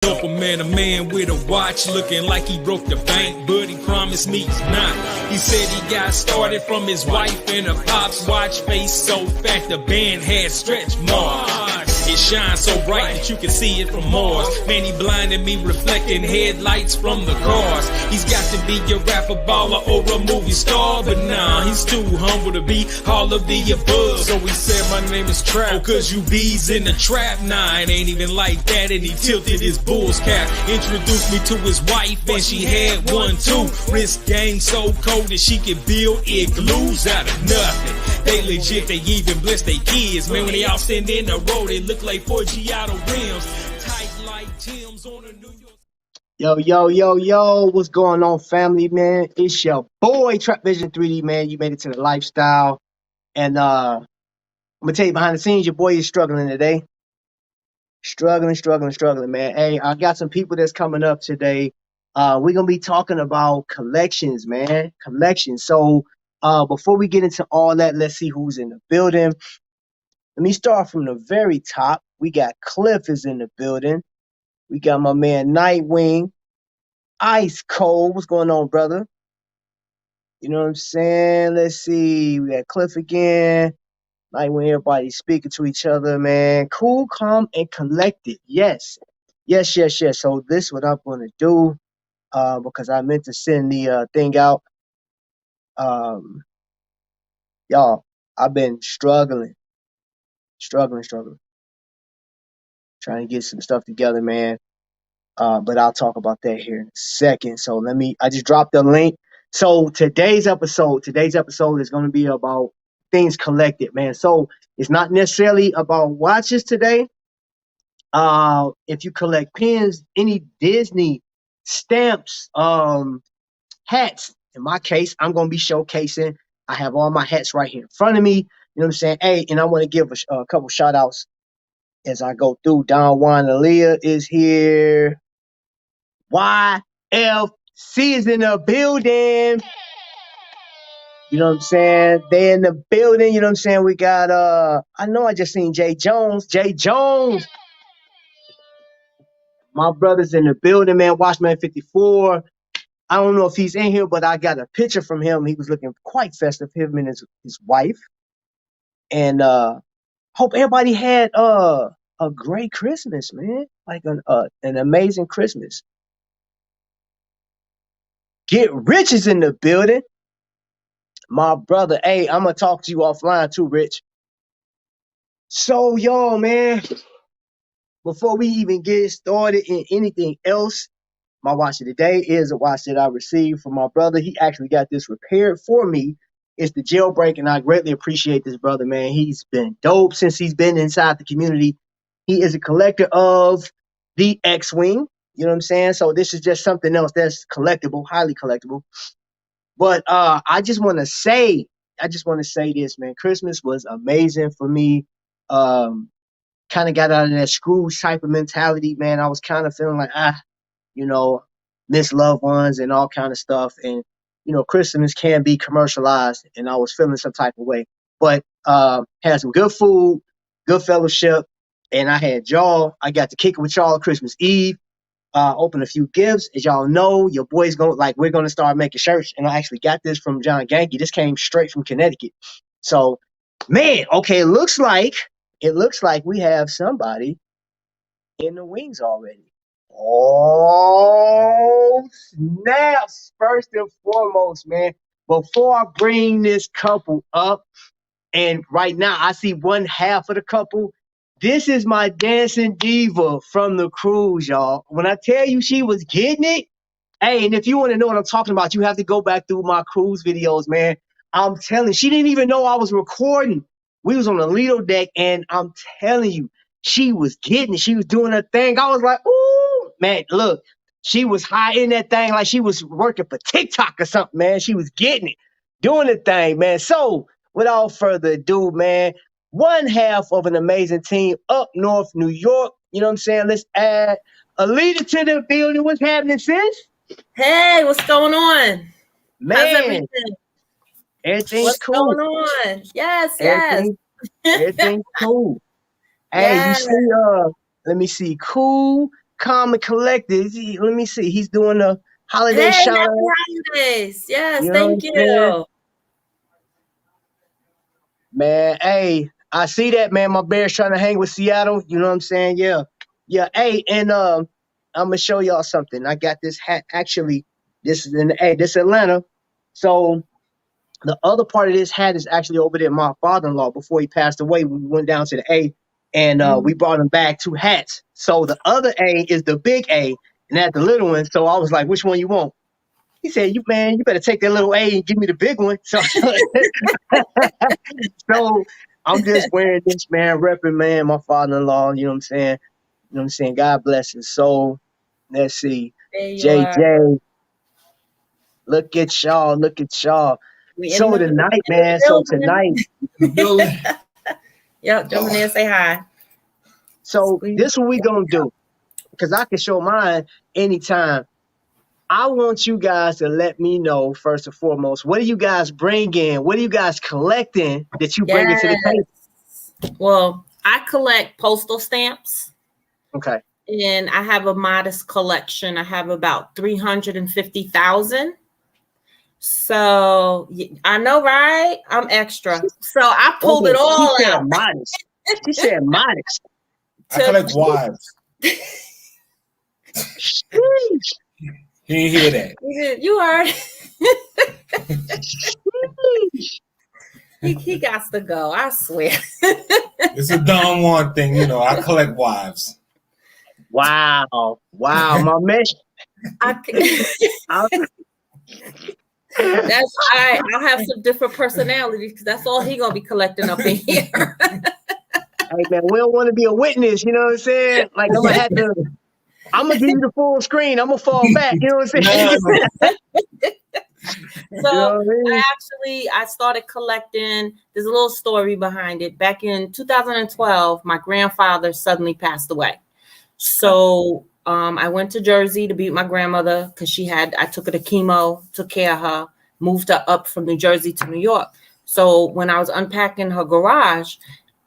Up a man with a watch looking like he broke the bank, but he promised me he's not. He said he got started from his wife and a pop's watch, face so fat the band had stretch marks. It shines so bright that you can see it from Mars. Man, he blinded me, reflecting headlights from the cars. He's got to be a rapper, baller, or a movie star, but nah, he's too humble to be all of the above. So he said, my name is Trap. Oh, cause you bees in the trap. Nah, it ain't even like that, and he tilted his bull's cap. Introduced me to his wife, and she had one too. Wrist game so cold that she could build igloos out of nothing. They legit, they even bless their kids. Man, when they out standing in the road, they look like 4G out of rims. Tight like Tim's on a New York. Yo, what's going on, family, man? It's your boy, Trap Vision 3D, man. You made it to the lifestyle. And I'm gonna tell you behind the scenes, your boy is struggling today. Struggling, man. Hey, I got some people that's coming up today. We're gonna be talking about collections, man. Collections. So before we get into all that, let's see who's in the building. Let me start from the very top. We got Cliff is in the building. We got my man Nightwing. Ice Cold. What's going on, brother? You know what I'm saying? Let's see. We got Cliff again. Nightwing, everybody speaking to each other, man. Cool, calm, and collected. Yes. So this is what I'm going to do because I meant to send the thing out. Y'all, I've been struggling. Trying to get some stuff together, man. But I'll talk about that here in a second. So I just dropped the link. So today's episode is going to be about things collected, man. So it's not necessarily about watches today. If you collect pins, any Disney stamps, hats, in my case, I'm going to be showcasing. I have all my hats right here in front of me. You know what I'm saying? Hey, and I want to give a couple shout outs as I go through. Don Juan Aaliyah is here. YFC is in the building. You know what I'm saying? They in the building. You know what I'm saying? We got I know I just seen Jay Jones. My brother's in the building, man. Watchman 54. I don't know if he's in here, but I got a picture from him. He was looking quite festive, him and his wife. And hope everybody had a great Christmas, man. Like an amazing Christmas. Get Rich is in the building. My brother, hey, I'm gonna talk to you offline too, Rich. So, y'all, man, before we even get started in anything else, my watch of the day is a watch that I received from my brother. He actually got this repaired for me. It's the Jailbreak, and I greatly appreciate this brother, man. He's been dope since he's been inside the community. He is a collector of the X-Wing. You know what I'm saying? So this is just something else that's collectible, highly collectible. But I just want to say this, man. Christmas was amazing for me. Kind of got out of that Scrooge type of mentality, man. I was kind of feeling like, miss loved ones and all kind of stuff. And, Christmas can be commercialized, and I was feeling some type of way. But had some good food, good fellowship, and I had y'all. I got to kick it with y'all Christmas Eve. Open a few gifts. As y'all know, your boy's we're gonna start making shirts, and I actually got this from John Genki. This came straight from Connecticut. So, man, okay, it looks like we have somebody in the wings already. Oh, snaps! First and foremost, man, before I bring this couple up, and right now I see one half of the couple. This is my dancing diva from the cruise, y'all. When I tell you she was getting it, hey, and if you want to know what I'm talking about, you have to go back through my cruise videos, man. I'm telling you, she didn't even know I was recording. We was on the Lido deck, and I'm telling you, she was getting it. She was doing her thing. I was like, ooh, man, look. She was high in that thing like she was working for TikTok or something, man. She was getting it, doing the thing, man. So, without further ado, man, one half of an amazing team up north, New York. You know what I'm saying? Let's add a leader to the building. What's happening, sis? Hey, what's going on? Man, how's everything? Everything's what's cool. going on? Yes. Everything's cool. Hey, yes. you see, let me see. Cool, common collector. Let me see. He's doing a holiday Hey, shout happy out. holidays. Yes, You know what I'm thank saying? you. Man, hey, I see that, man. My bear's trying to hang with Seattle. You know what I'm saying? Yeah. Yeah. Hey, and I'm gonna show y'all something. I got this hat. Actually, this Atlanta. So the other part of this hat is actually over there. My father-in-law, before he passed away, we went down to the A, and we Mhm. brought him back 2 hats. So the other A is the big A, and that's the little one. So I was like, which one you want? He said, you better take that little A and give me the big one. So so I'm just wearing this, man, repping, man, my father-in-law. You know what I'm saying? You know what I'm saying? God bless his soul. Let's see. There you are. JJ, look at y'all. Look at y'all. We So tonight, in the man. So building. tonight. The building. Yep, jump in there and say hi. So Squeeze. this what we gonna do. Because I can show mine anytime. I want you guys to let me know, first and foremost, what do you guys bring in? What are you guys collecting that you bring into the Yes. table? Well, I collect postal stamps Okay. and I have a modest collection. I have about 350,000. So I know, right? I'm extra. So I pulled it Okay. She all said out modest. She said modest. I collect wives. Sheesh. He didn't hear that. You heard. Sheesh. He got to go. I swear. It's a Don Juan thing, you know. I collect wives. Wow. Wow. My man. I that's all right. I'll have some different personalities because that's all he gonna be collecting up in here. Hey, man, we don't want to be a witness. You know what I'm saying? Like, I'm going to give you the full screen. I'm going to fall back. You know what I'm saying? No. So You know what I mean? I started collecting. There's a little story behind it. Back in 2012, my grandfather suddenly passed away. So I went to Jersey to be with my grandmother because I took her to chemo, took care of her, moved her up from New Jersey to New York. So when I was unpacking her garage,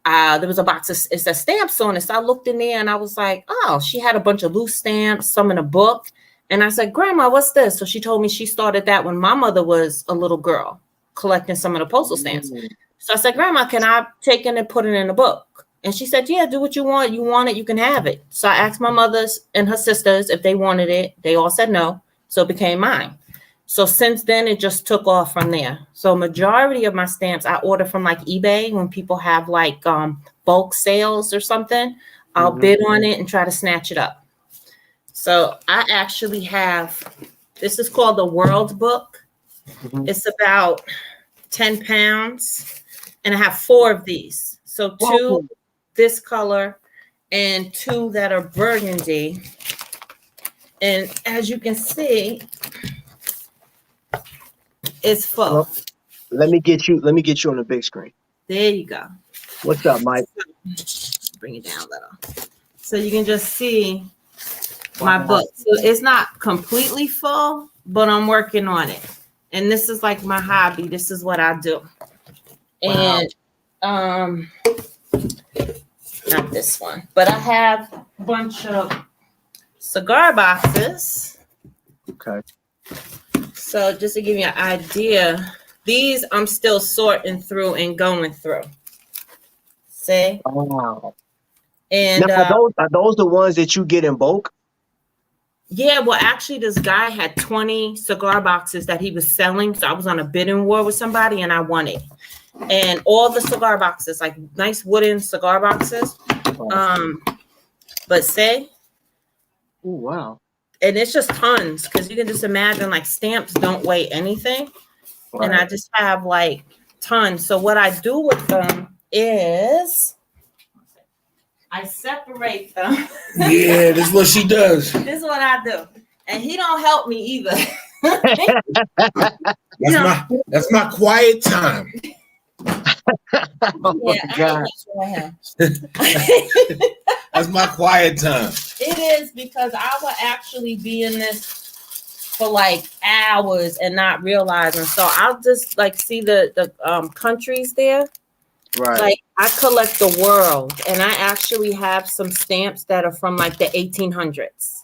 there was a box of it said stamps on it. So I looked in there and I was like, oh, she had a bunch of loose stamps, some in a book. And I said, Grandma, what's this? So she told me she started that when my mother was a little girl, collecting some of the postal stamps. So I said, Grandma, can I take it and put it in a book? And she said, yeah, do what you want. You want it, you can have it. So I asked my mothers and her sisters if they wanted it. They all said no. So it became mine. So since then, it just took off from there. So majority of my stamps I order from like eBay when people have like bulk sales or something. I'll bid on it and try to snatch it up. So I actually have, this is called the World Book. It's about 10 pounds and I have 4 of these. So 2 this color and 2 that are burgundy. And as you can see, it's full. Well, let me get you on the big screen. There you go. What's up, Mike? Bring it down a little. So you can just see my book. So it's not completely full, but I'm working on it. And this is like my hobby. This is what I do. Wow. And not this one, but I have a bunch of cigar boxes. Okay. So just to give you an idea, these I'm still sorting through and going through. See? Wow. And Now, are those the ones that you get in bulk? Yeah, well, actually, this guy had 20 cigar boxes that he was selling. So I was on a bidding war with somebody and I won it. And all the cigar boxes, like nice wooden cigar boxes. But say, Oh, wow. and it's just tons because you can just imagine like stamps don't weigh anything. Right. And I just have like tons. So what I do with them is I separate them. Yeah, this is what she does. This is what I do. And he don't help me either. That's my quiet time. Oh, my God. That's my quiet time. It is because I will actually be in this for like hours and not realizing. So I'll just like see the countries there. Right. Like I collect the world, and I actually have some stamps that are from like the 1800s.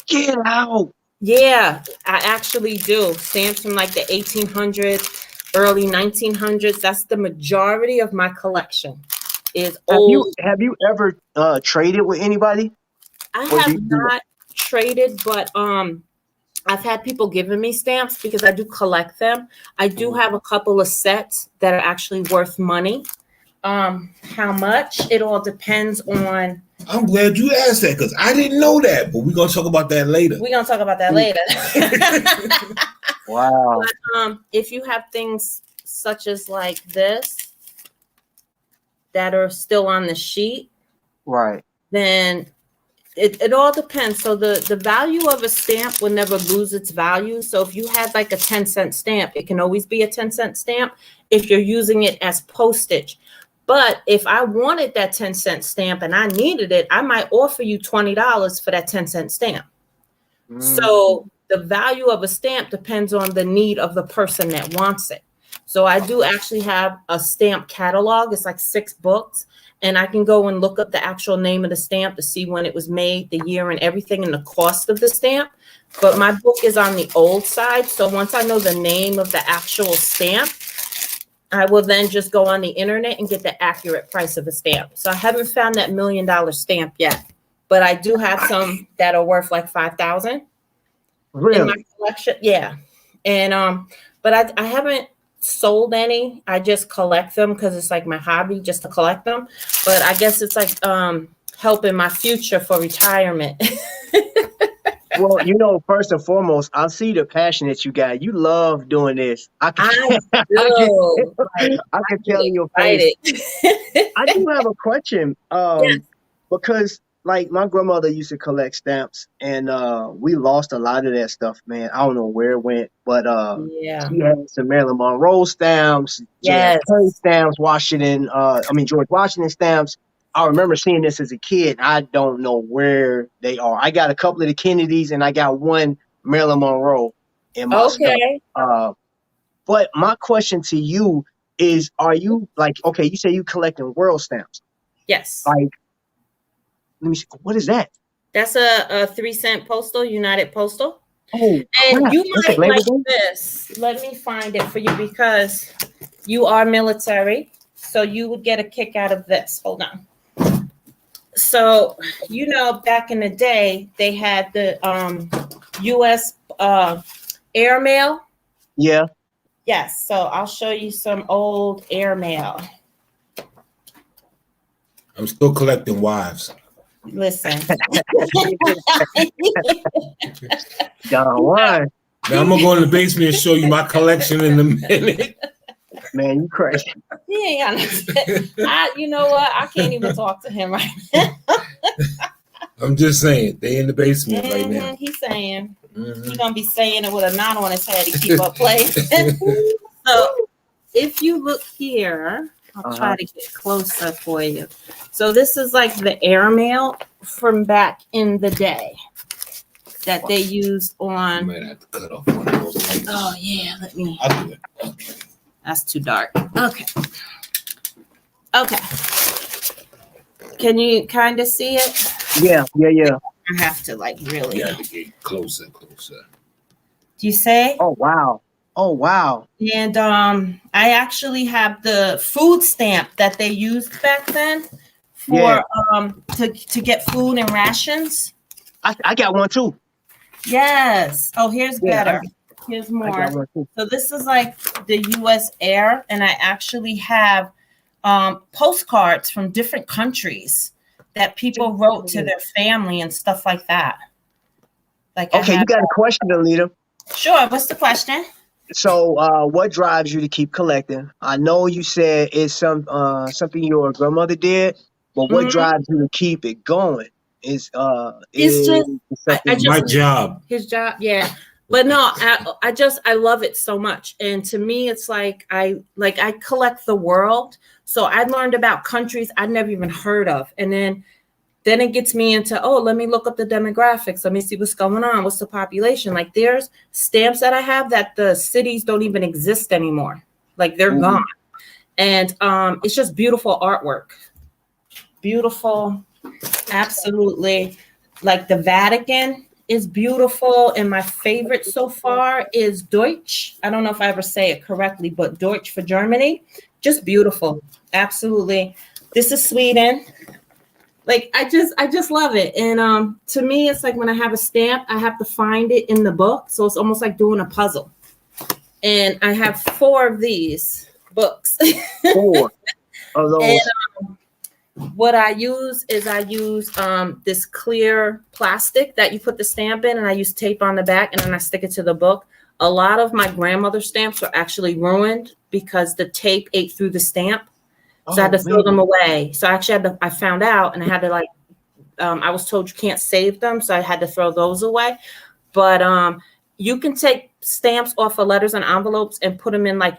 Get out. Yeah, I actually do. Stamps from like the 1800s, early 1900s. That's the majority of my collection is old. Have you ever traded with anybody? I Or have you do not traded, but I've had people giving me stamps because I do collect them. I do Mhm. have a couple of sets that are actually worth money. How much? It all depends on. I'm glad you asked that because I didn't know that, but we're gonna talk about that later. We're gonna talk about that later. Wow. But if you have things such as like this that are still on the sheet, Right. then it all depends. So the value of a stamp will never lose its value. So if you had like a 10-cent stamp, it can always be a 10-cent stamp if you're using it as postage. But if I wanted that 10-cent stamp and I needed it, I might offer you $20 for that 10-cent stamp. So the value of a stamp depends on the need of the person that wants it. So I do actually have a stamp catalog. It's like 6 books, and I can go and look up the actual name of the stamp to see when it was made, the year and everything, and the cost of the stamp. But my book is on the old side. So once I know the name of the actual stamp, I will then just go on the internet and get the accurate price of a stamp. So I haven't found that $1 million stamp yet, but I do have some that are worth like 5,000 Really? in my collection. Yeah. And but I haven't sold any. I just collect them because it's like my hobby just to collect them. But I guess it's like helping my future for retirement. Well, you know, first and foremost, I see the passion that you got. You love doing this. I can, I do. I can tell in your face. I do have a question. Yes. Because like my grandmother used to collect stamps, and we lost a lot of that stuff, man. I don't know where it went, but Yeah. she had some Marilyn Monroe stamps, Yes. JFK stamps, George Washington stamps. I remember seeing this as a kid. I don't know where they are. I got a couple of the Kennedys, and I got one Marilyn Monroe in my stuff. Okay. But my question to you is, are you like, okay, you say you collecting world stamps. Yes. Like, let me see, what is that? That's a 3-cent postal, United Postal. Oh, And crap. you That's might a Labor like Day? this. Let me find it for you because you are military. So you would get a kick out of this. Hold on. So, you know, back in the day, they had the U.S. Airmail. Yeah. Yes. So I'll show you some old airmail. I'm still collecting wives. Listen. Don Juan. Now I'm gonna go in the basement and show you my collection in a minute. Man, you crazy. He ain't got you know what? I can't even talk to him right now. I'm just saying, they in the basement right now. He's saying Mhm. he's gonna be saying it with a knot on his head to keep up playing. So if you look here, I'll try to get closer for you. So this is like the airmail from back in the day that they used You on. might have to cut off one of those lights. Oh yeah, let me. I'll do it. That's too dark. Okay. Okay. Can you kind of see it? Yeah. I have to like really. You have to get closer. Do you say? Oh, wow. And I actually have the food stamp that they used back then for to get food and rations. I got one too. Yes. Oh, here's better. Here's I more. got one too. So this is like the U.S. Air, and I actually have postcards from different countries that people wrote to their family and stuff like that. Like, Okay, you got a question, Alita. Sure. What's the question? So, what drives you to keep collecting? I know you said it's something your grandmother did, but what drives you to keep it going? It's just My job. His job, yeah. But no, I love it so much. And to me, it's like I collect the world. So I learned about countries I'd never even heard of. And then it gets me into, let me look up the demographics. Let me see what's going on. What's the population? Like there's stamps that I have that the cities don't even exist anymore. Like they're gone. And it's just beautiful artwork. Beautiful, absolutely. Like the Vatican is beautiful, and my favorite so far is Deutsch. I don't know if I ever say it correctly, but Deutsch for Germany. Just beautiful, absolutely. This is Sweden. Like I just love it. And to me, it's like when I have a stamp, I have to find it in the book. So it's almost like doing a puzzle. And I have 4 of these books. 4 of those. And what I use is this clear plastic that you put the stamp in, and I use tape on the back, and then I stick it to the book. A lot of my grandmother's stamps are actually ruined because the tape ate through the stamp. So I had to throw them away. So I found out, and I had to I was told you can't save them. So I had to throw those away. But you can take stamps off of letters and envelopes and put them in like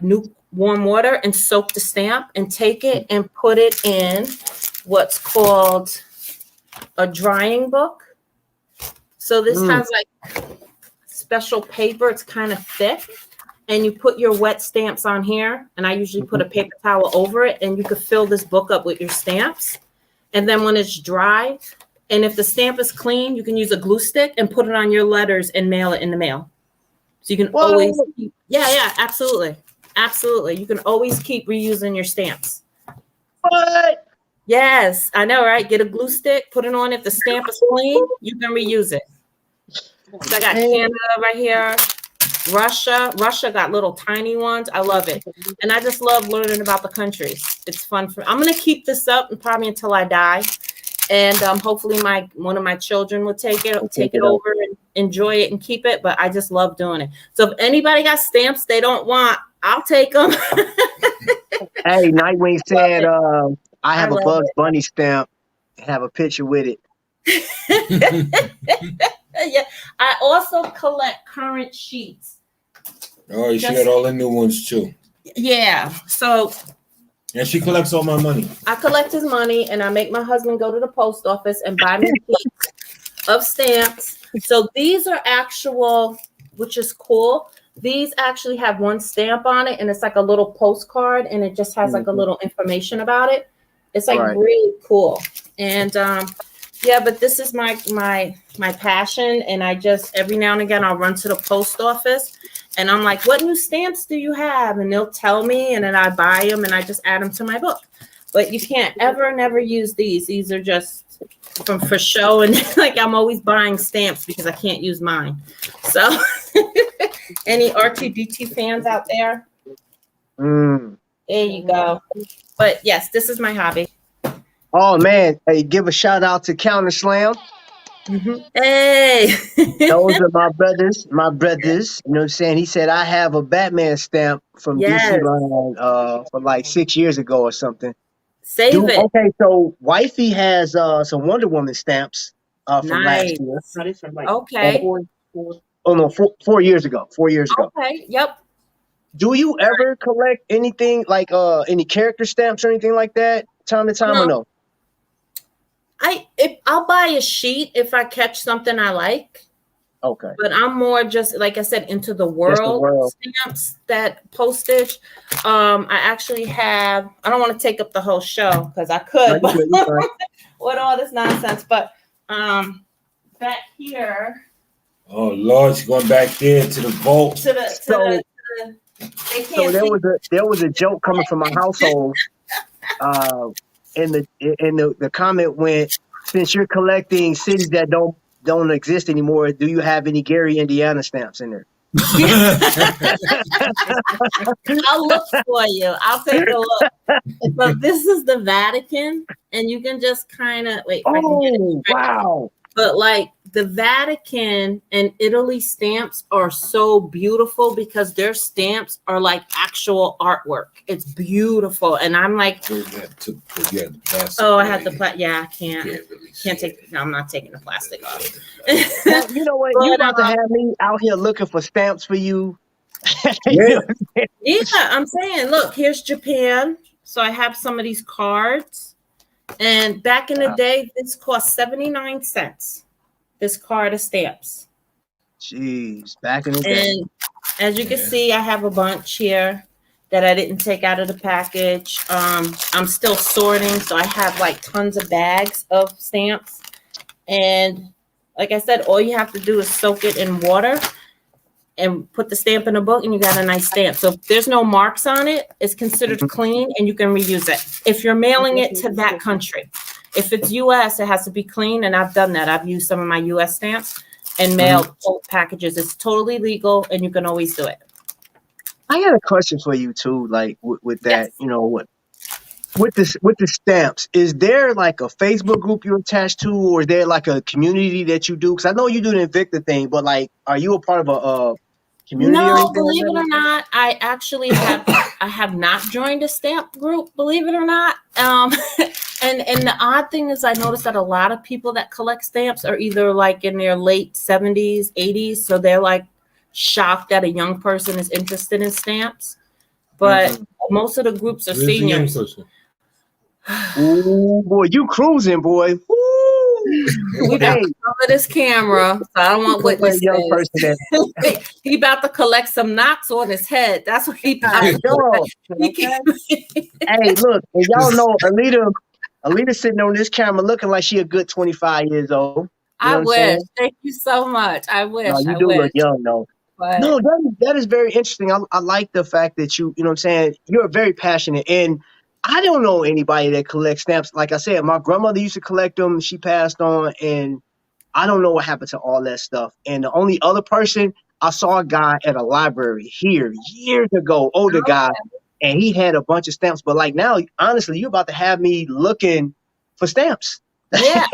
warm water and soak the stamp and take it and put it in what's called a drying book. So this has like special paper. It's kind of thick. And you put your wet stamps on here, and I usually put a paper towel over it, and you could fill this book up with your stamps. And then when it's dry, and if the stamp is clean, you can use a glue stick and put it on your letters and mail it in the mail. So you can always keep, absolutely. Absolutely. You can always keep reusing your stamps. What? Yes, I know, right? Get a glue stick, put it on. If the stamp is clean, you can reuse it. So I got Canada right here. Russia got little tiny ones. I love it. And I just love learning about the countries. It's fun. I'm going to keep this up probably until I die. And hopefully one of my children will take it over and enjoy it and keep it. But I just love doing it. So if anybody got stamps they don't want, I'll take them. Hey, Nightwing said, I have a Bugs Bunny stamp. Have a picture with it. Yeah. I also collect current sheets. Oh, she had all the new ones too. Yeah. So. And she collects all my money. I collect his money, and I make my husband go to the post office and buy me sheets of stamps. So these are actual, which is cool. These actually have one stamp on it, and it's like a little postcard, and it just has like a little information about it. It's like really cool. And but this is my passion, and I just every now and again I'll run to the post office, and I'm like, "What new stamps do you have?" And they'll tell me, and then I buy them, and I just add them to my book. But you can't never use these. These are just for show, and like I'm always buying stamps because I can't use mine. So, any R2D2 fans out there? There you go. But yes, this is my hobby. Oh man! Hey, give a shout out to Counter Slam. Hey, those are my brothers. You know what I'm saying? He said I have a Batman stamp from DC Line from like 6 years ago or something. Save it. Okay, so Wifey has some Wonder Woman stamps from last year. Okay. 4 years ago. 4 years ago. Okay. Yep. Do you ever collect anything like any character stamps or anything like that, time to time, or no? I'll buy a sheet if I catch something I like. Okay. But I'm more just, like I said, into the world stamps, that postage. I actually have, I don't want to take up the whole show because I could, but with all this nonsense. But back here. Oh Lord, she's going back there to the vault. So there was a joke coming from my household. And the comment went, since you're collecting cities that don't exist anymore, do you have any Gary, Indiana stamps in there? I'll look for you. I'll take a look. So this is the Vatican, and you can just kind of wait. Oh, wow. But like the Vatican and Italy stamps are so beautiful because their stamps are like actual artwork. It's beautiful. And I'm like, I had the plastic. Yeah, I can't take. No, I'm not taking the plastic off. You know what? You're about to have me out here looking for stamps for you. Yeah, I'm saying, look, here's Japan. So I have some of these cards. And back in the day, this cost 79 cents. This card of stamps. Jeez, back in the day. And as you can see, I have a bunch here. that I didn't take out of the package. I'm still sorting, so I have like tons of bags of stamps. And like I said, all you have to do is soak it in water and put the stamp in a book, and you got a nice stamp. So if there's no marks on it, it's considered clean, and you can reuse it. If you're mailing it to that country, if it's US, it has to be clean, and I've done that. I've used some of my US stamps and mailed packages. It's totally legal, and you can always do it. I got a question for you too, like with that, Yes. you know, with the stamps, is there like a Facebook group you're attached to, or is there like a community that you do? Because I know you do the Invicta thing, but like, are you a part of a community or No, anything believe like it that? or not, I actually have not joined a stamp group, believe it or not. And the odd thing is I noticed that a lot of people that collect stamps are either like in their late 70s, 80s, so they're like shocked that a young person is interested in stamps. But most of the groups are Where's the young seniors. person? Ooh, boy, you cruising, boy. Woo! We got Hey, to cover this camera, so I don't want put that young witnesses. person in. He about to collect some knots on his head. That's what he about I to know. He Okay. can't- Hey, look, and y'all know Alita sitting on this camera looking like she a good 25 years old. You I know what I'm wish. saying? Thank you so much. I wish. No, you I do wish. look young though. But No, that is very interesting. I like the fact that you know what I'm saying, you're very passionate. And I don't know anybody that collects stamps. Like I said, my grandmother used to collect them. She passed on, and I don't know what happened to all that stuff. And the only other person, I saw a guy at a library here years ago, older guy, and he had a bunch of stamps. But like now, honestly, you're about to have me looking for stamps. yeah,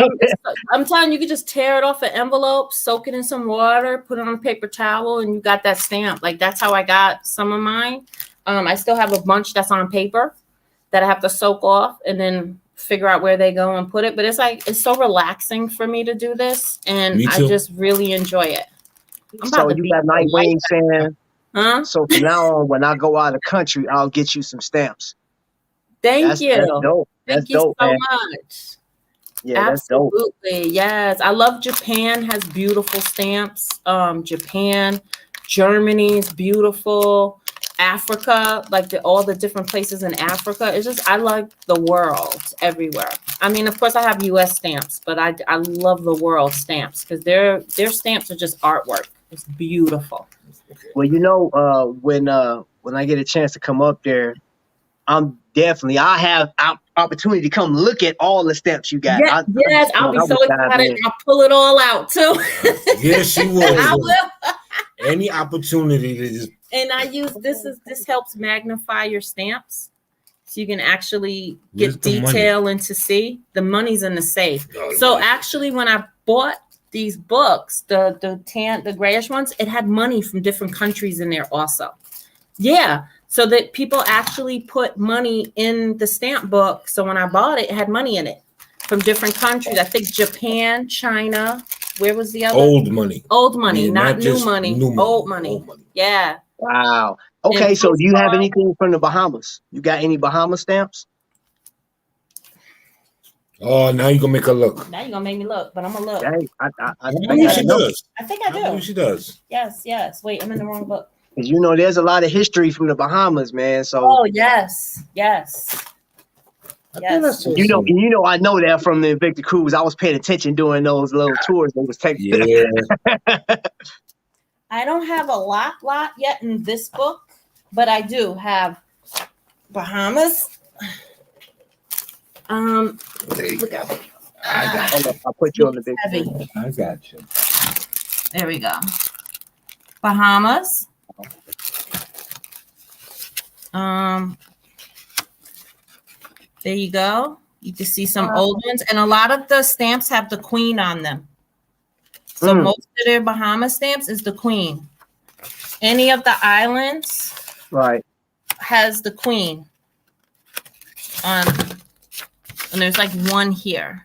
I'm telling you, you could just tear it off an envelope, soak it in some water, put it on a paper towel, and you got that stamp. Like that's how I got some of mine. I still have a bunch that's on paper that I have to soak off and then figure out where they go and put it. But it's like it's so relaxing for me to do this, and Me I too. just really enjoy it. I'm So about to you be got Nightwing saying, huh? so from now on, when I go out of the country, I'll get you some stamps. Thank you. That's dope. That's Thank you dope, so man. much. Yeah, that's dope. Absolutely. Yes. I love Japan has beautiful stamps. Japan, Germany is beautiful. Africa, like all the different places in Africa. It's just I like the world everywhere. I mean, of course I have US stamps, but I love the world stamps because their stamps are just artwork. It's beautiful. Well, you know, when I get a chance to come up there, I have opportunity to come look at all the stamps you got. Yes, I'll be so excited. I'll pull it all out too. Yes, you will. I will. Any opportunity to just. And I use this helps magnify your stamps, so you can actually get detail and to see the money's in the safe. So actually, when I bought these books, the grayish ones, it had money from different countries in there also. Yeah. So that people actually put money in the stamp book. So when I bought it, it had money in it from different countries. I think Japan, China. Where was the other? Old money. Old money, Yeah, not new just money. new money. Old money. Old money. Yeah. Wow. Okay, so do you have anything from the Bahamas? You got any Bahama stamps? Oh, now you're gonna make her look. Now you're gonna make me look, but I'm gonna look. Hey, I I believe she does. I think I do. I believe she does. Yes, yes. Wait, I'm in the wrong book. Because you know there's a lot of history from the Bahamas, man. So Oh yes, yes. Yes. you know I know that from the Invicta cruise. I was paying attention during those little tours they was taking. Yeah. I don't have a lot yet in this book, but I do have Bahamas. Look out. I'll put you on the big Heavy. screen. I got you. There we go. Bahamas. There you go. You can see some old ones, and a lot of the stamps have the queen on them. So most of their Bahama stamps is the queen. Any of the islands Right. has the queen on, and there's like one here.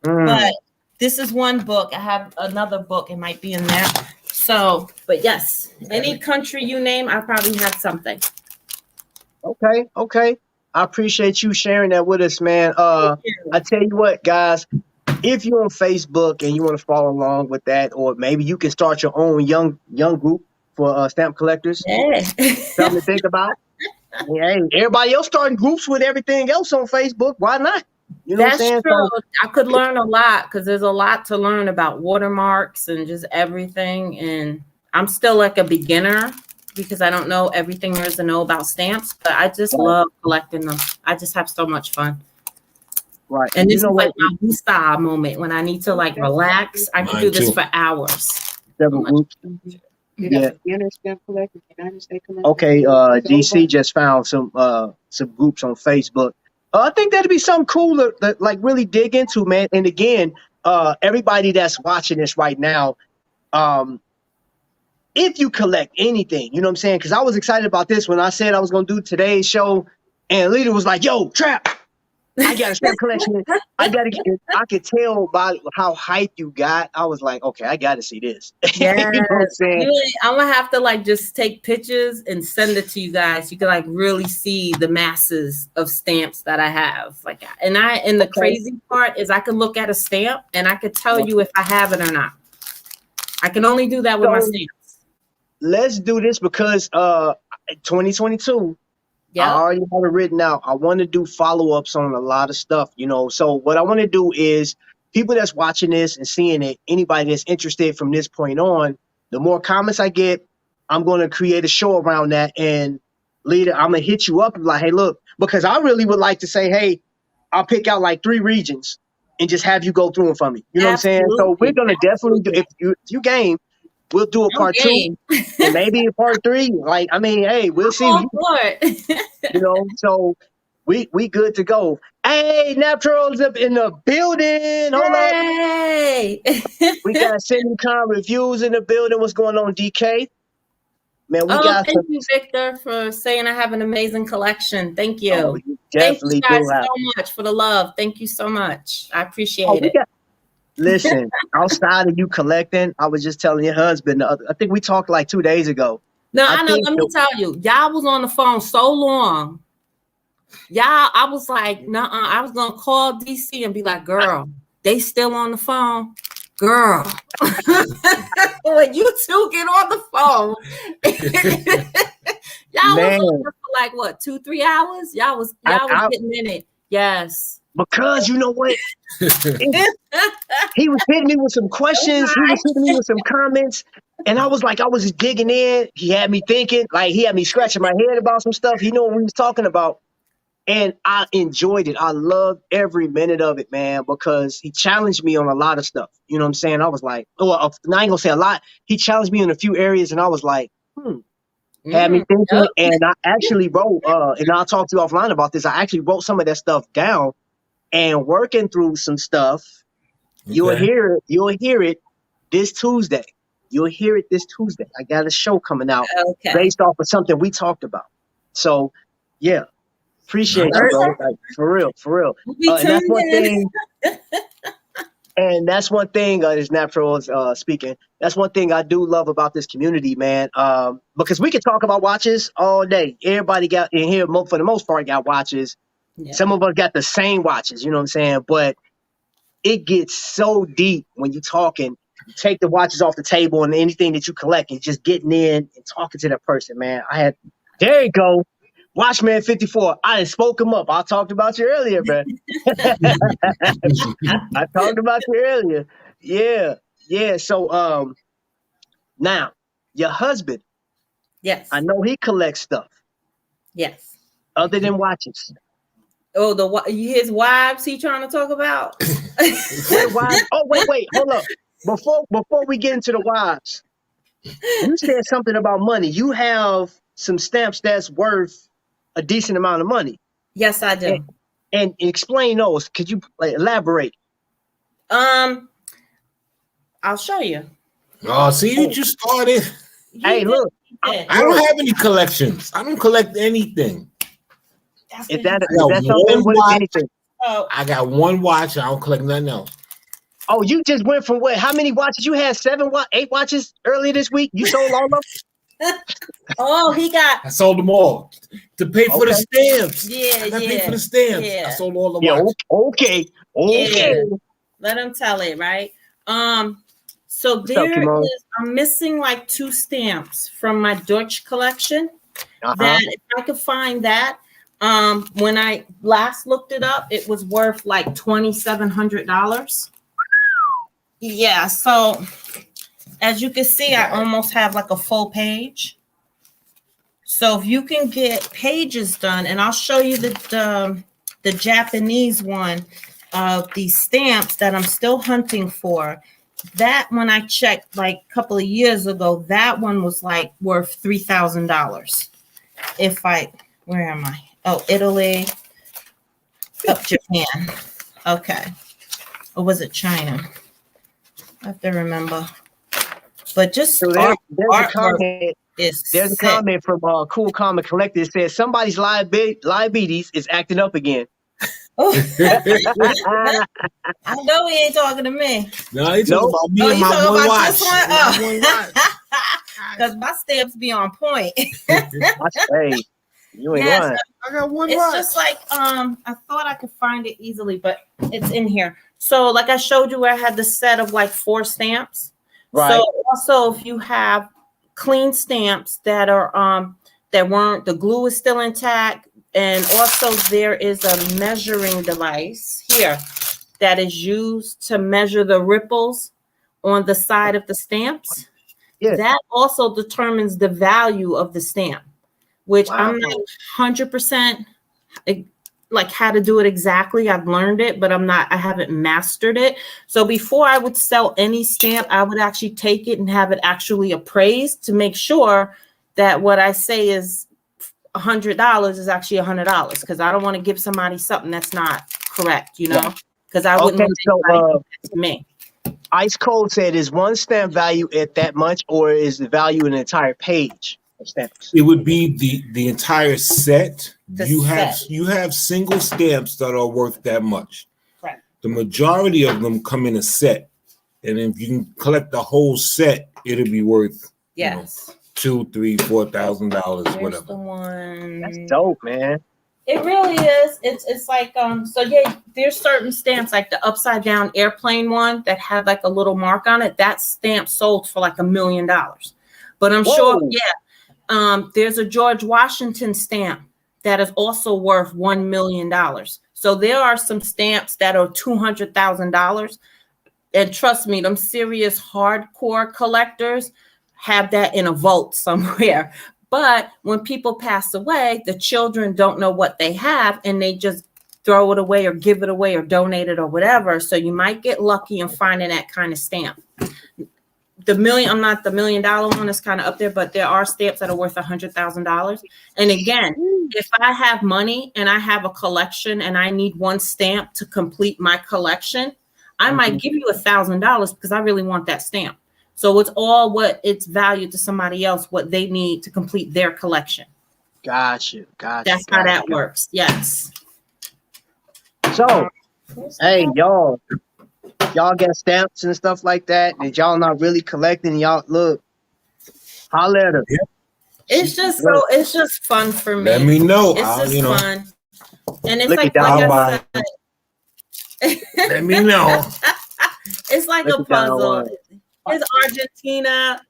But this is one book. I have another book. It might be in there. So, but yes, any country you name, I probably have something. Okay. I appreciate you sharing that with us, man. I tell you what, guys, if you're on Facebook and you want to follow along with that, or maybe you can start your own young group for stamp collectors. Yeah. Something to think about. Hey, everybody else starting groups with everything else on Facebook. Why not? You know what I'm That's saying? true. So, I could learn a lot because there's a lot to learn about watermarks and just everything. And I'm still like a beginner because I don't know everything there is to know about stamps, but I just right, love collecting them. I just have so much fun. right. And You this know is what? like my woosah moment when I need to like relax. I could Mine do this too. for hours. So Several much. groups. You Yeah. got beginner stamp collector, United States collector. Okay. It's DC over. just found some groups on Facebook. I think that'd be something cool to like really dig into, man. And again, everybody that's watching this right now, um, if you collect anything, you know what I'm saying? Because I was excited about this when I said I was gonna do today's show, and Lita was like, "Yo, Trap, I got a stamp collection. I gotta get it." I could tell by how hype you got. I was like, okay, I gotta see this. Yes, You know what I'm saying? I'm gonna have to like just take pictures and send it to you guys. You can like really see the masses of stamps that I have. Like, and the Okay. crazy part is I can look at a stamp and I could tell you if I have it or not. I can only do that with my So stamps. let's do this because 2022. I Yep. already have it written out. I want to do follow-ups on a lot of stuff, you know. So what I want to do is people that's watching this and seeing it, anybody that's interested from this point on, the more comments I get, I'm going to create a show around that. And Leader, I'm going to hit you up and be like, hey, look, because I really would like to say, hey, I'll pick out like 3 regions and just have you go through them for me. You know what I'm saying? So we're Absolutely. going to definitely do, if you game, we'll do a I'm part 2 game. and maybe a part 3. Like, I mean, hey, we'll see. All for it. You know, so we good to go. Hey, Naturals up in the building. Hold up. Hey. We got Semicon Reviews in the building. What's going on, DK? Man, we Oh, got thank some. you, Victor, for saying I have an amazing collection. Thank you. Oh, you Thank you definitely guys do have. so much for the love. Thank you so much. I Oh, appreciate we it. got. Listen, outside of you collecting, I was just telling your husband. I think we talked like 2 days ago. No, I I know. think Let me tell you, y'all was on the phone so long. I was like, nah, I was gonna call DC and be like, girl, they still on the phone. Girl. When you two get on the phone, y'all was Man, on there for like what, 2-3 hours? Y'all was getting in it. Yes. because you know what? He was hitting me with some questions. He was hitting me with some comments. And I was like, I was just digging in. He had me thinking, like he had me scratching my head about some stuff. He knew what we was talking about. And I enjoyed it. I loved every minute of it, man, because he challenged me on a lot of stuff. You know what I'm saying? I was like, oh, I ain't gonna say a lot. He challenged me in a few areas, and I was like, had me thinking. Yep. And I actually wrote, and I'll talk to you offline about this. I actually wrote some of that stuff down and working through some stuff. You'll hear it this Tuesday. You'll hear it this Tuesday. I got a show coming out Okay. based off of something we talked about. So, yeah. Appreciate you, bro. Like, for real, for real. We'll be And that's one tuned in. thing. And that's one thing. Is Natural speaking. That's one thing I do love about this community, man. Because we can talk about watches all day. Everybody got in here for the most part got watches. Yeah. Some of us got the same watches. You know what I'm saying? But it gets so deep when you're talking. You take the watches off the table and anything that you collect, and just getting in and talking to that person, man. There you go. Watchman 54. I done spoke him up. I talked about you earlier, man. I talked about you earlier. Yeah. Yeah. So now your husband, Yes. I know he collects stuff Yes. other than watches. Oh, his wives he trying to talk about? Oh, wait, hold up. Before we get into the wives, you said something about money. You have some stamps that's worth a decent amount of money. Yes, I do. And explain those. Could you elaborate? I'll show you. Oh, see, you just started. Hey, look. I don't have any collections. I don't collect anything. Is that something with anything? Oh, I got one watch. I don't collect nothing else. Oh, you just went from what? How many watches? You had 8 watches earlier this week. You sold all of them? Oh, I sold them all to pay for the stamps. Yeah, I pay for the stamps. Yeah. I sold all the Yeah, watches. okay. Yeah. Let him tell it, right? So What's up, Kimon? I'm missing like 2 stamps from my Dutch collection. that if I could find that, when I last looked it up, it was worth like $2,700. Yeah, so as you can see, I almost have like a full page. So if you can get pages done, and I'll show you the Japanese one of these stamps that I'm still hunting for. That when I checked like a couple of years ago, that one was like worth $3,000. Where am I? Oh, Italy. Oh, Japan. Okay. Or was it China? I have to remember. But just So there's a comment. There's a sick. comment from Cool Comic Collector. It says somebody's diabetes is acting up again. I know he ain't talking to me. No, he's talking about me and my one watch. Because my stamps be on point. Hey, you ain't lying. I got one watch. It's just like I thought I could find it easily, but it's in here. So like I showed you where I had the set of like 4 stamps. Right. So also if you have clean stamps that are the glue is still intact, and also there is a measuring device here that is used to measure the ripples on the side of the stamps. Yeah. That also determines the value of the stamp, which I'm not 100% like how to do it exactly. I've learned it, but I haven't mastered it. So before I would sell any stamp, I would actually take it and have it actually appraised to make sure that what I say is $100 is actually $100, because I don't want to give somebody something that's not correct, because I wouldn't want to me. Ice Cold said, is one stamp value at that much, or is the value an entire page of stamps? It would be the entire set. You set. have single stamps that are worth that much. Right. The majority of them come in a set, and if you can collect the whole set, it'll be worth yes. $2,000, $3,000, $4,000, whatever. The one. That's dope, man. It really is. It's like so yeah, there's certain stamps like the upside down airplane one that had like a little mark on it. That stamp sold for like $1 million. But I'm sure, there's a George Washington stamp that is also worth $1 million. So there are some stamps that are $200,000. And trust me, them serious hardcore collectors have that in a vault somewhere. But when people pass away, the children don't know what they have, and they just throw it away or give it away or donate it or whatever. So you might get lucky in finding that kind of stamp. I'm not the $1 million one, is kind of up there, but there are stamps that are worth $100,000. And again, if I have money and I have a collection and I need one stamp to complete my collection, I might give you $1,000 because I really want that stamp. So it's all what it's valued to somebody else, what they need to complete their collection. Gotcha. That's how that works. Yes. So, hey, y'all got stamps and stuff like that, and y'all not really collecting. Y'all look, holler at her. It's just fun for me. Let me know. It's just fun. And it's Look like I said, let me know. It's like a puzzle. It's Argentina.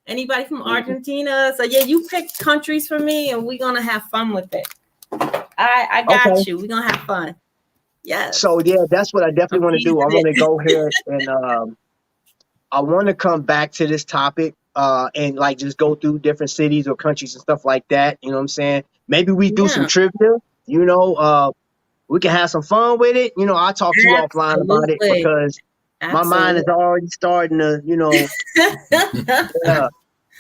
Anybody from Argentina? So yeah, you pick countries for me, and we're gonna have fun with it. I got you. We're gonna have fun. Yes. So yeah, that's what I definitely want to do. I want to go here and I want to come back to this topic and like just go through different cities or countries and stuff like that. You know what I'm saying? Maybe we do some trivia. We can have some fun with it. I'll talk to you offline about it because my mind is already starting to, because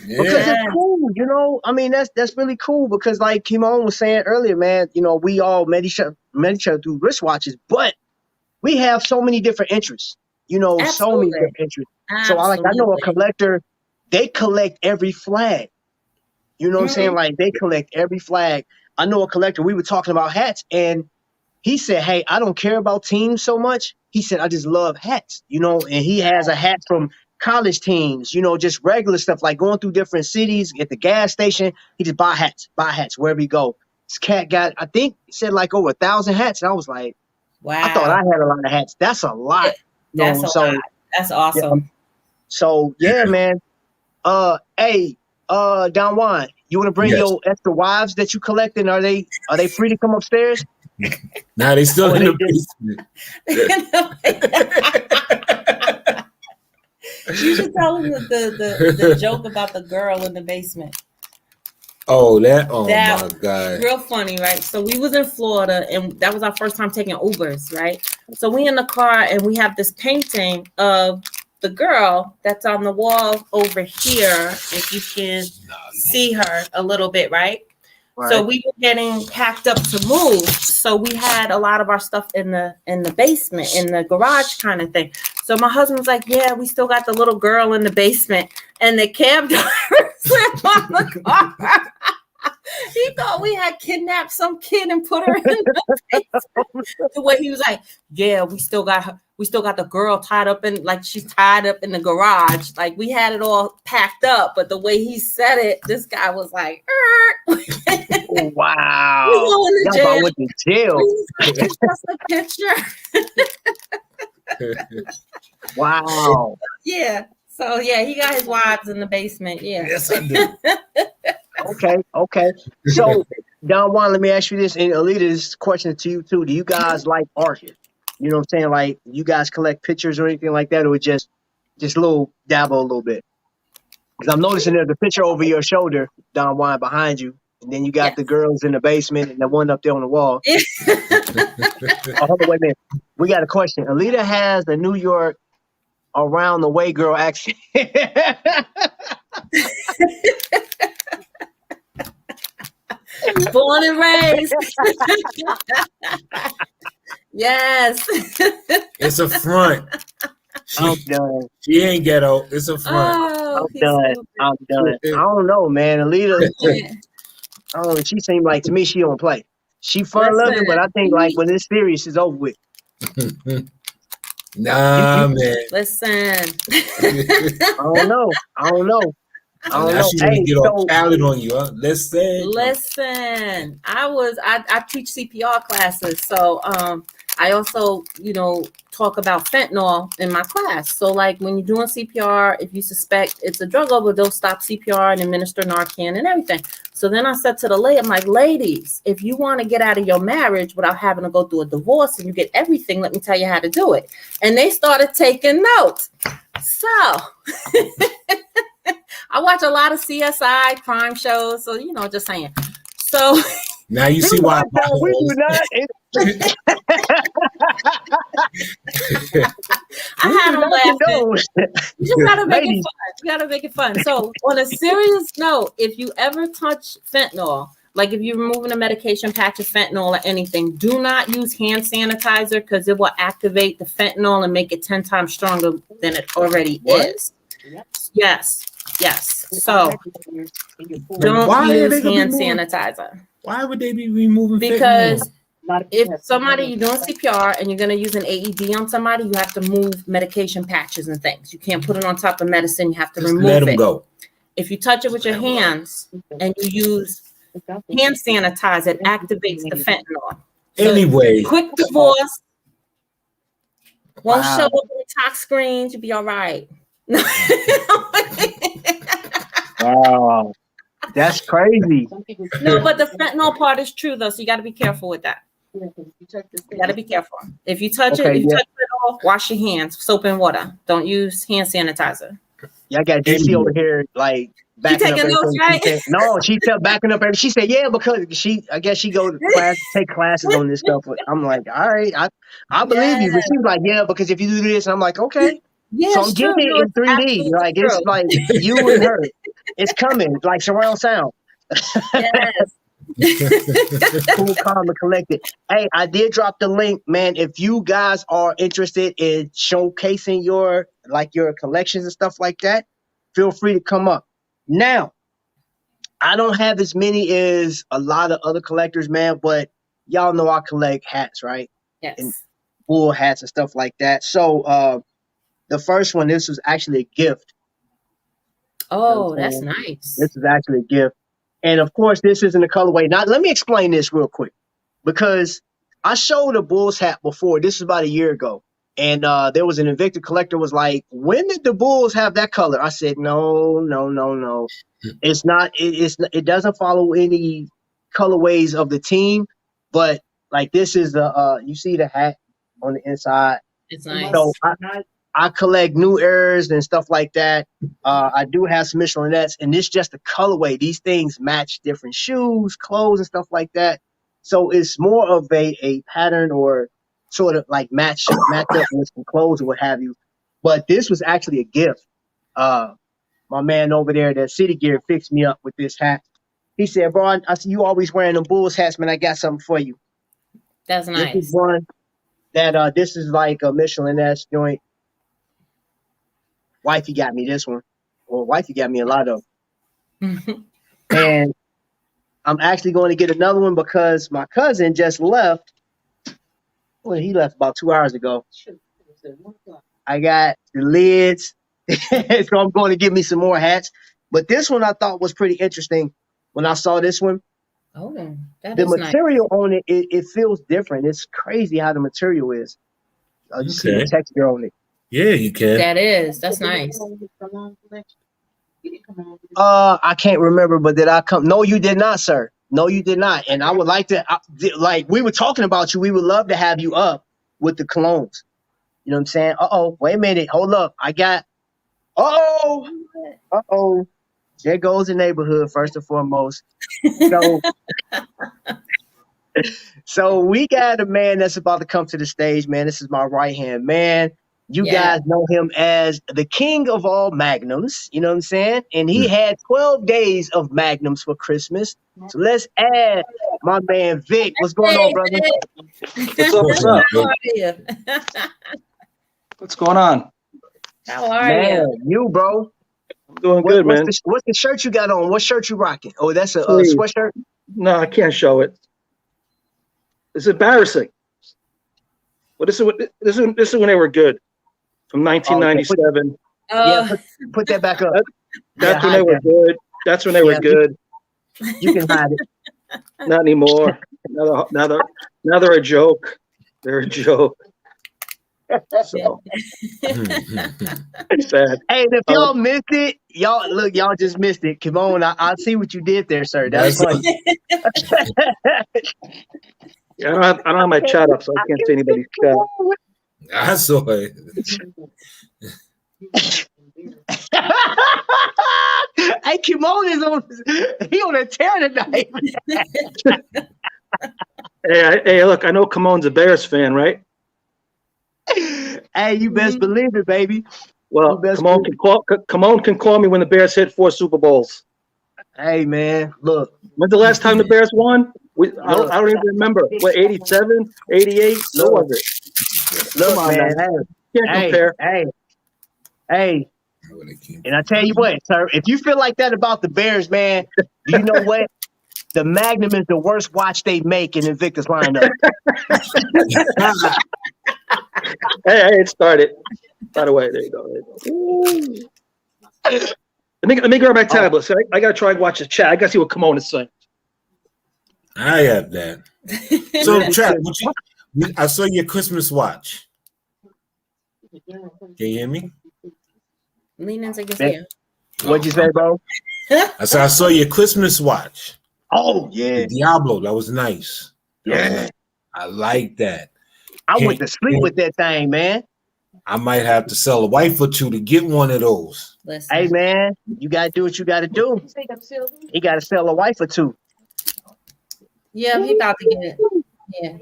it's cool, I mean, that's really cool because like Kimon was saying earlier, man, we all met each other through wristwatches, but we have so many different interests, so many different interests. Absolutely. So I know a collector, they collect every flag. You know what I'm saying? Like they collect every flag. I know a collector, we were talking about hats, and he said, hey, I don't care about teams so much. He said, I just love hats, and he has a hat from college teams, just regular stuff, like going through different cities at the gas station. He just buy hats wherever he go. This cat got, I think he said like over 1,000 hats. And I was like, wow, I thought I had a lot of hats. That's a lot. That's a lot. That's awesome. Yeah. So yeah, man. Hey, Don Juan, You want to bring Yes. your extra wives that you collecting? Are they free to come upstairs? Now they still Or in they the basement. You should tell them the joke about the girl in the basement. Oh, that That my God. real funny, right? So we was in Florida, and that was our first time taking Ubers, right? So we in the car, and we have this painting of the girl that's on the wall over here. If you can see her a little bit, right? So we were getting packed up to move. So we had a lot of our stuff in the basement, in the garage kind of thing. So my husband was like, yeah, we still got the little girl in the basement. And the cab driver slammed on the car. He thought we had kidnapped some kid and put her in the basement. The way he was like, yeah, we still got her. We still got the girl tied up in, like, she's tied up in the garage. Like, we had it all packed up, but the way he said it, this guy was like, wow. we going to jail. I went to jail. It's just a picture. Wow. Yeah. So yeah, he got his wives in the basement. Yeah. Yes, I do. Okay. So, Don Juan, let me ask you this, and Alita, this question to you too. Do you guys like art? You know what I'm saying? Like, you guys collect pictures or anything like that, or just a little dabble a little bit? Because I'm noticing there's a picture over your shoulder, Don Juan, behind you, and then you got the girls in the basement and the one up there on the wall. Oh, hold on, wait a minute. We got a question. Alita has a New York around the way girl accent. Born and raised. Yes. It's a front. I'm done. She ain't ghetto. It's a front. Oh, I'm done. I don't know, man. Alita, I don't know. She seemed like, to me, she don't play. She fun loving, but I think like when this series is over with. Nah, man. Listen. I don't know. Now she's gonna get all talent on you, huh? Listen. I teach CPR classes, so I also, talk about fentanyl in my class. So like when you're doing CPR, if you suspect it's a drug overdose, stop CPR and administer Narcan and everything. So then I said to the lady, I'm like, ladies, if you want to get out of your marriage without having to go through a divorce and you get everything, let me tell you how to do it. And they started taking notes. So I watch a lot of CSI crime shows. So, just saying. So now you see why we do not. I had them laughing. You just gotta make it fun. You gotta make it fun. So on a serious note, if you ever touch fentanyl, like if you're removing a medication patch of fentanyl or anything, do not use hand sanitizer because it will activate the fentanyl and make it 10 times stronger than it already is. Yes. So don't use hand sanitizer. Why would they be removing because fentanyl? If somebody, you're doing CPR and you're going to use an AED on somebody, you have to move medication patches and things. You can't put it on top of medicine. You have to remove it. Let them go. If you touch it with your hands and you use hand sanitizer, it activates the fentanyl. So anyway. Quick divorce. Won't show up on the top screens. You'll be all right. Wow. That's crazy. No, but the fentanyl part is true, though. So you got to be careful with that. You got to be careful. If you touch touch it, wash your hands, soap and water. Don't use hand sanitizer. Yeah, I got DC over here, like backing up notes, right? No, she kept backing up everything. She said, "Yeah, because I guess she go to class, take classes on this stuff." I'm like, "All right, I believe you." But she was like, "Yeah, because if you do this," and I'm like, "Okay." Yeah, so I'm getting it in 3D. Like true. It's like you and her. It's coming. It's like surround sound. Yes. Cool, calm, and collected. Hey, I did drop the link, man. If you guys are interested in showcasing your collections and stuff like that, feel free to come up. Now, I don't have as many as a lot of other collectors, man, but y'all know I collect hats, right? Yes. And wool hats and stuff like that. So the first one, this was actually a gift. Oh, that's nice. This is actually a gift. And of course, this isn't a colorway. Now, let me explain this real quick because I showed a Bulls hat before. This is about a year ago. And there was an Invicta collector was like, when did the Bulls have that color? I said, no, no, no, no. It's not. It doesn't follow any colorways of the team, but like this is the you see the hat on the inside. It's nice. So I collect new errors and stuff like that. I do have some Michelinets, and it's just the colorway. These things match different shoes, clothes, and stuff like that. So it's more of a pattern or sort of like match up with some clothes or what have you. But this was actually a gift. My man over there, the City Gear, fixed me up with this hat. He said, bro, I see you always wearing them Bulls hats, man. I got something for you. That's nice. This is one that this is like a Michelin-esque joint. Wifey got me this one. Well, wifey got me a lot of them. And I'm actually going to get another one because my cousin just left. Well, he left about 2 hours ago. I got the lids. So I'm going to get me some more hats. But this one I thought was pretty interesting when I saw this one. Oh, that the is material on it feels different. It's crazy how the material is. You see the texture on it. Yeah, you can. That's nice. I can't remember, but did I come? No, you did not, sir. No, you did not. And I would like to, like we were talking about you. We would love to have you up with the colognes. You know what I'm saying? Wait a minute. Hold up. I got, there goes the neighborhood, first and foremost. So we got a man that's about to come to the stage, man. This is my right-hand man. You guys know him as the king of all magnums. You know what I'm saying? And he had 12 days of magnums for Christmas. So let's add my man Vic. What's going on, brother? What's up? How are you? What's going on? How are Man, you? bro. I'm doing good, man. What's the shirt you got on? What shirt you rocking? Oh, that's a Please. sweatshirt? No, I can't show it. It's embarrassing. Well, this is when they were good, from 1997. Yeah, put that back up. That's when they were good. That's when they were good. You can hide it. Not anymore. Now they're a joke. They're a joke. So it's sad. Hey, if y'all missed it, y'all just missed it. Come on, I see what you did there, sir. That's funny. Yeah, I don't have my chat up, so I can't see anybody's chat. I saw it. Hey, Kimon is on a tear tonight. Hey, look, I know Kamon's a Bears fan, right? Hey, you best believe it, baby. Well, Kamon can call me when the Bears hit 4 Super Bowls. Hey, man, look. When's the last time the Bears won? I don't even remember. What, 87, 88? What was it? Look, Come on, man. Can't compare. Hey. And I tell you what, sir, if you feel like that about the Bears, man, you know what? The Magnum is the worst watch they make in Invictus lineup. Hey, it started. By the way, there you go. Let me grab my tablet. So I gotta try and watch the chat. I gotta see what Kamon is saying. I have that. So, Trap, I saw your Christmas watch. Can you hear me? Lean into your ear. What'd you say, bro? I saw your Christmas watch. Oh, yeah. The Diablo, that was nice. Yeah. I like that. I went to sleep with that thing, man. I might have to sell a wife or two to get one of those. Listen. Hey, man, you got to do what you got to do. He got to sell a wife or two. Yeah, he about to get it. Yeah.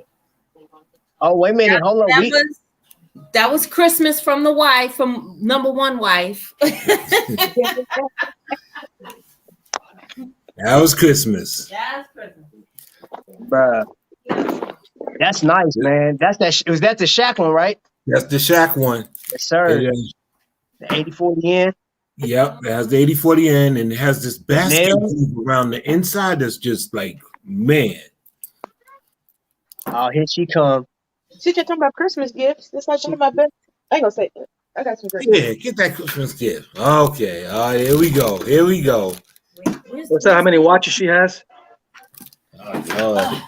Oh, wait a minute. Hold on. That was Christmas from the wife, from number one wife. That was Christmas. That's Christmas. Bruh. That's nice, man. Was that the Shaq one, right? That's the Shaq one. Yes, sir. The 80-40 in. Yep, it has the 80-40 in, and it has this basket around the inside that's just like, man. Oh, here she come. She just talking about Christmas gifts. That's like talking about best. I ain't gonna say that. I got some great. Yeah, get that Christmas gift. Okay. All right, here we go. What's that? How many watches she has? You got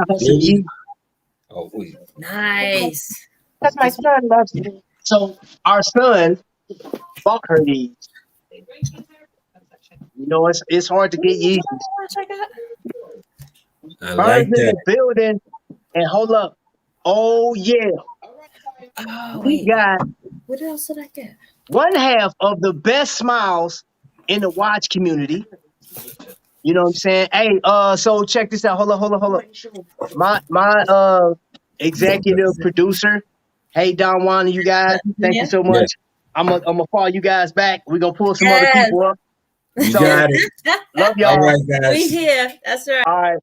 her some Yeezys. Oh, wait. Nice. Because my son loves me. So our son bought her these. You know, it's hard to get Yeezys. I Burns like in that. the building. And hold up. Oh yeah. Oh We wait, got what else did I get? one half of the best smiles in the watch community. You know what I'm saying? Hey, so check this out. Hold up. My executive producer. Hey Don Juan and you guys, thank you Yeah. so Yeah, much. I'm gonna follow you guys back. We're gonna pull some other Yes. people up. you So got it. love All y'all. right, We guys. here. That's right. All right.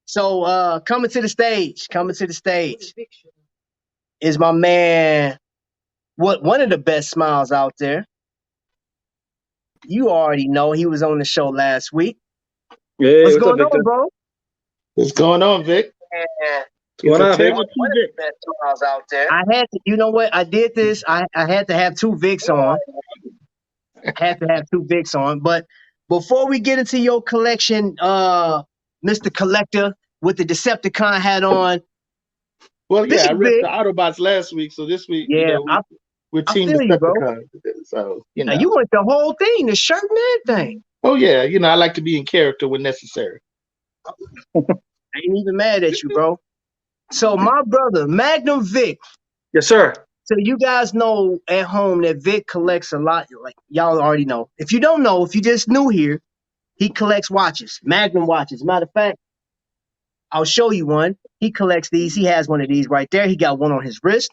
So coming to the stage is my man. What one of the best smiles out there. You already know he was on the show last week. Hey, What's what's up, going on, Victor? bro? What's going on, Vic? Yeah. What's going on, Vic? Entertainment One Vic. Best smiles out there. I had to, you know what? I did this. I had to have two Vicks on. Had to have two Vicks on. But before we get into your collection, Mr. Collector with the Decepticon hat on, Well, Big yeah, I ripped Vic. the Autobots last week, so this week, Yeah, we're I Team feel you, bro. Decepticon. So, Now you went the whole thing, the shirt and everything. Oh yeah, I like to be in character when necessary. I ain't even mad at you, bro. So my brother, Magnum Vic. Yes, sir. So you guys know at home that Vic collects a lot. Like y'all already know. If you don't know, if you just new here, he collects watches, Magnum watches. Matter of fact, I'll show you one. He collects these. He has one of these right there. He got one on his wrist.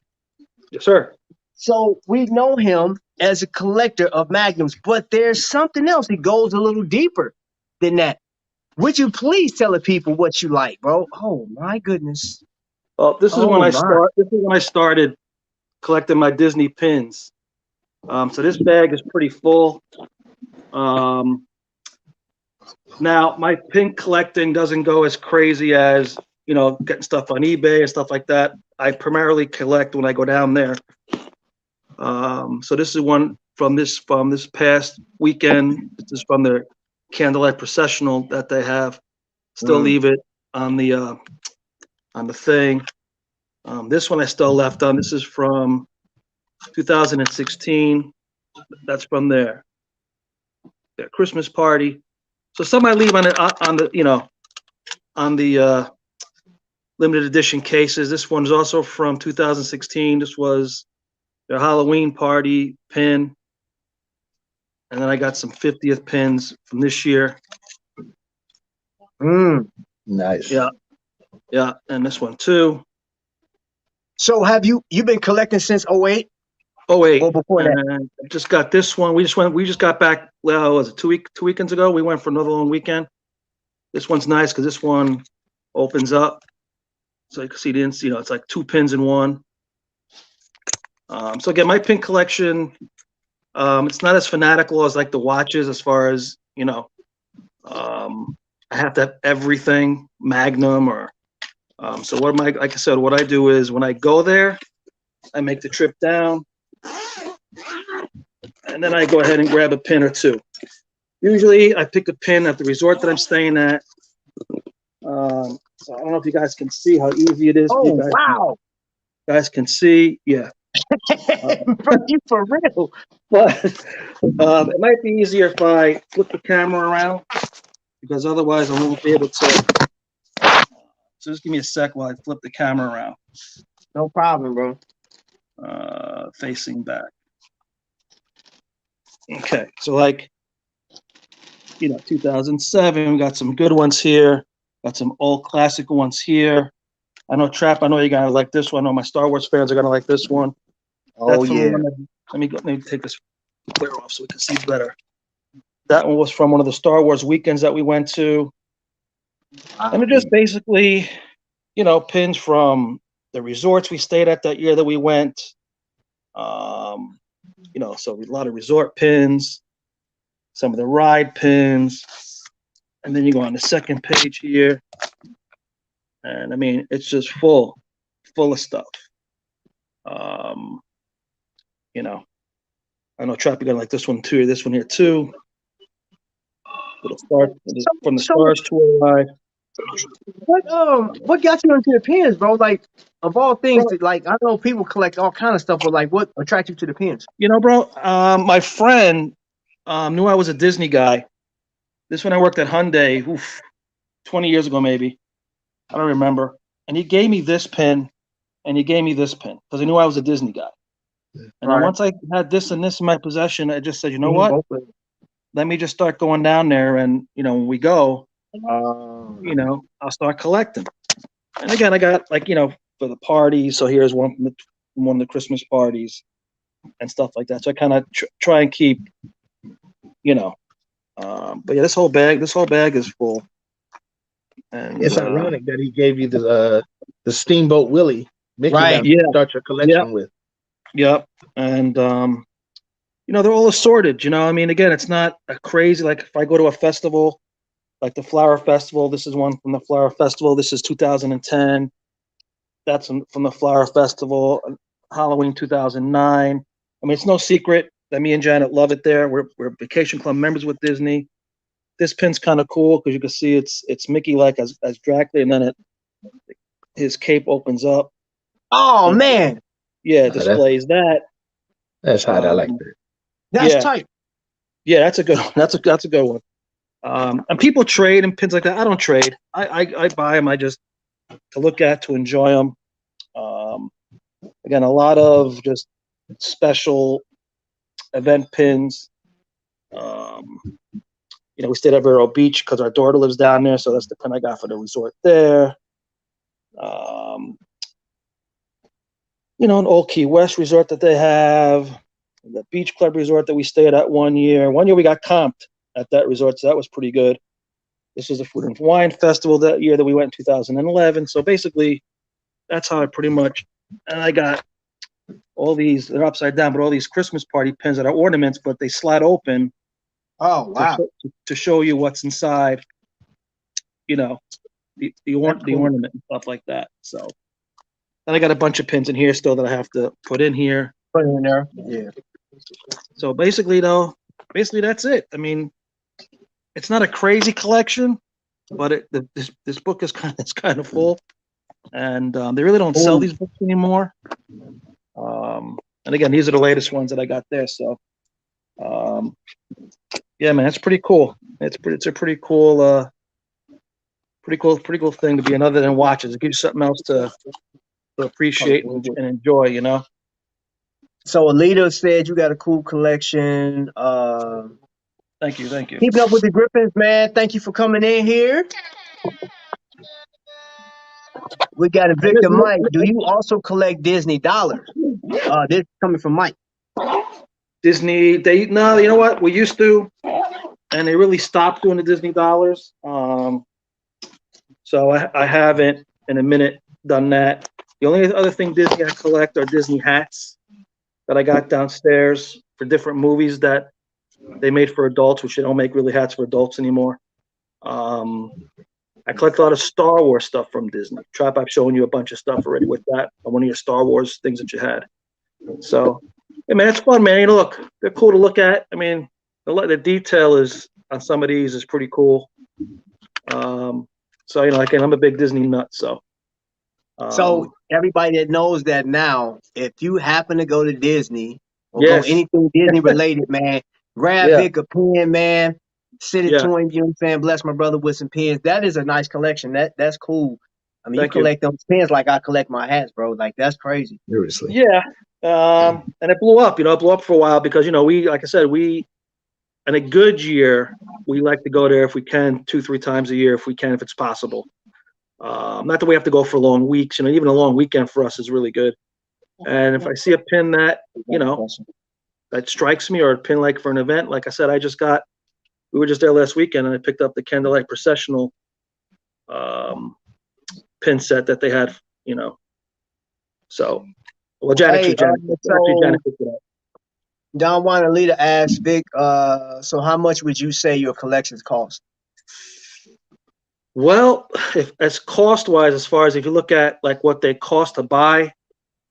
Yes, sir. So we know him as a collector of Magnums, but there's something else. He goes a little deeper than that. Would you please tell the people what you like, bro? Oh my goodness. Well, this is Oh when I my. started collecting my Disney pins. So this bag is pretty full. Now my pin collecting doesn't go as crazy as getting stuff on eBay and stuff like that. I primarily collect when I go down there. So this is one from this past weekend. This is from their candlelight processional that they have. Still leave it on the thing. This one I still left on. This is from 2016. That's from their Christmas party. So some I leave on the limited edition cases. This one's also from 2016. This was their Halloween party pin. And then I got some 50th pins from this year. Nice. Yeah, and this one too. So have you been collecting since 08? Oh wait, or before that? and I just got this one. We just got back. Well, was it 2 weekends ago? We went for another long weekend. This one's nice because this one opens up, so you can see it's like 2 pins in one. So again, my pin collection, it's not as fanatical as like the watches, as far as I have to have everything Magnum or. So like I said, what I do is when I go there, I make the trip down, and then I go ahead and grab a pin or two. Usually I pick a pin at the resort that I'm staying at. So I don't know if you guys can see how easy it is. Oh, wow. You guys can see, yeah. Bro, you for real. But it might be easier if I flip the camera around, because otherwise I won't be able to. So just give me a sec while I flip the camera around. No problem, bro. Facing back. Okay, so like 2007, we got some good ones here. Got some old classic ones here. I know Trap. I know you're gonna like this one. I know my Star Wars fans are gonna like this one. Oh yeah. Let me take this clear off so we can see better. That one was from one of the Star Wars weekends that we went to. And they're just basically, pins from the resorts we stayed at that year that we went. So a lot of resort pins, some of the ride pins, and then you go on the second page here, and I mean it's just full of stuff. I know Trap, you're gonna like this one too. This one here too. Little star from the Stars tour ride. What got you into the pins, bro? Like, of all things, Bro, like, I know people collect all kind of stuff, but like, what attracted you to the pins? bro, my friend knew I was a Disney guy. This when I worked at Hyundai, 20 years ago maybe. I don't remember. And he gave me this pin, and he gave me this pin because he knew I was a Disney guy. And then Right. once I had this and this in my possession, I just said, you know Mhm, what? both of them. Let me just start going down there, and when we go, Oh. I'll start collecting. And again, I got like for the parties. So here's one from one of the Christmas parties and stuff like that. So I kind of try and keep, but yeah, this whole bag is full. And It's ironic that he gave you the Steamboat Willie Mickey Right. Mouse to start your collection with. Yep. And they're all assorted. I mean, again, it's not a crazy, like if I go to a festival, like the Flower Festival, this is one from the Flower Festival. This is 2010. That's from the Flower Festival, Halloween 2009. I mean, it's no secret that me and Janet love it there. We're Vacation Club members with Disney. This pin's kind of cool because you can see it's Mickey like as Dracula, and then his cape opens up. Oh man. Yeah, it displays that. That's hot. I like that. That's tight. Yeah, that's a good one. That's a good one. And people trade and pins like that. I don't trade. I buy them. I just to look at, to enjoy them. Again, a lot of just special event pins. We stayed at Vero Beach because our daughter lives down there, so that's the pin I got for the resort there. An old Key West resort that they have, the beach club resort that we stayed at one year. One year we got comped at that resort, so that was pretty good. This was the Food and Wine Festival that year that we went in 2011. So basically, that's how I pretty much, and I got all these, they're upside down, but all these Christmas party pins that are ornaments, but they slide open. Oh, wow. To show you what's inside, the ornament and stuff like that. So, and I got a bunch of pins in here still that I have to put in here. Put in there. Yeah. So basically, that's it. I mean, it's not a crazy collection, but this book is kind of full, and they really don't sell these books anymore. And again, these are the latest ones that I got there. So, yeah, man, it's pretty cool. It's a pretty cool thing to be another than watches. It gives you something else to appreciate and enjoy. So Alita said you got a cool collection. Thank you. Keeping up with the Griffins, man. Thank you for coming in here. We got a Victor Mike. Do you also collect Disney dollars? This is coming from Mike. Disney, you know what? We used to, and they really stopped doing the Disney dollars. So I haven't in a minute done that. The only other thing Disney I collect are Disney hats that I got downstairs for different movies that they made for adults, which they don't make really hats for adults anymore. I collect a lot of Star Wars stuff from Disney. Trap, I've shown you a bunch of stuff already with that, one of your Star Wars things that you had. So, hey man, it's fun, man. Look, they're cool to look at. I mean, the detail is on some of these is pretty cool. So I'm a big Disney nut. So, so everybody that knows that now, if you happen to go to Disney or yes. go anything Disney related, man, grab Vic a pen, man. Send it to him. You know what I'm saying? Bless my brother with some pens. That is a nice collection. That's cool. I mean, you collect those pens like I collect my hats, bro. Like that's crazy. Seriously. Yeah. And it blew up. It blew up for a while because we, like I said, in a good year, we like to go there if we can 2-3 times a year if we can, if it's possible. Not that we have to go for long weeks. Even a long weekend for us is really good. And if I see a pin that that strikes me, or a pin like for an event, like I said, we were just there last weekend, and I picked up the Candlelight Processional pin set that they had. So, well, Janet picked it up. Don Juan Alita asked Vic, so how much would you say your collections cost? Well, as cost-wise, as far as if you look at like what they cost to buy,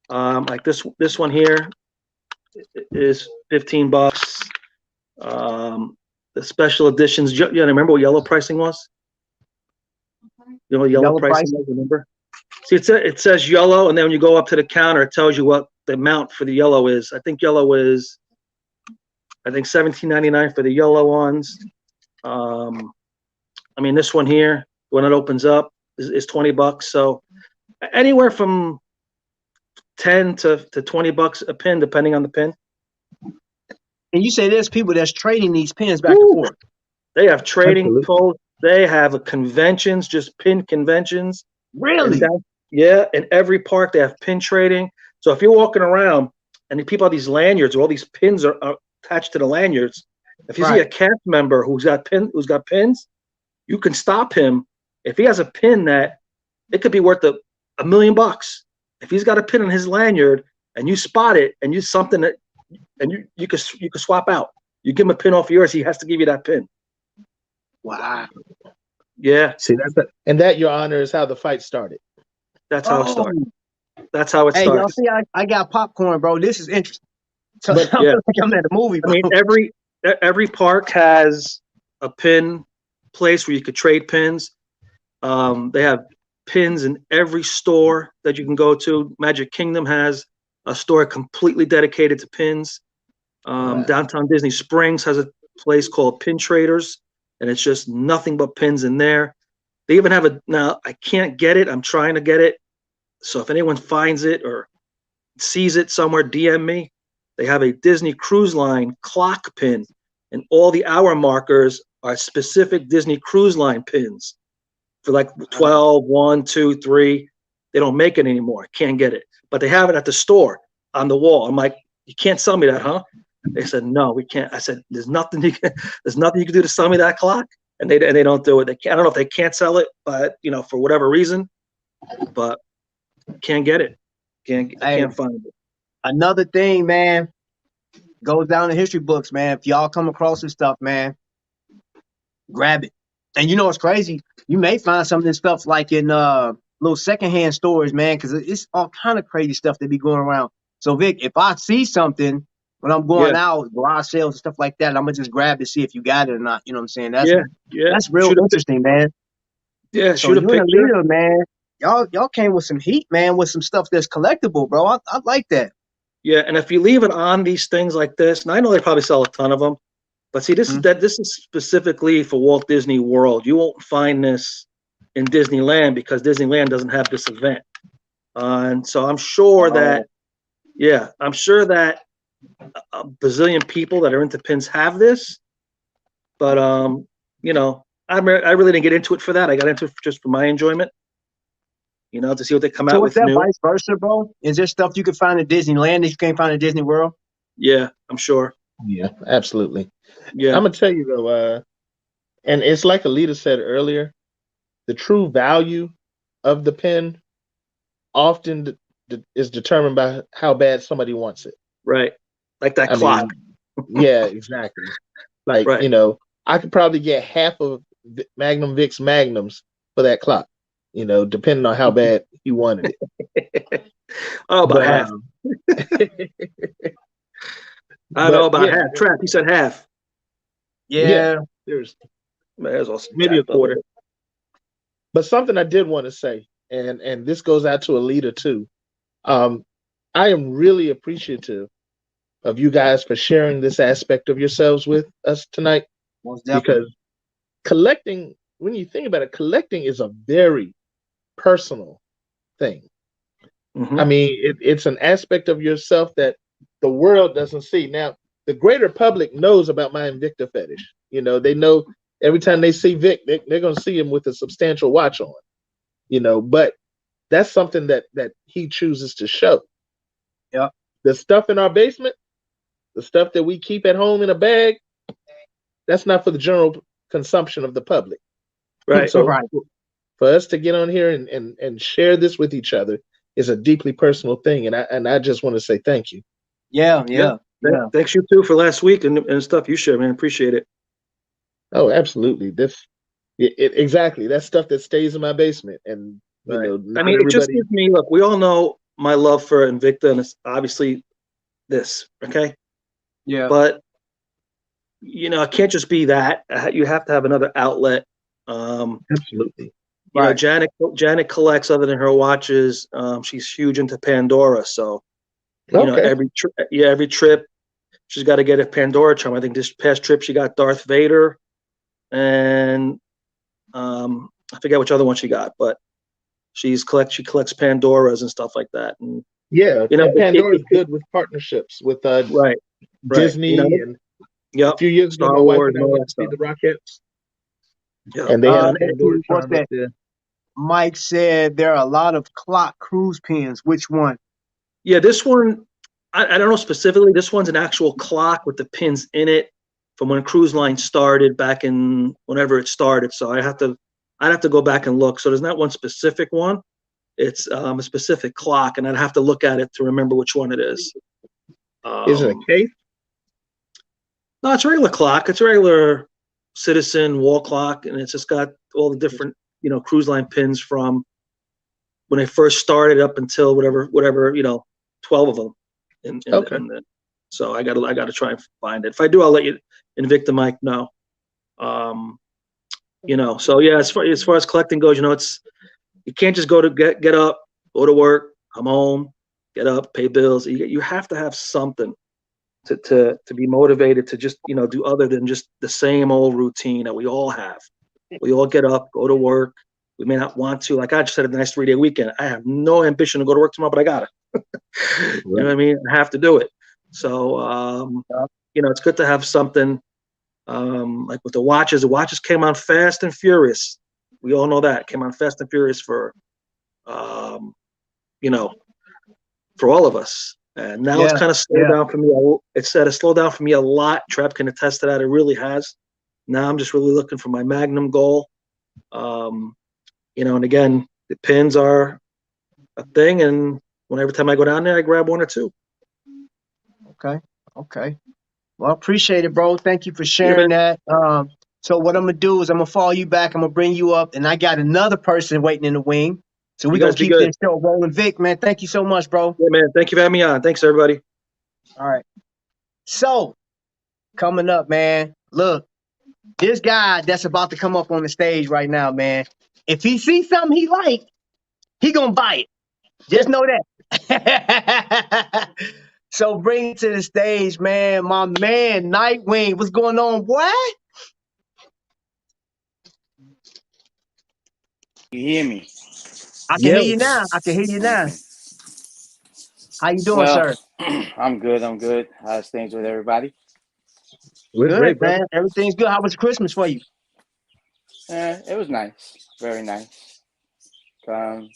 like this one here is $15. The special editions, remember what yellow pricing was? You know what yellow Yellow pricing price? is, remember? See, it says yellow, and then when you go up to the counter, it tells you what the amount for the yellow is. I think yellow is, I think $17.99 for the yellow ones. I mean, this one here, when it opens up, is $20. So anywhere from 10 to $20 a pin, depending on the pin. And you say there's people that's trading these pins back and Woo! forth. They have trading Absolutely. posts. They have conventions, just pin conventions. Really? Yeah, in every park they have pin trading. So if you're walking around and the people have these lanyards, all these pins are attached to the lanyards. If you see a cast member who's got pins, you can stop him. If he has a pin that it could be worth $1 million. If he's got a pin on his lanyard and you spot it and you something that and you could swap out. You give him a pin off yours, he has to give you that pin. Wow. Yeah. See, and that, Your Honor, is how the fight started. That's how it started. That's how it Hey, y'all starts. see, I got popcorn, bro. This is interesting. So But, I yeah. feel like I'm at a movie, I bro. mean, every park has a pin place where you could trade pins. They have pins in every store that you can go to. Magic Kingdom has a store completely dedicated to pins. Wow. Downtown Disney Springs has a place called Pin Traders, and it's just nothing but pins in there. They even have now I can't get it. I'm trying to get it. So if anyone finds it or sees it somewhere, DM me. They have a Disney Cruise Line clock pin, and all the hour markers are specific Disney Cruise Line pins for like 12, 1, 2, 3. They don't make it anymore. Can't get it. But they have it at the store on the wall. I'm like, you can't sell me that, huh? They said, no, we can't. I said, there's nothing you can do to sell me that clock. And they don't do it. They can't, I don't know if they can't sell it, but for whatever reason, but can't get it. Can't find it. Another thing, man, goes down in history books, man. If y'all come across this stuff, man, grab it. And you know what's crazy? You may find some of this stuff like in little secondhand stores, man, because it's all kind of crazy stuff that be going around. So Vic, if I see something when I'm going Yeah. out, garage sales and stuff like that, I'm gonna just grab it, see if you got it or not. You know what I'm saying? Yeah. That's real interesting, man. Yeah, So shoot a you and the picture. leader, man, y'all came with some heat, man, with some stuff that's collectible, bro. I like that. Yeah, and if you leave it on these things like this, and I know they probably sell a ton of them, but see, this is specifically for Walt Disney World. You won't find this in Disneyland because Disneyland doesn't have this event. And so I'm sure that a bazillion people that are into pins have this, but I really didn't get into it for that. I got into it just for my enjoyment, to see what they come out So is with that new. vice versa, bro? Is there stuff you can find at Disneyland that you can't find at Disney World? Yeah, I'm sure. Yeah, absolutely. Yeah. I'm gonna tell you though, and it's like Alita said earlier, the true value of the pen often is determined by how bad somebody wants it. Right. Like that clock. Yeah, exactly. Like, right. I could probably get half of Magnum Vic's Magnums for that clock, depending on how bad he wanted it. About half. I know about half. Trap, he said half. Yeah. There's also maybe a quarter. But something I did want to say, and this goes out to Alita too. I am really appreciative of you guys for sharing this aspect of yourselves with us tonight. Because collecting, when you think about it, collecting is a very personal thing. Mm-hmm. I mean, it's an aspect of yourself that the world doesn't see. Now, the greater public knows about my Invicta fetish. They know every time they see Vic, they're going to see him with a substantial watch on. But that's something that he chooses to show. Yeah. The stuff in our basement, the stuff that we keep at home in a bag, that's not for the general consumption of the public. Right. So for us to get on here and share this with each other is a deeply personal thing. And I just want to say thank you. Yeah. Thanks you too for last week and stuff you shared, man. Appreciate it. Oh, absolutely. Exactly. That's stuff that stays in my basement. And it just gives me, look, we all know my love for Invicta, and it's obviously this, okay? Yeah. But it can't just be that. You have to have another outlet. Absolutely. You know, Right. Janet collects other than her watches. She's huge into Pandora, so you know Okay. every trip she's got to get a Pandora charm. I think this past trip she got Darth Vader, and I forget which other one she got, but she collects Pandoras and stuff like that. And Yeah, you know, and Pandora's good with partnerships with right, Disney, you know, and yep, a few years ago, Star my wife Wars and I and all went that to see stuff. the Rockettes, Yeah, and they had a Let's Pandora see, what's charm up that? there. Mike said there are a lot of clock cruise pins. Which one? yeah. This one, I don't know specifically. This one's an actual clock with the pins in it from when cruise line started back in whenever it started. So I'd have to go back and look. So there's not one specific one. It's a specific clock, and I'd have to look at it to remember which one it is. Is it a case? No, it's a regular clock. It's a regular Citizen wall clock, and it's just got all the different, you know, cruise line pins from when they first started up until whatever, you know, 12 of them. Okay. So I gotta try and find it. If I do, I'll let you Invicta Mike know. You know, so yeah, as far as collecting goes, you know, you can't just get up, go to work, come home, get up, pay bills. You have to have something to be motivated to just, you know, do other than just the same old routine that we all have. We all get up, go to work. We may not want to. Like I just had a nice 3-day weekend. I have no ambition to go to work tomorrow, but I got it. You know what I mean? I have to do it. So, you know, it's good to have something like with the watches. The watches came on fast and furious. We all know that. Came on fast and furious for, you know, for all of us. And now it's kind of slowed down for me. It's had to slow down for me a lot. Trev can attest to that. It really has. Now I'm just really looking for my magnum goal. You know, and again, the pins are a thing. And every time I go down there, I grab one or two. Okay. Well, appreciate it, bro. Thank you for Yeah, sharing man. that. So what I'm gonna do is I'm gonna follow you back. I'm gonna bring you up, and I got another person waiting in the wing. So we're You gonna guys be keep good. this show rolling. Vic, man, thank you so much, bro. Yeah, man. Thank you for having me on. Thanks, everybody. All right. So coming up, man. Look, this guy that's about to come up on the stage right now, man. If he sees something he like, he gonna buy it. Just know that. So bring it to the stage, man. My man, Nightwing. What's going on, boy? You hear me? I can hear you now. I can hear you now. Okay. How you doing, Well, sir? I'm good. I'm good. How's things with everybody? We're Good, great, brother. man. Everything's good. How was Christmas for you? It was nice. Very nice. Um,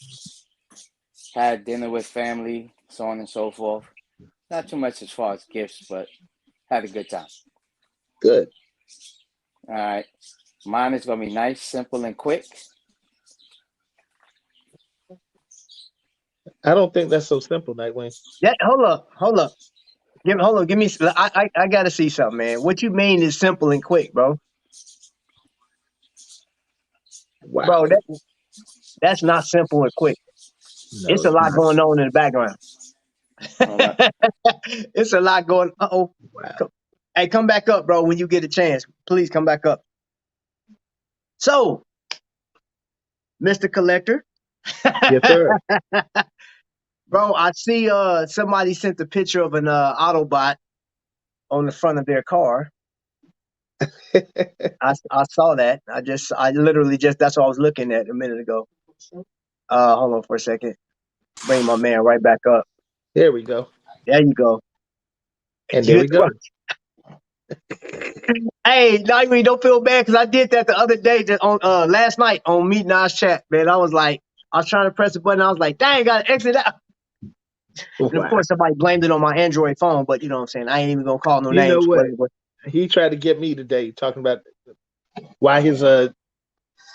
had dinner with family, so on and so forth. Not too much as far as gifts, but had a good time. Good. All right. Mine is gonna be nice, simple, and quick. I don't think that's so simple, Nightwing. Yeah, hold up. Give me. I gotta see something, man. What you mean is simple and quick, bro? Wow. Bro, that's not simple and quick. No, It's a it's lot not. going on in the background. Hold up. It's a lot going. Uh-oh. Wow. Hey, come back up, bro. When you get a chance, please come back up. So, Mr. Collector. Yes, sir. Bro, I see somebody sent a picture of an Autobot on the front of their car. I saw that. I literally just that's what I was looking at a minute ago. Hold on for a second. Bring my man right back up. There we go. There you go. And there we go. Hey, Nightwing, don't feel bad because I did that the other day on last night on Meet Nas chat, man. I was trying to press the button. I was like, dang, gotta exit out. And of Wow. course, somebody blamed it on my Android phone, but you know what I'm saying? I ain't even gonna call no You know names. what? He tried to get me today talking about why his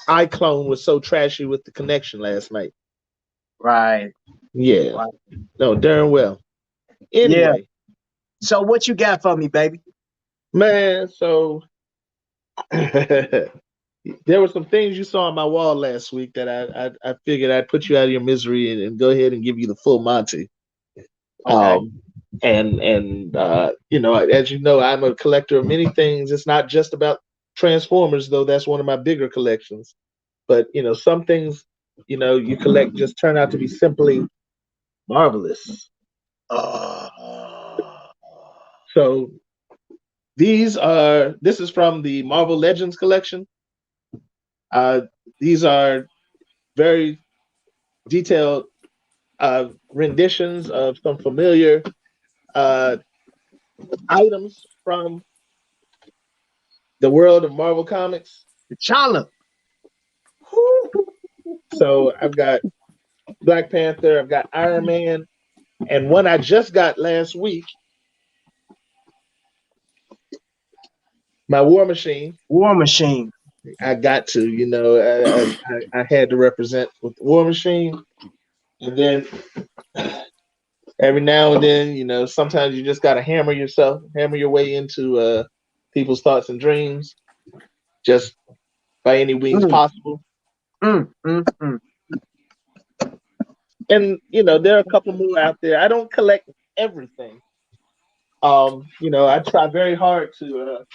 iClone was so trashy with the connection last night. Right. Yeah. Right. No, darn well. Anyway. Yeah. So what you got for me, baby? Man, so there were some things you saw on my wall last week that I figured I'd put you out of your misery and go ahead and give you the full Monty. Okay. You know, as you know, I'm a collector of many things. It's not just about Transformers, though. That's one of my bigger collections. but some things you collect just turn out to be simply marvelous. Oh. So this is from the Marvel Legends collection. These are very detailed renditions of some familiar uh, items from the world of Marvel Comics. T'Challa. So I've got Black Panther, I've got Iron Man, and one I just got last week, my War Machine. War Machine. I got to, I had to represent with the War Machine, and then every now and then, sometimes you just got to hammer your way into people's thoughts and dreams, just by any means Mm, possible. mm. And there are a couple more out there. I don't collect everything. I try very hard to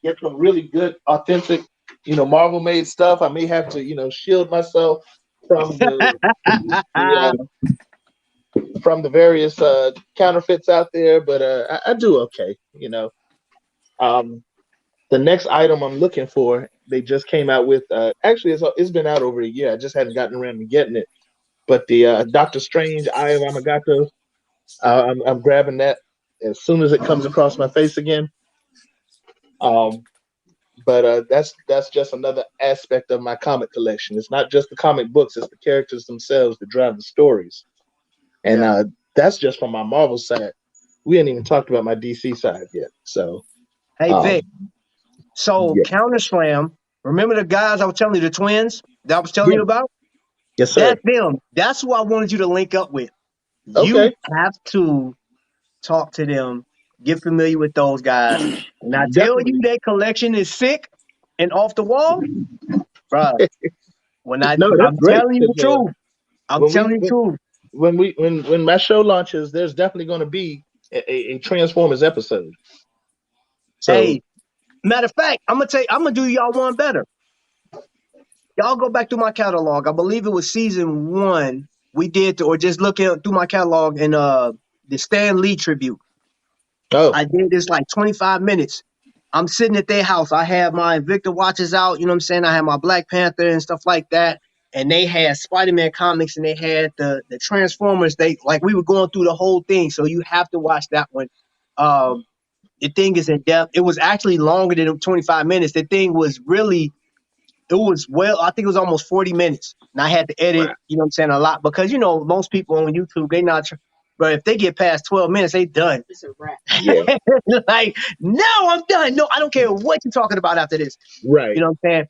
get some really good, authentic, Marvel made stuff. I may have to, shield myself from the from the various counterfeits out there, but I do okay. Um, the next item I'm looking for, they just came out with. Actually, it's been out over a year. I just hadn't gotten around to getting it. But the Doctor Strange Eye of Amagato, I'm grabbing that as soon as it comes across my face again. But that's just another aspect of my comic collection. It's not just the comic books; it's the characters themselves that drive the stories. And that's just from my Marvel side. We ain't even talked about my DC side yet. So, Hey Vic. So yeah. Counter Slam. Remember the guys I was telling you, the twins that I was telling Yeah. you about? Yes, sir. That's them. That's who I wanted you to link up with. You Okay. have to talk to them, get familiar with those guys. And I tell you, Definitely. their collection is sick and off the wall, bruh. No, that's I'm great telling you the because truth. I'm when we telling you the truth. when my show launches, there's definitely going to be a Transformers episode. So, Hey, matter of fact, I'm gonna do y'all one better. Y'all go back through my catalog. I believe it was season 1. We did, or just looking through my catalog and the Stan Lee tribute. oh I did this like 25 minutes. I'm sitting at their house. I have my Victor watches out. You know what I'm saying? I have my Black Panther and stuff like that. And they had Spider-Man comics and they had the Transformers. We were going through the whole thing. So you have to watch that one. Um, the thing is in depth. It was actually longer than 25 minutes. The thing was really, I think it was almost 40 minutes. And I had to edit, wow. you know what I'm saying, a lot because, most people on YouTube, they not, but if they get past 12 minutes, they done. It's a wrap. Yeah. Like, no, I'm done. No, I don't care what you're talking about after this. Right. You know what I'm saying?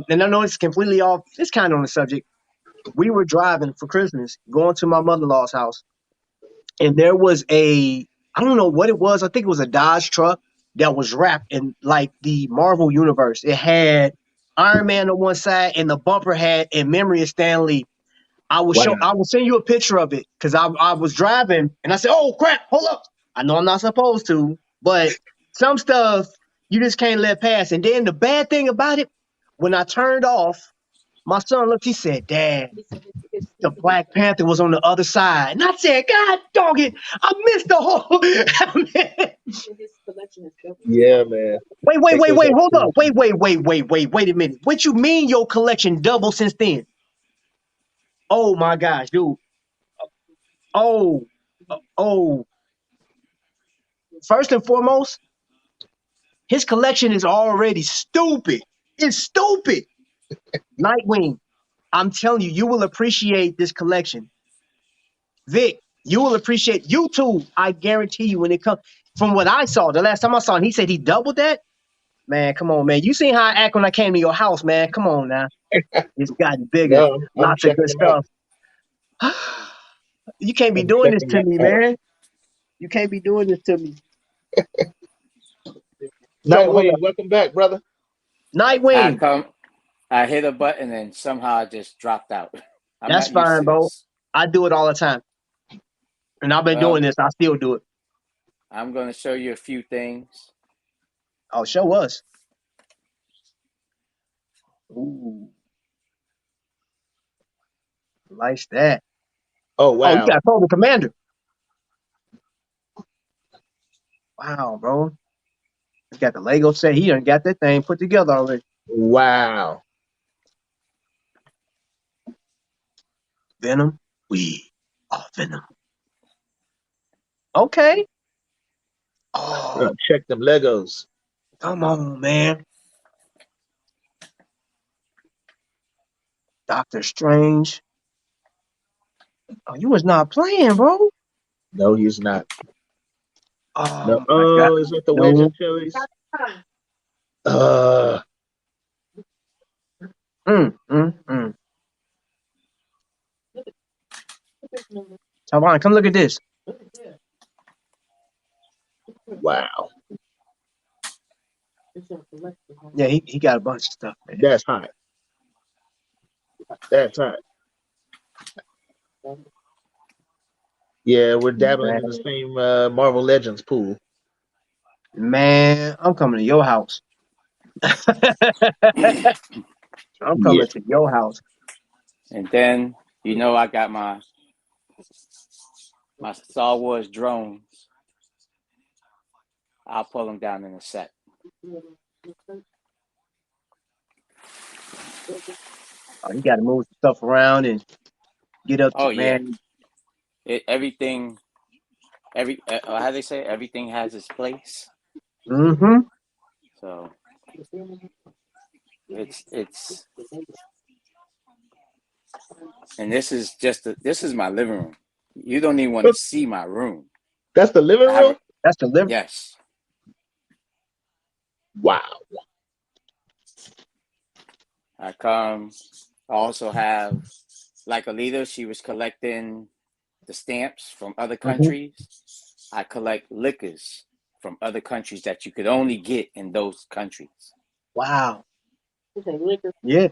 And I know it's completely off. It's kind of on the subject. We were driving for Christmas, going to my mother-in-law's house. And there was I don't know what it was. I think it was a Dodge truck that was wrapped in like the Marvel universe. It had Iron Man on one side and the bumper had In Memory of Stan Lee. I Wow. will send you a picture of it because I was driving and I said, oh crap, hold up. I know I'm not supposed to, but some stuff you just can't let pass. And then the bad thing about it, when I turned off, my son looked, he said, Dad, the Black Panther was on the other side. And I said, God dog it, I missed the whole. Yeah, man. Wait, hold up. Wait a minute. What you mean your collection doubled since then? Oh my gosh, dude. Oh, oh. First and foremost, his collection is already stupid. It's stupid. Nightwing, I'm telling you, you will appreciate this collection. Vic, you will appreciate YouTube. I guarantee you when it comes from what I saw, the last time I saw him, he said he doubled that. Man, come on, man. You seen how I act when I came to your house, man. Come on now. It's gotten bigger. No, I'm Lots of checking good them out. stuff. You can't be I'm doing this checking to that me, out. man. You can't be doing this to me. So hold Nightwing, up. welcome back, brother. Nightwing. I hit a button and somehow I just dropped out. I'm That's not used fine, to bro. this. I do it all the time. And I've been doing Well, this. I still do it. I'm going to show you a few things. Oh, show us. Ooh. Likes that. Oh Oh, you wow. got Cobra Commander. Wow, bro. He's got the Lego set. He done got that thing put together already. Wow. Venom. We are Venom. Okay. Oh, Check them Legos. come on, man. Doctor Strange. Oh, you was not playing, bro. No, he's not. No. Oh my God. Oh, is it the Wedge No. Antilles? Mm, mm, mm. Tavon, come look at this. Wow. Yeah, he got a bunch of stuff, man. That's hot. That's hot. Yeah, we're dabbling in the same Marvel Legends pool. Man, I'm coming to your house. I'm Yeah. coming to your house. And then I got my Star Wars drones. I'll pull them down in a set. Oh, you got to move stuff around and get up to, Oh yeah, man. everything. How they say, everything has its place. Mm-hmm. So it's and this is my living room. You don't even want to see my room. That's the living room? That's the living. Yes. Wow. I also have, like Alita, she was collecting the stamps from other countries. I collect liquors from other countries that you could only get in those countries. Wow. Yeah.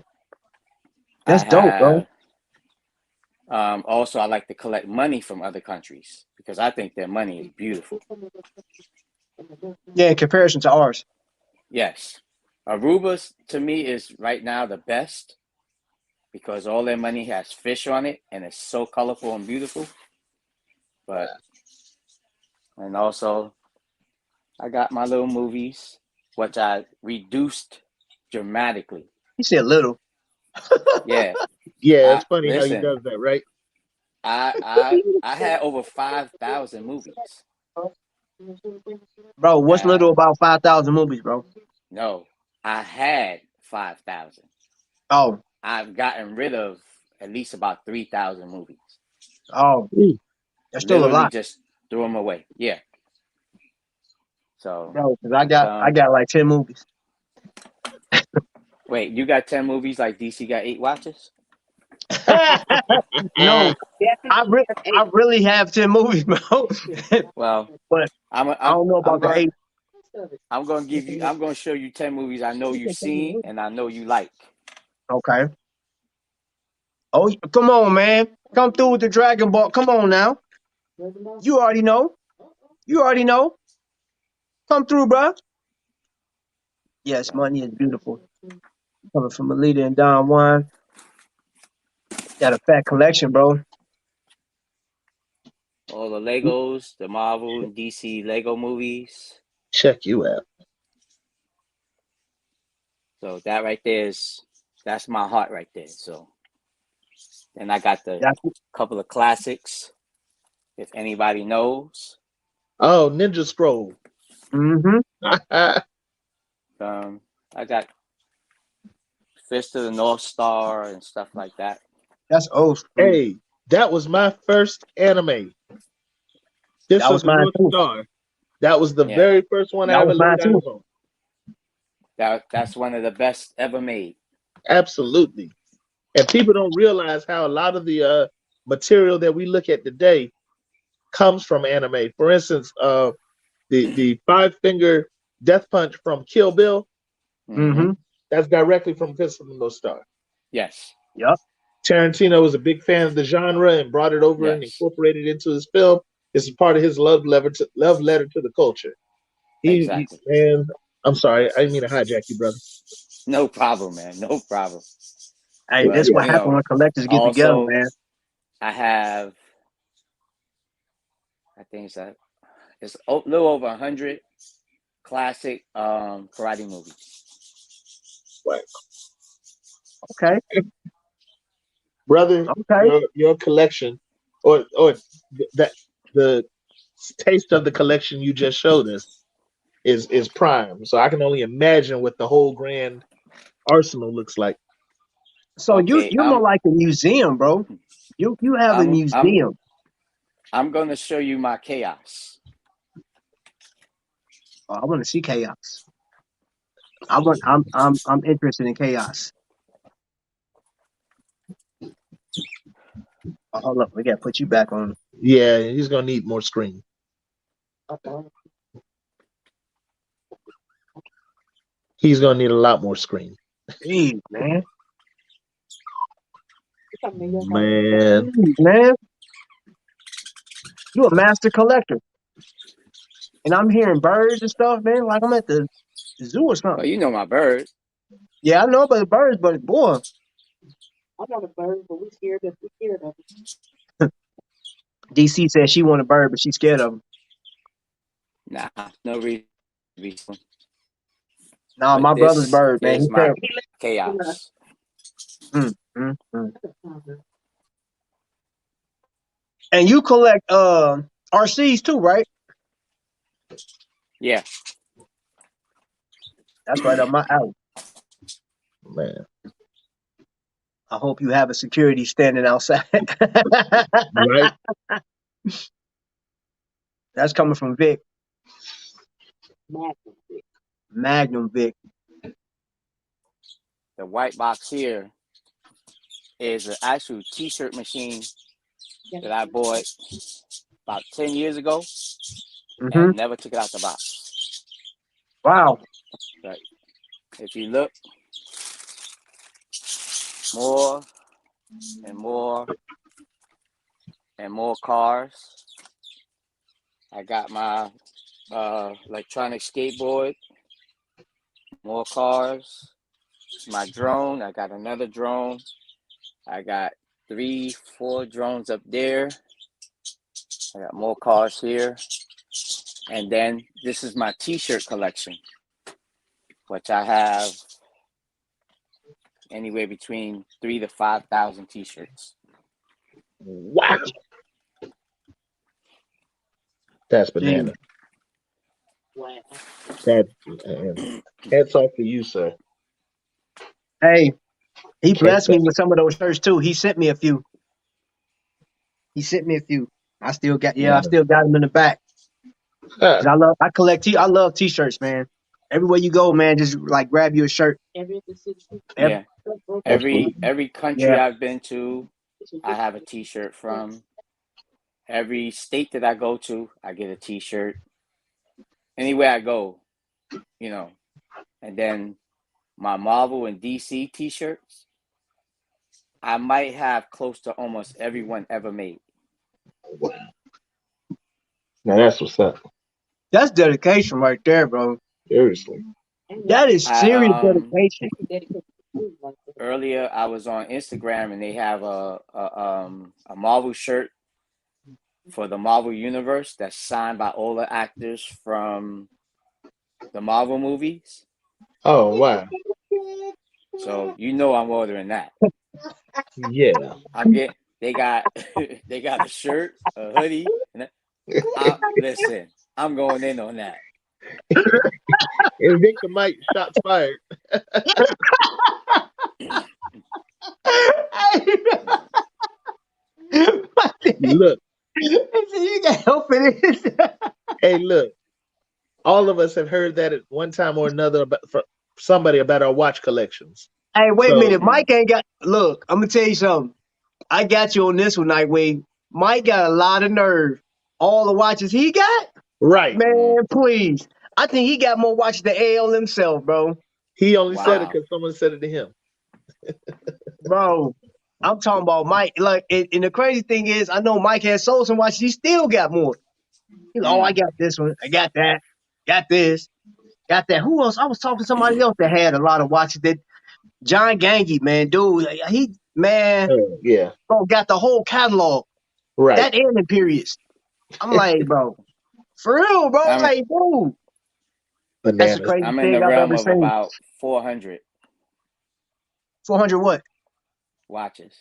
That's dope, bro. Also, I like to collect money from other countries because I think their money is beautiful. Yeah, in comparison to ours. Yes. Aruba, to me, is right now the best because all their money has fish on it and it's so colorful and beautiful. And also, I got my little movies, which I reduced dramatically. He said little. Yeah. Yeah, it's funny how he Listen, does that, right? I had over 5,000 movies. Bro, what's little about 5,000 movies, bro? No, I had 5,000. Oh. I've gotten rid of at least about 3,000 movies. Oh. That's still a Literally lot. just threw them away. Yeah. So, bro, because I got like 10 movies. Wait, you got 10 movies like DC got 8 watches? No, I really have 10 movies, bro. Well, but I don't know about the 8. I'm gonna show you 10 movies I know you've seen and I know you like. Okay. Oh, come on, man. Come through with the Dragon Ball. Come on now. You already know. Come through, bro. Yes, money is beautiful. Coming from Alita and Don Juan. Got a fat collection, bro. All the Legos, the Marvel and DC Lego movies. Check you out. So that right there that's my heart right there. So, and I got the couple of classics. If anybody knows. Oh, Ninja Scroll. Mm-hmm. I got Fist of the North Star and stuff like that. That's old school. Hey, that was my first anime. Fist of the North Star. That was the very first one I ever learned how to own. That's one of the best ever made. Absolutely. And people don't realize how a lot of the material that we look at today comes from anime. For instance, the 5-finger death punch from Kill Bill. Mm-hmm. That's directly from Fist of the North Star. Yes. Yep. Tarantino was a big fan of the genre and brought it over and incorporated it into his film. This is part of his love letter to the culture. Exactly. Man, I'm sorry, I didn't mean to hijack you, brother. No problem, man. No problem. Hey, that's what happens when collectors get together, man. I have, I think it's a little over 100 classic karate movies. Okay. Brother, Okay. your collection, or that the taste of the collection you just showed us is prime. So I can only imagine what the whole grand arsenal looks like. So Okay, you're more like a museum, bro. You have a museum. I'm gonna show you my chaos. Oh, I want to see chaos. I'm interested in chaos. Oh, hold up, we gotta put you back on. Yeah, he's gonna need more screen. He's gonna need a lot more screen. Jeez, man. Man, Jeez, man. You a master collector. And I'm hearing birds and stuff, man, like I'm at the zoo or Well, something. you know my bird. Yeah, I know about the birds, but boy, I want a bird, but we scared of it. DC said she want a bird, but she's scared of him. Nah, no reason. Nah, But my brother's this bird, man. is He my said, chaos. mm. And you collect RCs too, right? Yeah. That's right up my alley. man, I hope you have a security standing outside. right? That's coming from Vic. Magnum Vic. The white box here is an actual T-shirt machine that I bought about 10 years ago and never took it out the box. Wow. But if you look, more and more and more cars. I got my electronic skateboard, more cars, my drone. I got another drone. I got 3-4 drones up there. I got more cars here. And then this is my T-shirt collection, which I have anywhere between 3,000 to 5,000 T-shirts. Wow. That's banana. Hats off to you, sir. Hey, he blessed me with some of those shirts too. He sent me a few. I still got them in the back. I collect I love T-shirts, man. Everywhere you go, man, just like grab you a shirt. Yeah. Every country I've been to, I have a T-shirt from. Every state that I go to, I get a T-shirt. Anywhere I go, you know. And then my Marvel and DC T-shirts, I might have close to almost everyone ever made. Now that's what's up. That's dedication right there, bro. Seriously. That is serious dedication. Earlier, I was on Instagram and they have a Marvel shirt for the Marvel Universe that's signed by all the actors from the Marvel movies. Oh, wow. So you know I'm ordering that. Yeah. They got a shirt, a hoodie. Listen, I'm going in on that. And Victor Mike, shots fired. Look. You got help in it. Hey, look. All of us have heard that at one time or another from somebody about our watch collections. Hey, wait a minute. Mike ain't got. Look, I'm gonna tell you something. I got you on this one, Nightwing. Mike got a lot of nerve. All the watches he got, right? Man, please. I think he got more watches than AL himself, bro. He only said it because someone said it to him. Bro, I'm talking about Mike. Like, and the crazy thing is, I know Mike has sold some watches. He still got more. He's like, oh, I got this one. I got that. Got this. Got that. Who else? I was talking to somebody else that had a lot of watches. That John Gangy, man, dude. Man, Yeah, bro, got the whole catalog. right. That and the periods. I'm like, bro, for real, bro. I'm Like, dude, that's the Bananas. craziest I'm in thing the I've realm ever of seen. about 400 400 what? watches.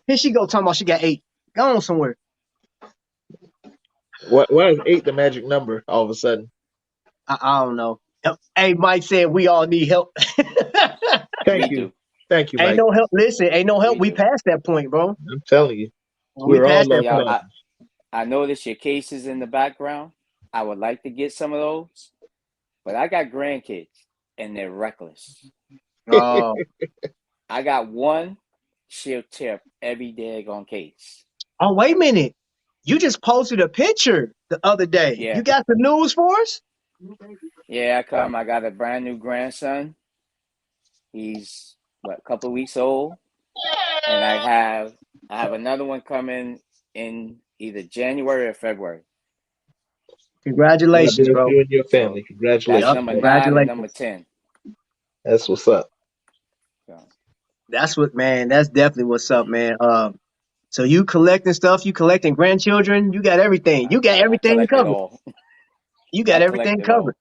Here she go talking about she got 8. Go on somewhere. Why is 8 the magic number all of a sudden? I don't know. Hey, Mike said we all need help. Thank We you. do. Thank you, Ain't Mike. no help. Listen, ain't no help. We We do. passed that point, bro. I'm telling you, We we're all passed that lost Yeah, point. causes. I noticed your cases in the background. I would like to get some of those, but I got grandkids and they're reckless. Oh, I got one, she'll tear every daggone case. oh, wait a minute. You just posted a picture the other day. Yeah. You got the news for us? Yeah, I got a brand new grandson. He's a couple of weeks old. And I have another one coming in either January or February. God Congratulations, bless bro. you and your So family. that's Congratulations, Yup, number man. 9 and number congratulations. 10. That's what's up. So, That's what, man. That's definitely what's up, man. So you collecting stuff? You collecting grandchildren? You got everything. You got I everything collect it covered. all. You I got collect everything it covered. all.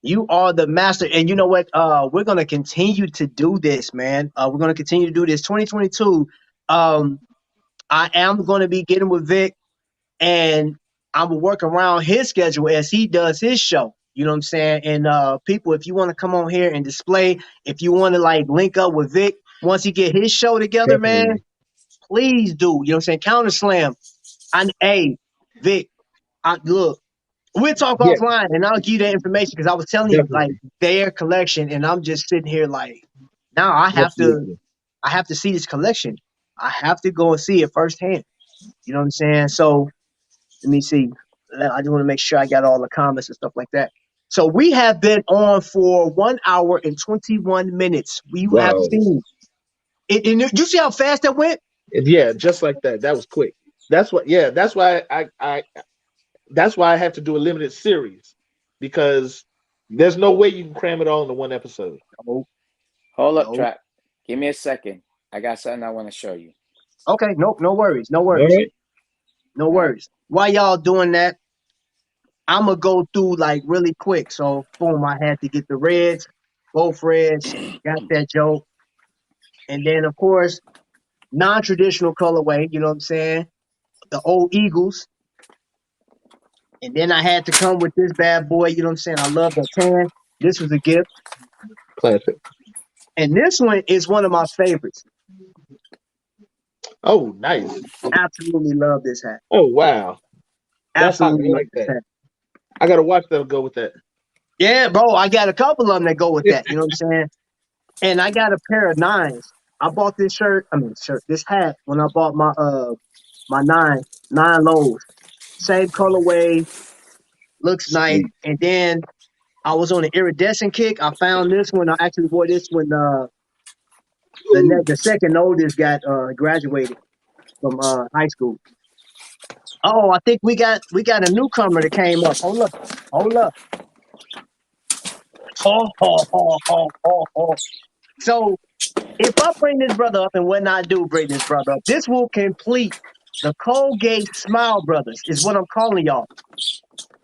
You are the master. And you know what? We're gonna continue to do this, man. We're gonna continue to do this. 2022. I am gonna be getting with Vic, and I'm gonna work around his schedule as he does his show. You know what I'm saying? And people, if you want to come on here and display, if you want to like link up with Vic once he get his show together, man, Definitely. please do. You know what I'm saying? Counter Slam. Hey, Vic, look, we'll talk Yeah, offline and I'll give you that information because I was telling you like definitely. their collection, and I'm just sitting here like, now Absolutely. I have to see this collection. I have to go and see it firsthand. You know what I'm saying? So let me see. I just want to make sure I got all the comments and stuff like that. So we have been on for 1 hour and 21 minutes. We have Wow. seen it. And you see how fast that went? Yeah, just like that. That was quick. That's what. Yeah, that's why that's why I have to do a limited series because there's no way you can cram it all into one episode. No, Hold up, no. Trap. Give me a second. I got something I want to show you. Okay, no worries. No All worries. right. No All right. worries. While y'all doing that, I'm gonna go through like really quick. So boom, I had to get the reds, both reds, got that joke. And then of course, non-traditional colorway, you know what I'm saying? The old Eagles. And then I had to come with this bad boy, you know what I'm saying? I love that tan. This was a gift. Classic. And this one is one of my favorites. Oh, nice. Absolutely love this hat. Oh, wow. That's hot. Absolutely I love like this that. hat. I got to watch that go with that. Yeah, bro, I got a couple of them that go with that, you know what I'm saying? And I got a pair of nines. I bought this this hat when I bought my nine lows. Same colorway, looks nice. Sweet. And then I was on an iridescent kick. I found this one. I actually wore this when the second oldest got graduated from high school. Oh, I think we got a newcomer that came up. Hold up. Oh. So if I bring this brother up and when I do bring this brother up, this will complete the Colgate Smile Brothers, is what I'm calling y'all.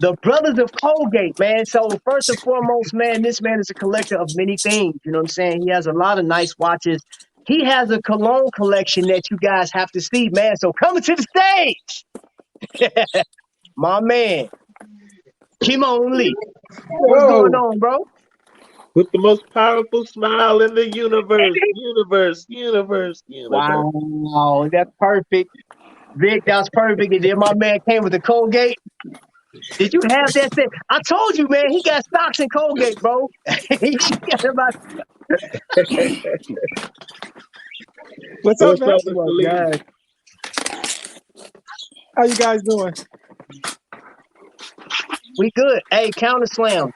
The brothers of Colgate, man. So first and foremost, man, this man is a collector of many things. You know what I'm saying? He has a lot of nice watches. He has a cologne collection that you guys have to see, man. So coming to the stage, my man, Kimon Lee. What's going Whoa. on, bro? With the most powerful smile in the universe. Universe. Wow, that's perfect. Vic, that's perfect. And then my man came with the Colgate. Did you have that thing? I told you, man, he got stocks in Colgate, bro. He got about What's up, What's man? up, Mr. what Lee? guys. How you guys doing? We good. Hey, counter slam.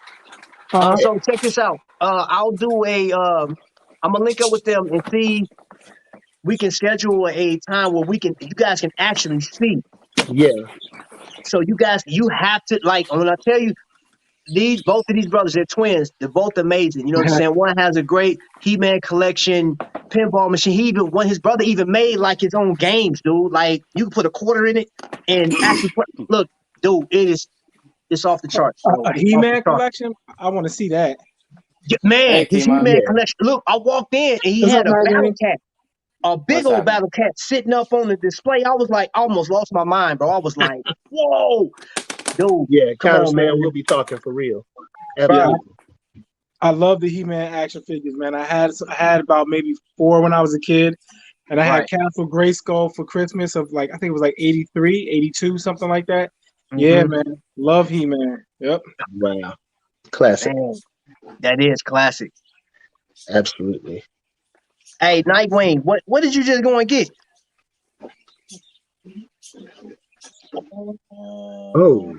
Uh-huh. So check this out. I'll do I'm gonna link up with them and see we can schedule a time where you guys can actually see. Yeah. So you have to like when I tell you both of these brothers, they're twins. They're both amazing. You know what I'm saying? One has a great He-Man collection, pinball machine. His brother even made like his own games, dude. Like you can put a quarter in it and actually look, dude, it's off the charts, bro. A It's off the He-Man charts. collection? I want to see that. Yeah, man, Hey, his Kima. He-Man Yeah. collection. Look, I walked in and he What's up, had a battle Nightwing? cat. A big What's old happening? battle cat sitting up on the display. I was like, I almost lost my mind, bro. I was like, whoa, dude, Yeah, come on, Congressman, man. we'll be talking for real. Yeah, Absolutely. I love the He-Man action figures, man. I had about maybe 4 when I was a kid, and I had Right. Castle Grayskull for Christmas of like I think it was like 83, 82, something like that. Yeah, Mm-hmm. man. Love He-Man. Yep. Wow. Classic. Man, that is classic. Absolutely. Hey, Nightwing, what did you just go and get? Oh.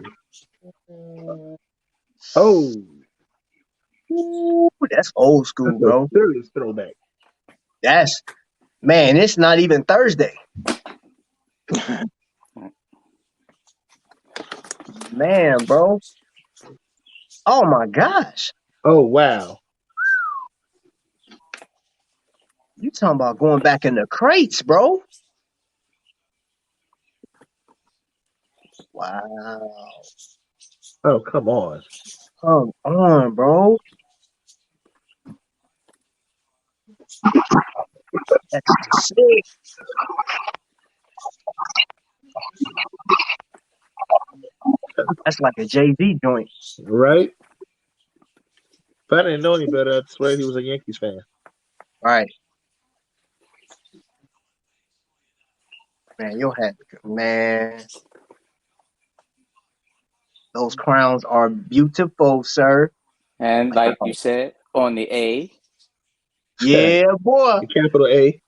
Oh. Ooh, that's old school, That's a bro. serious throwback. Man, it's not even Thursday. Man, bro. Oh my gosh. Oh, wow. You talking about going back in the crates, bro. Wow. Oh, come on. Come on, bro. That's sick. That's like a Jay-Z joint. Right? If I didn't know any better, I'd swear he was a Yankees fan. Right. Man, you'll have man. Those crowns are beautiful, sir. And like you said, on the A. Yeah, boy. The capital A.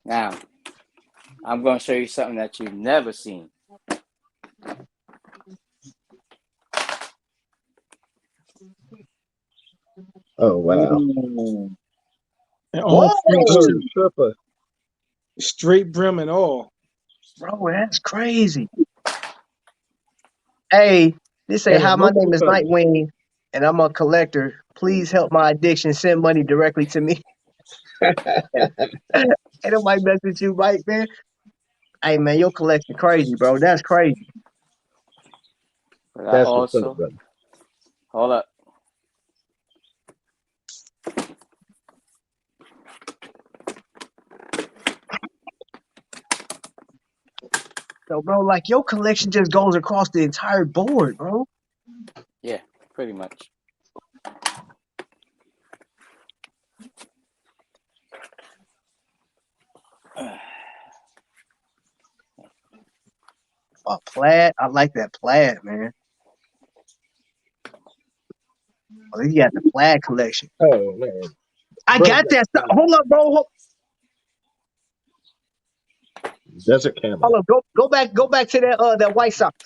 Now, I'm going to show you something that you've never seen. Oh, wow. Ooh. And all French Whoa, too. Tripper. Straight brim and all. bro, that's crazy. Hey, they say, And in hi, my multiple name is colors. Nightwing, and I'm a collector. Please help my addiction. Send money directly to me. Ain't nobody mess with you, Mike, man. Hey, man, your collection crazy, bro. That's crazy. But I That's what's up, also, brother. hold up. So, bro, like, your collection just goes across the entire board, bro. Yeah, pretty much. Oh, plaid. I like that plaid, man. Oh, you got the plaid collection. Oh, man. I Bro, got that stuff. Hold up, bro. Desert Camel. Hold up. Go back to that White Sox.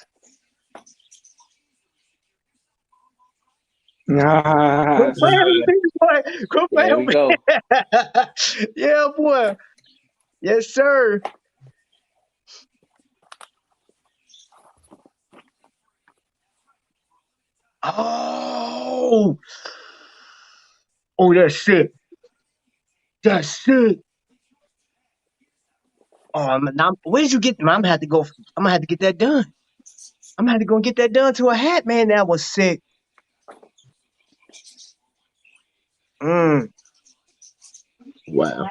Nah. Quit playing with me, boy. Quit There playing we with go. me. Yeah, boy. Yes, sir. Oh, that's sick. That's sick. Oh, now, where did you get them? I'm gonna have to go. I'm gonna have to get that done. I'm gonna have to go and get that done to a hat, man. That was sick. Mm. Wow.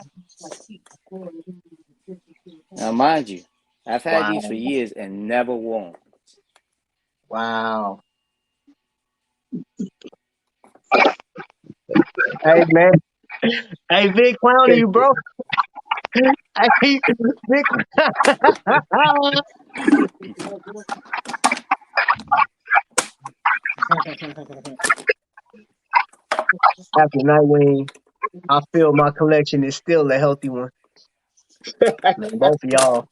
Now, mind you, I've had Wow. these for years and never worn. Wow. Hey, man. Hey, big clown you, bro. Hey, big. After Nightwing, I feel my collection is still a healthy one. Man, both of y'all.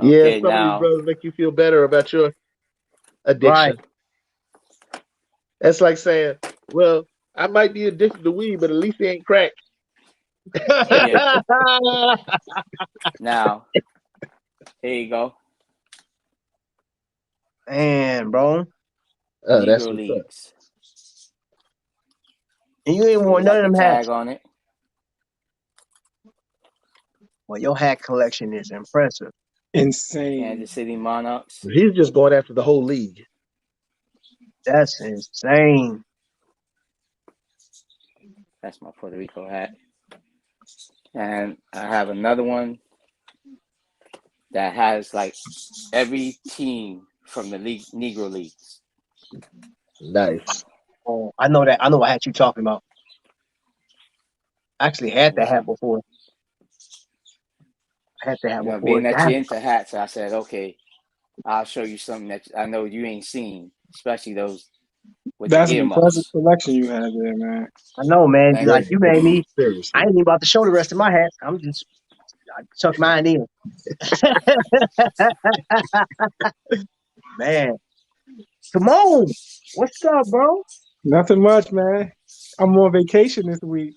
Yeah, Okay, some of these now, brothers make you feel better about your Right. addiction. That's like saying, well, I might be addicted to weed, but at least it ain't crack. yeah, now, here you go. Man, bro. Oh, that's Negro what's up. Leagues. And you ain't They want none got of the them tag hats. on it. Well, your hat collection is impressive. Insane. Kansas City Monarchs. He's just going after the whole league. That's insane. That's my Puerto Rico hat. And I have another one that has like every team from the league, Negro Leagues. Nice. Oh, I know that. I know what hat you talking about. I actually had that hat before. I had that hat You know, before. being that you're into hats, I said, okay, I'll show you something that I know you ain't seen, especially those with the That's an impressive earmuffs. collection you have there, man. I know, man. Thank Like you. you made me. I Seriously. ain't even about to show the rest of my hats. I tuck mine in. Man, come on. What's up, bro? Nothing much, man. I'm on vacation this week.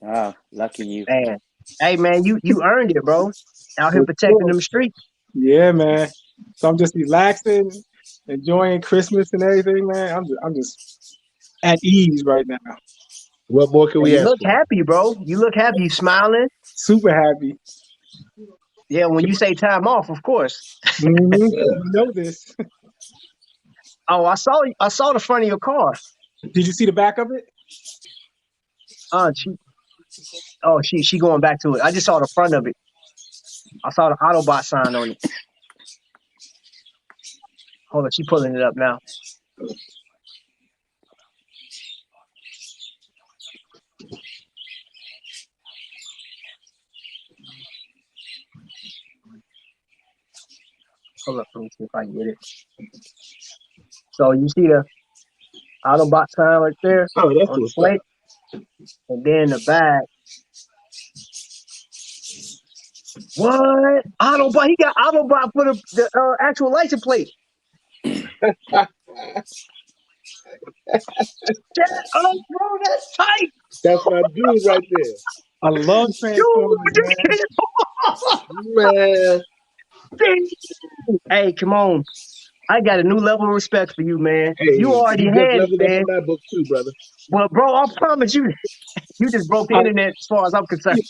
Oh, lucky you. Man, hey, man, you earned it, bro. Out here For protecting sure. them streets. Yeah, man. So I'm just relaxing, enjoying Christmas and everything, man. I'm just at ease right now. What more can And we you ask look for? happy, bro. You look happy. You smiling. Super happy. Yeah, when you say time off, of course. You Yeah. know this. Oh, I saw the front of your car. Did you see the back of it? She she going back to it. I just saw the front of it. I saw the Autobot sign on it. Hold on, she pulling it up now. Hold up, let me see if I can get it. So you see the Autobot sign right there Oh, that's on the what's up. plate, and then the back. What Autobot? He got Autobot for the actual license plate. Oh, bro, that's tight. That's my dude right there. I love Transformers, man. Man. Hey, come on. I got a new level of respect for you, man. You Hey, already you just had it, leveled up man. in my book too, brother. But bro, I promise you, you just broke the I, internet as far as I'm concerned.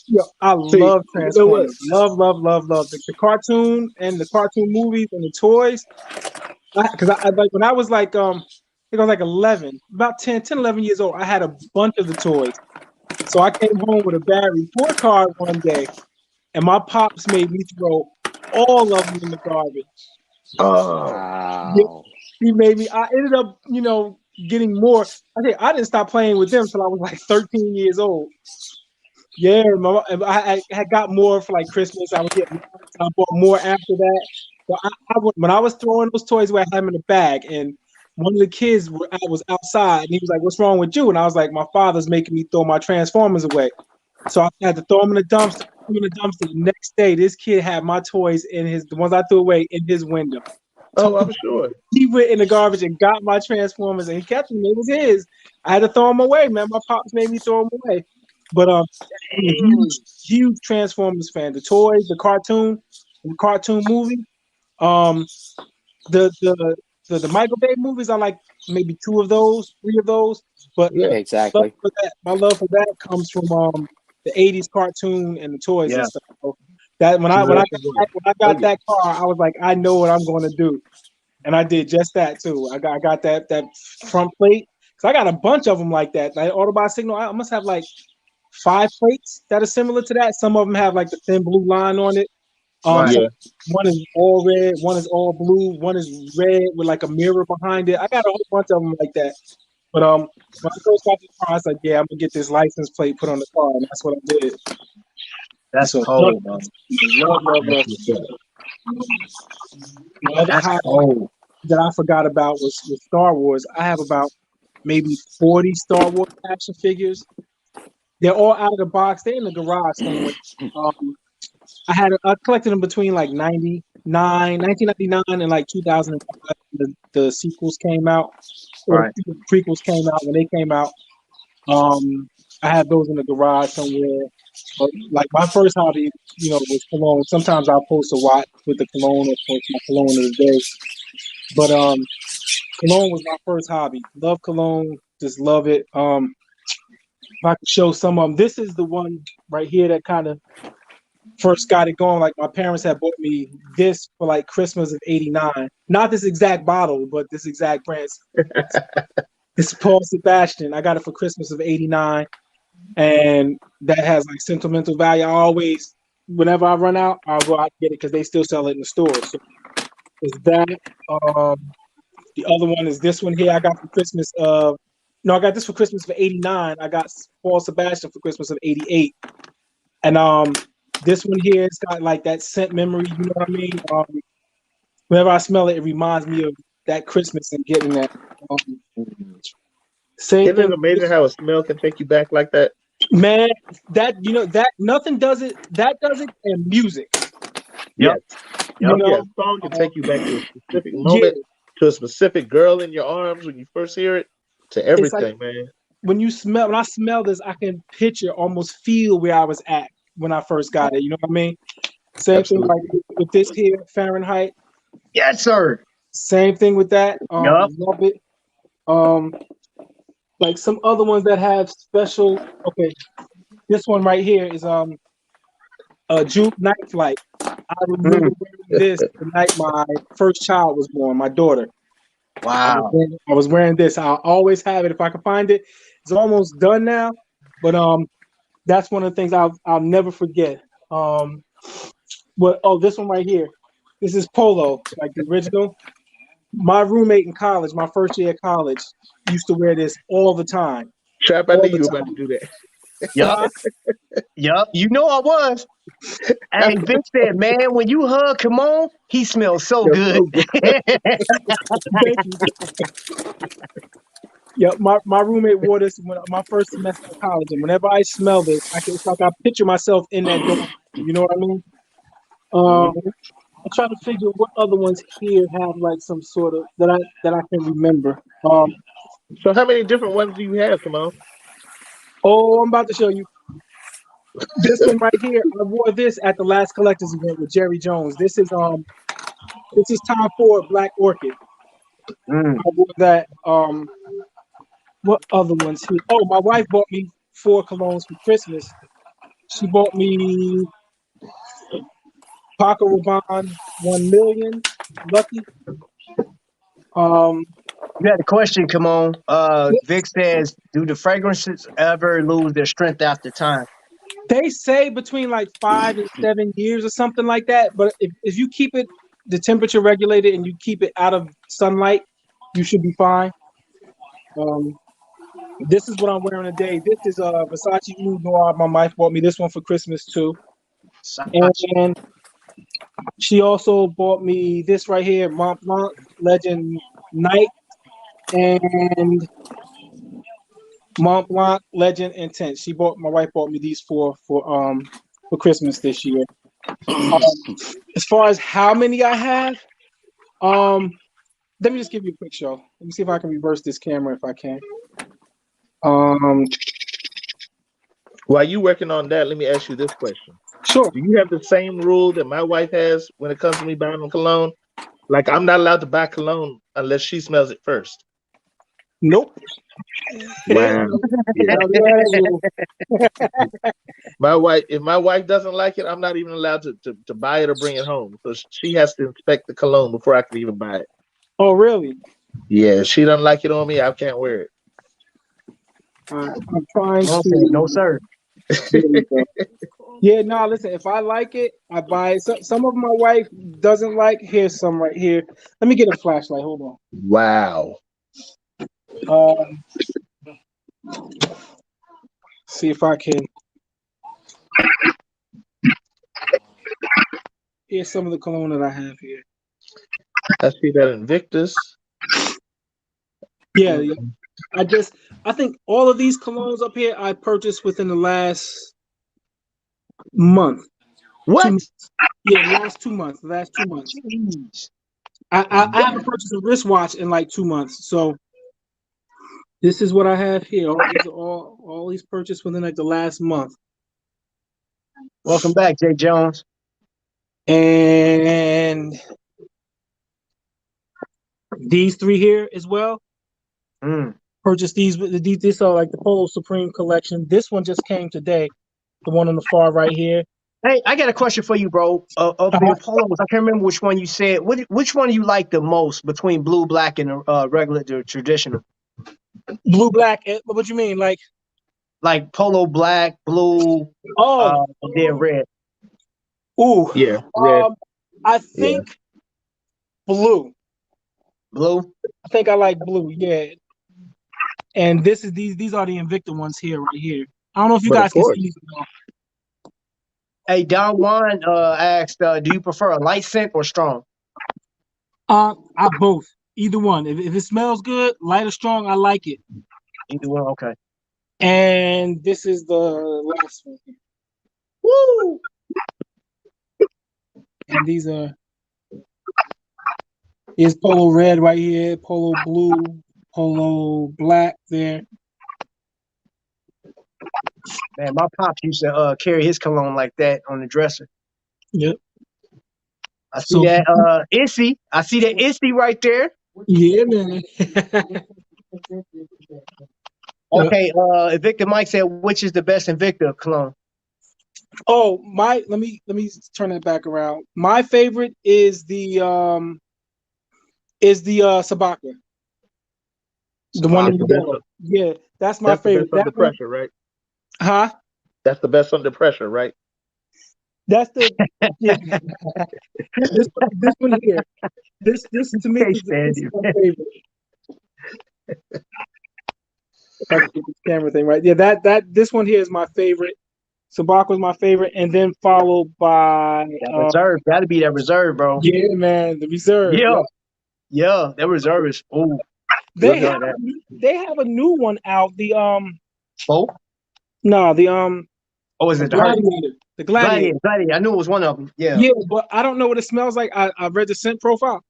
I See, love you know what? Transformers. Love, love, love, love. The cartoon and the cartoon movies and the toys. Because I like when I was like I think I was like 11, about 10, 11 years old. I had a bunch of the toys. So I came home with a bad report card one day, and my pops made me throw all of them in the garbage. Oh, Yeah, Wow. he made me. I ended up, getting more. I didn't stop playing with them until I was like 13 years old. Yeah, I had got more for like Christmas. I was getting, I bought more after that. So when I was throwing those toys away, I had them in a bag, and one of the kids was outside, and he was like, "What's wrong with you?" And I was like, "My father's making me throw my Transformers away." So I had to throw them in the dumpster. The next day, this kid had my toys the ones I threw away in his window. So oh, I'm sure. he went in the garbage and got my Transformers, and he kept them. It was his. I had to throw them away, man. My pops made me throw them away. But I'm a huge Transformers fan. The toys, the cartoon movie, the the Michael Bay movies. I like maybe 2 of those, 3 of those. But Yeah. Exactly. my love for that comes from the '80s cartoon and the toys and Yeah, stuff. So that when I Jurassic World. Oh, got yeah. that car, I was like, I know what I'm going to do, and I did just that too. I got that front plate. So I got a bunch of them like that. Like Autobot signal, I must have like 5 plates that are similar to that. Some of them have like the thin blue line on it. right. So Yeah. one is all red, one is all blue, one is red with like a mirror behind it. I got a whole bunch of them like that. But when I first got the car, I was like, yeah, I'm gonna get this license plate put on the car, and that's what I did. That's So cold, man. That's love. what's up. The other That's hobby cold. that I forgot about was Star Wars. I have about maybe 40 Star Wars action figures. They're all out of the box. They're in the garage somewhere. I collected them between like 1999 and like 2005. The sequels came out, or Right. the prequels came out when they came out. I had those in the garage somewhere. But like my first hobby, was cologne. Sometimes I'll post a watch with the cologne or post my cologne of the day. But cologne was my first hobby. Love cologne, just love it. If I could show some of them, this is the one right here that kind of first got it going. Like my parents had bought me this for like Christmas of '89. Not this exact bottle, but this exact brand. It's Paul Sebastian. I got it for Christmas of '89, and that has like sentimental value. I always, whenever I run out, I'll go out and get it because they still sell it in the stores. So is that. The other one is this one here. I got for Christmas. No, I got this for Christmas for '89. I got Paul Sebastian for Christmas of '88, and this one here, it's got like that scent memory. You know what I mean? Whenever I smell it, it reminds me of that Christmas and getting that. Same Isn't thing. it amazing how a smell can take you back like that? Man, that that nothing does it. That does it, and music. Yes. You know, a song can take you back to a specific moment, to a specific girl in your arms when you first hear it, to everything, like, man. When I smell this, I can picture, almost feel where I was at when I first got it. You know what I mean? Same thing like with this here, Fahrenheit. Yes, sir. Same thing with that. Yup. Love it. Like some other ones that have special. Okay, this one right here is Juke Night Flight. I remember wearing this the night my first child was born, my daughter. Wow. I was wearing this. I'll always have it if I can find it. It's almost done now, but that's one of the things I'll never forget. This one right here. This is Polo, like the original. My roommate in college, my first year of college, used to wear this all the time. Trap, I knew you were about to do that. Yup. Yup. You know I was. Hey, Vic said, man, when you hug him on, he smells so good. Thank you. Yeah, my roommate wore this when my first semester of college, and whenever I smell this, it's like I picture myself in that dorm. You know what I mean? I'm trying to figure what other ones here have like some sort of that I can remember. So how many different ones do you have, Simone? Oh, I'm about to show you. This one right here, I wore this at the last collector's event with Jerry Jones. This is Tom Ford Black Orchid. I wore that. What other ones here? Oh, my wife bought me 4 colognes for Christmas. She bought me Paco Rabanne 1 million, Lucky. You had a question, come on. Vic says, do the fragrances ever lose their strength after time? They say between like 5 and 7 years or something like that. But if you keep it the temperature regulated and you keep it out of sunlight, you should be fine. This is what I'm wearing today. This is Versace Oud Noir. My wife bought me this one for Christmas too. And she also bought me this right here, Mont Blanc Legend Night and Mont Blanc Legend Intense. My wife bought me these for Christmas this year. As far as how many I have, let me just give you a quick show. Let me see if I can reverse this camera if I can. While you working on that, let me ask you this question. Sure. Do you have the same rule that my wife has when it comes to me buying cologne? Like, I'm not allowed to buy cologne unless she smells it first. Nope. Wow. My wife, if my wife doesn't like it, I'm not even allowed to buy it or bring it home. So she has to inspect the cologne before I can even buy it. Oh, really? Yeah, if she doesn't like it on me, I can't wear it. I'm trying to. No, sir. Yeah, no, listen, if I like it, I buy it. Some of my wife doesn't like. Here's some right here. Let me get a flashlight. Hold on. Wow. See if I can. Here's some of the cologne that I have here. I see that Invictus. Yeah. I think all of these colognes up here I purchased within the last month. What? 2 months. Yeah, the last 2 months. I haven't purchased a wristwatch in like 2 months. So this is what I have here. All these purchased within like the last month. Welcome back, Jay Jones. And These three here as well. Mm. Purchased these. These are like the Polo Supreme collection. This one just came today. The one on the far right here. Hey, I got a question for you, bro. Of the polos, I can't remember which one you said. Which one do you like the most between blue, black, and the traditional? Blue, black. What you mean? Like polo black, blue, Oh, then red. ooh. Yeah, red. I think blue. Blue. I think I like blue. Yeah. And this is these are the Invicta ones here, right here. I don't know if you But of guys can course. see these. Hey, Don Juan asked, do you prefer a light scent or strong? I both. Either one. If it smells good, light or strong, I like it. Either one, okay. And this is the last one. Woo! And these are here's polo red right here, polo blue, polo black there. Man, my pops used to carry his cologne like that on the dresser. Yep. I see that Issy. I see that Issy right there. Yeah, man. Okay, Invicta Mike said, which is the best Invicta cologne? Oh, let me turn that back around. My favorite is the Sabaka. The one in the yellow. Yeah, that's my favorite. That's the best under pressure, right? Huh? That's the best under pressure, right? That's the yeah. this one here. This to me is my favorite. If I can get this camera thing right. Yeah, that this one here is my favorite. Sabak was my favorite, and then followed by reserve. Gotta be that reserve, bro. Yeah, man, the reserve. Yeah, that reserve is They have a new one out. The Both? No, the Oh, is it the Gladiator? The Gladiator. Gladiator. I knew it was one of them. Yeah. Yeah, but I don't know what it smells like. I read the scent profile.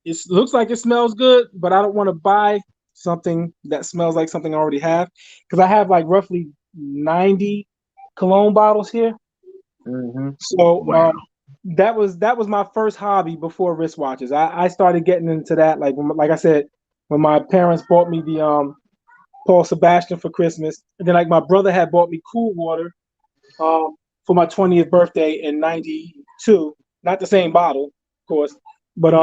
It looks like it smells good, but I don't want to buy something that smells like something I already have, because I have like roughly 90 cologne bottles here. Mm-hmm. So that was my first hobby before wristwatches. I started getting into that like I said, when my parents bought me the Paul Sebastian for Christmas, and then like my brother had bought me Cool Water for my 20th birthday in '92. Not the same bottle, of course, but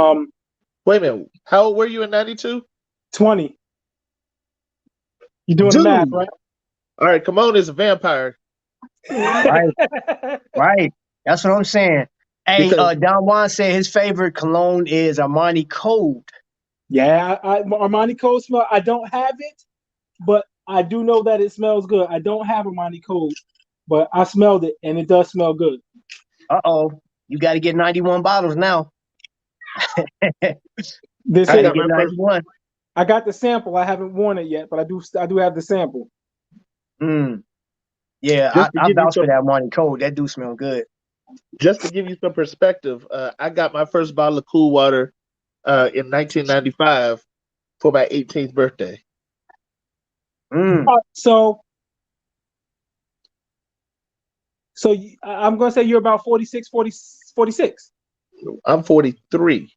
Wait a minute. How old were you in '92? 20. You're doing the math, right? All right, Kimon is a vampire. Right. Right. That's what I'm saying. Hey, Don Juan said his favorite cologne is Armani Code. Yeah, Armani Code smell. I don't have it, but I do know that it smells good. I don't have Armani Code, but I smelled it and it does smell good. You got to get 91 bottles now. This I is got 91. I got the sample. I haven't worn it yet, but I do have the sample. Yeah, I vouch for that Armani Code. That do smell good. Just to give you some perspective, I got my first bottle of Cool Water in 1995 for my 18th birthday. So I'm going to say you're about 46. I'm 43.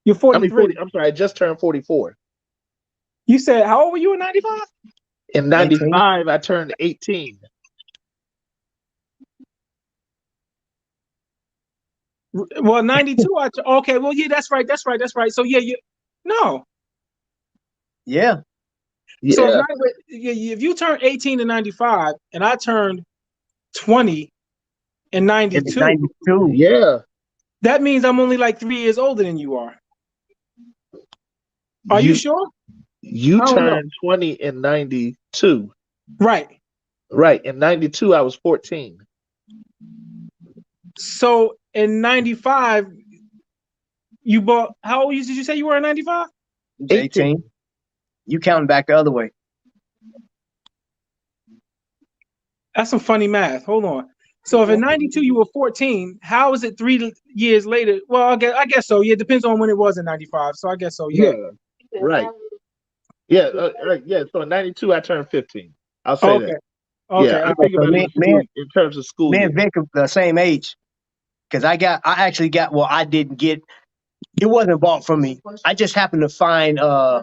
You're 43. I'm sorry, I just turned 44. You said, how old were you in 95? In 95, I turned 18. Well, 92. Okay. Well, yeah, that's right. So yeah, no. Yeah. So if you turn 18 in 95 and I turned 20 in 92, yeah, that means I'm only like 3 years older than you are. Are you sure? You turned 20 in 92. Right. Right. In 92, I was 14. So in 95, you bought, how old did you say you were in 95? 18. You counting back the other way. That's some funny math. Hold on. So if in 92 you were 14, how is it 3 years later? Well, I guess so. Yeah, it depends on when it was in 95. So I guess so. Yeah. Right. Yeah. Yeah. So in 92, I turned 15. I'll say that. Okay. Yeah. In terms of school. Me and Vic are the same age. Because I didn't get It wasn't bought from me. I just happened to find a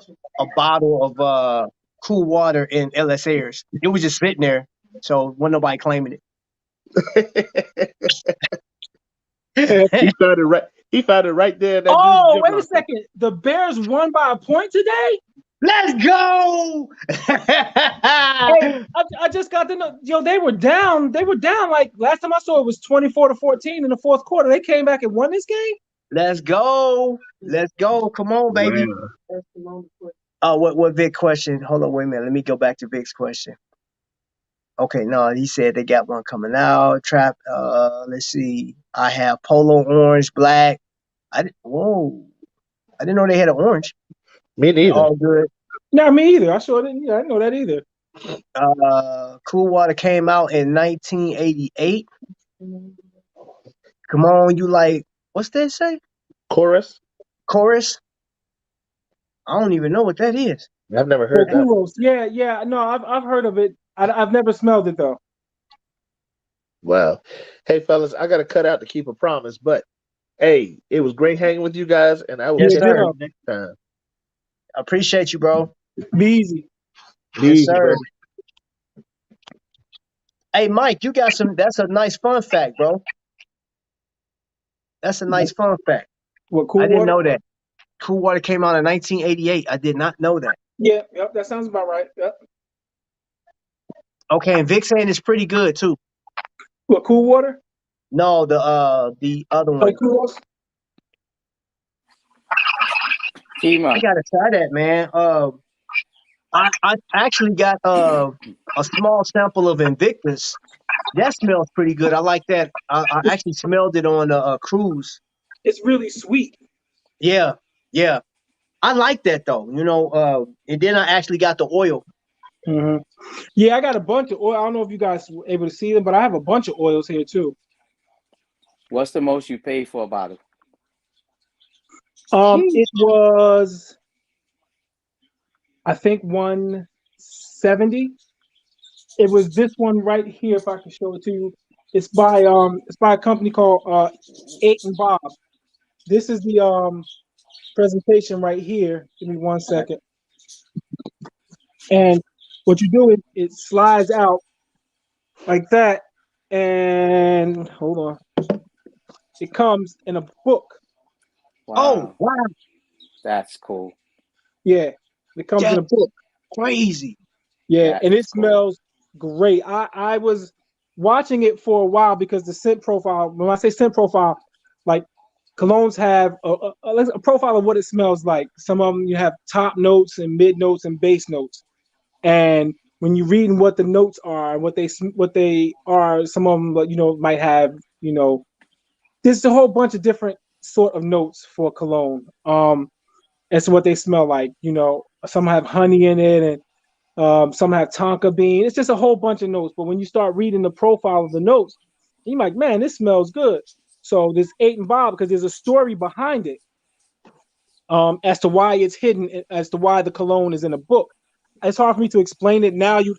bottle of cool water in LS Airs. It was just sitting there, so wasn't nobody claiming He it. found it right. He found it right there in that dude's Oh, gym wait a locker. second. The Bears won by a point today? Let's go! Hey, I just got to know. Yo, they were down. They were down. Like last time I saw it was 24-14 in the fourth quarter. They came back and won this game. Let's go! Let's go! Come on, baby. Oh, what Vic question? Hold on, wait a minute. Let me go back to Vic's question. Okay, no, he said they got one coming out. Trap. Let's see. I have polo orange, black. Whoa! I didn't know they had an orange. Me neither. All good. Not me either. I sure didn't. I didn't know that either. Cool Water came out in 1988. Come on, you like what's that say? Chorus. Chorus? I don't even know what that is. I've never heard that. Kuros. Yeah. No, I've heard of it. I've never smelled it though. Wow. Hey, fellas, I got to cut out to keep a promise, but hey, it was great hanging with you guys, and I will Yes, catch sir. you next time. I appreciate you, bro. Be easy. Be Yes, easy, sir. bro. Hey, Mike, you got some. That's a nice fun fact, bro. That's a nice fun fact. What Cool I didn't Water? know that. Cool Water came out in 1988. I did not know that. Yeah, yep, that sounds about right. Yep. Okay, and Vic saying it's pretty good too. What Cool Water? No, the other one. Like Kuros? Kima. I gotta try that, man. I actually got a small sample of Invictus. That smells pretty good. I like that. I actually smelled it on a cruise. It's really sweet. Yeah. I like that though. You know, and then I actually got the oil. Mm-hmm. Yeah, I got a bunch of oil. I don't know if you guys were able to see them, but I have a bunch of oils here too. What's the most you paid for a bottle? It was, I think, 170. It was this one right here. If I can show it to you, it's by a company called 8 and Bob. This is the presentation right here. Give me 1 second. And what you do is it slides out like that, and hold on. It comes in a book. Wow. Oh, wow. That's cool. Yeah, it comes in a book. Crazy. Yeah, That and it is cool. smells great. I was watching it for a while because the scent profile, when I say scent profile, like colognes have a profile of what it smells like. Some of them you have top notes and mid notes and base notes. And when you're reading what the notes are, what they are, some of them might have there's a whole bunch of different sort of notes for cologne. As to what they smell like. Some have honey in it, and some have tonka bean. It's just a whole bunch of notes. But when you start reading the profile of the notes, you're like, man, this smells good. So this 8 and Bob, because there's a story behind it, as to why it's hidden, as to why the cologne is in a book. It's hard for me to explain it now. You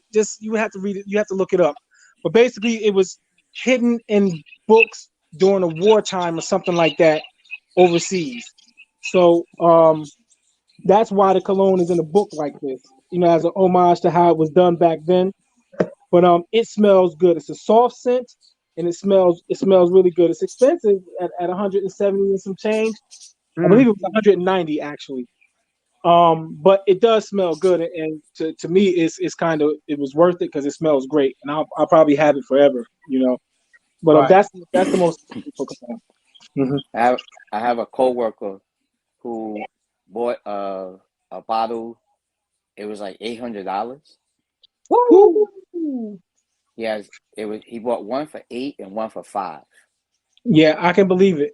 have to read it. You have to look it up. But basically, it was hidden in books during a wartime or something like that overseas. So that's why the cologne is in a book like this, as an homage to how it was done back then. But it smells good. It's a soft scent, and it smells really good. It's expensive at 170 and some change. I believe it was 190 actually. But it does smell good, and to me, it was worth it because it smells great, and I'll probably have it forever, But Right. That's the most. Mm-hmm. I have a coworker who bought a bottle. It was like $800. He bought one for $8 and one for $5. Yeah, I can believe it.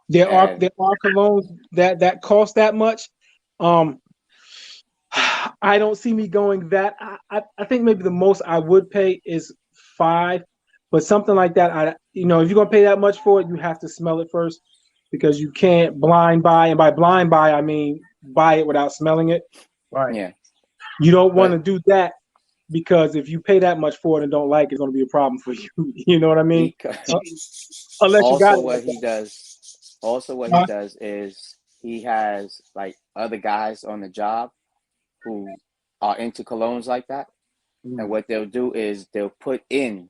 There are colognes that cost that much. I don't see me going that. I think maybe the most I would pay is $5, but something like that. if you're gonna pay that much for it, you have to smell it first, because you can't blind buy. And by blind buy, I mean buy it without smelling it. Right. Yeah. You don't want to do that, because if you pay that much for it and don't like it, it's going to be a problem for you. You know what I mean? Unless you got Also, it. what he does, Also, what he does is he has like other guys on the job who are into colognes like that. And what they'll do is they'll put in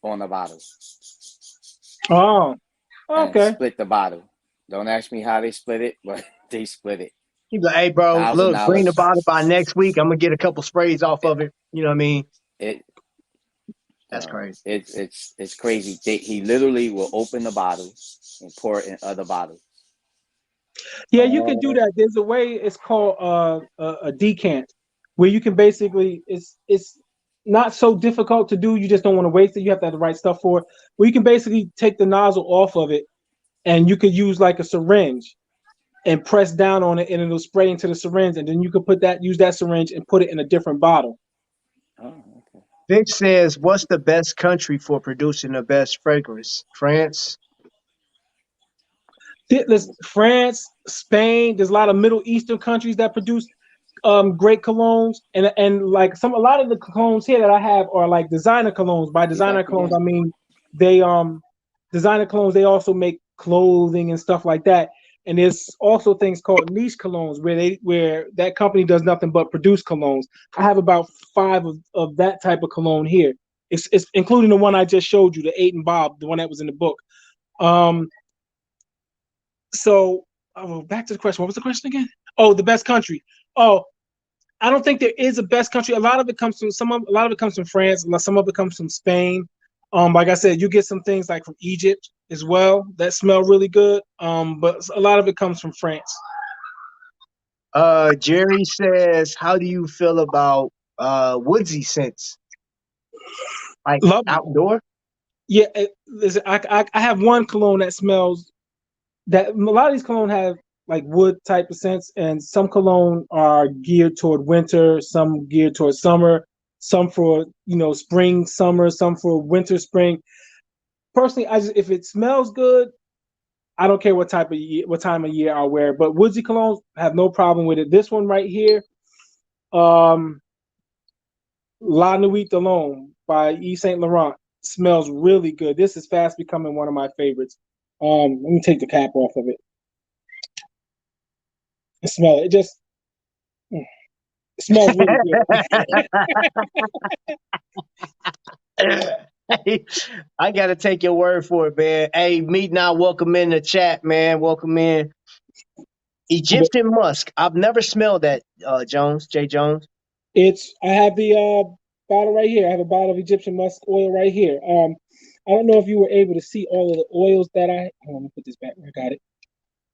on the bottle Oh, and okay. split the bottle. Don't ask me how they split it, but they split it. He be like, hey, bro, look, bring the $1,000. bottle by next week. I'm gonna get a couple sprays off of it. You know what I mean? It That's crazy. it's crazy. He literally will open the bottle and pour it in other bottles. Yeah, you can do that. There's a way. It's called a decant, where you can basically it's not so difficult to do. You just don't want to waste it. You have to have the right stuff for it. Where you can basically take the nozzle off of it, and you could use like a syringe and press down on it, and it'll spray into the syringe. And then you could use that syringe and put it in a different bottle. Oh, okay. Vic says, what's the best country for producing the best fragrance? France? There's France, Spain. There's a lot of Middle Eastern countries that produce great colognes, and like a lot of the colognes here that I have are like designer colognes. By designer colognes, I mean they designer colognes. They also make clothing and stuff like that. And there's also things called niche colognes where that company does nothing but produce colognes. I have about 5 of that type of cologne here. It's including the one I just showed you, the 8 and Bob, the one that was in the book. So back to the question. What was the question again? Oh, the best country. Oh, I don't think there is a best country. A lot of it comes from France. Some of it comes from Spain. Like I said, you get some things like from Egypt as well that smell really good. But a lot of it comes from France. Jerry says, how do you feel about woodsy scents? Like outdoor? Yeah, listen, I have one cologne that smells that a lot of these cologne have like wood type of scents, and some cologne are geared toward winter, some geared toward summer, some for spring, summer, some for winter, spring. Personally, if it smells good, I don't care what time of year I wear. But woodsy colognes have no problem with it. This one right here, La Nuit d'Alone by Yves Saint Laurent, smells really good. This is fast becoming one of my favorites. Let me take the cap off of it. Smell it. It smells really good. I gotta take your word for it, man. Hey, Meet Now, welcome in the chat, man. Welcome in. Egyptian musk. I've never smelled that, Jay Jones. I have the bottle right here. I have a bottle of Egyptian musk oil right here. I don't know if you were able to see all of the oils that let me put this back where I got it.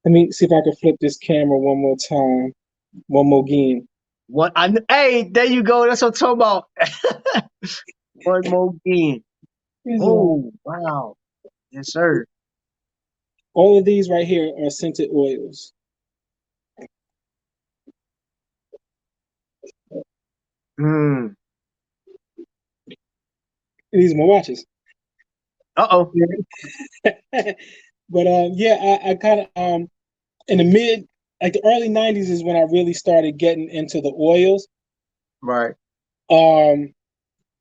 Let me see if I can flip this camera one more time. One more again. Hey, there you go. That's what I'm talking about. One more again. Oh, wow. Yes, sir. All of these right here are scented oils. These are my watches. Uh-oh. But yeah, I kind of in the the early 90s is when I really started getting into the oils. Right.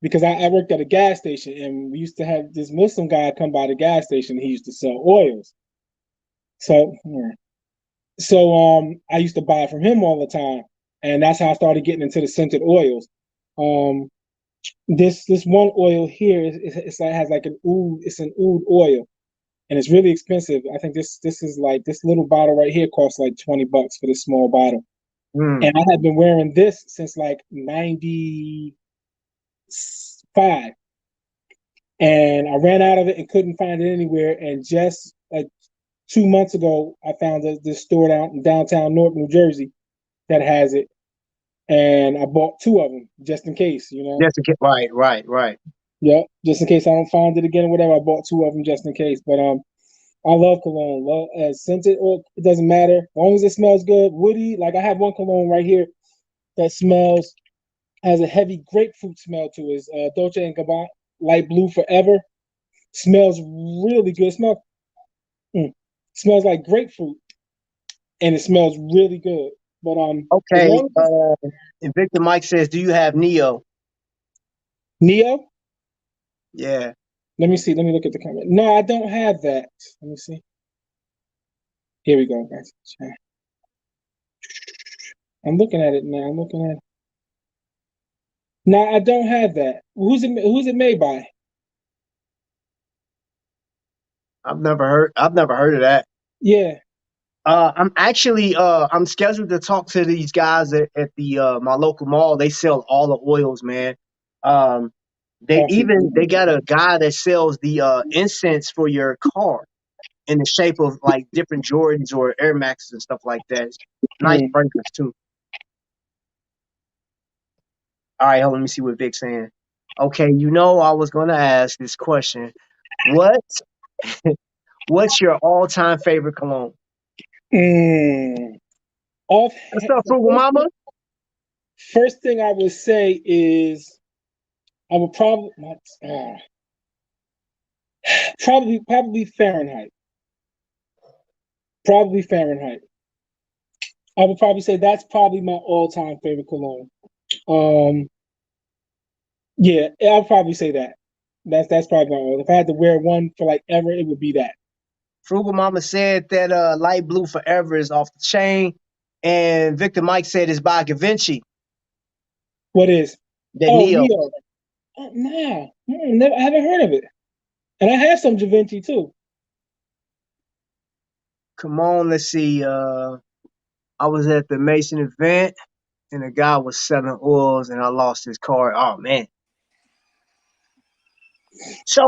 Because I worked at a gas station, and we used to have this Muslim guy come by the gas station. He used to sell oils. So I used to buy from him all the time, and that's how I started getting into the scented oils. This one oil here has like an oud. It's an oud oil, and it's really expensive. I think this is like this little bottle right here costs like $20 for this small bottle. And I had been wearing this since like 95, and I ran out of it and couldn't find it anywhere. And just like 2 months ago, I found this store downtown Newark, New Jersey, that has it, and I bought 2 of them just in case, Just in case. Right. Yeah, just in case I don't find it again or whatever. I bought 2 of them just in case. But I love cologne. Scented oil, it doesn't matter as long as it smells good, woody. Like I have one cologne right here that has a heavy grapefruit smell to it. It's Dolce & Gabbana Light Blue Forever. Smells really good. Smells like grapefruit, and it smells really good. But okay. And Victor Mike says, "Do you have Neo?" Neo? Yeah. Let me see. Let me look at the comment. No, I don't have that. Let me see. Here we go, guys. I'm looking at it now. No, I don't have that. Who's it made by? I've never heard of that. Yeah. I'm scheduled to talk to these guys at the my local mall. They sell all the oils, man. Um, they got a guy that sells the incense for your car in the shape of like different Jordans or Air Maxes and stuff like that. Nice Mm. fragrance too. All right, hold on, let me see what Vic's saying. Okay, I was gonna ask this question. What what's your all-time favorite cologne? Mm. Off What's up, the Frugal Mama? first thing I would say is I would probably Fahrenheit. Probably Fahrenheit. I would probably say that's probably my all-time favorite cologne. Yeah, I'll probably say that. That's probably my all. If I had to wear one for like ever, it would be that. Frugal Mama said that Light Blue Forever is off the chain, and Victor Mike said it's by Givenchy. What is? That Oh, Neo. Neo. Nah, never. I haven't heard of it, and I have some Givenchy too. Come on, let's see. I was at the Mason event, and the guy was selling oils, and I lost his card. Oh man.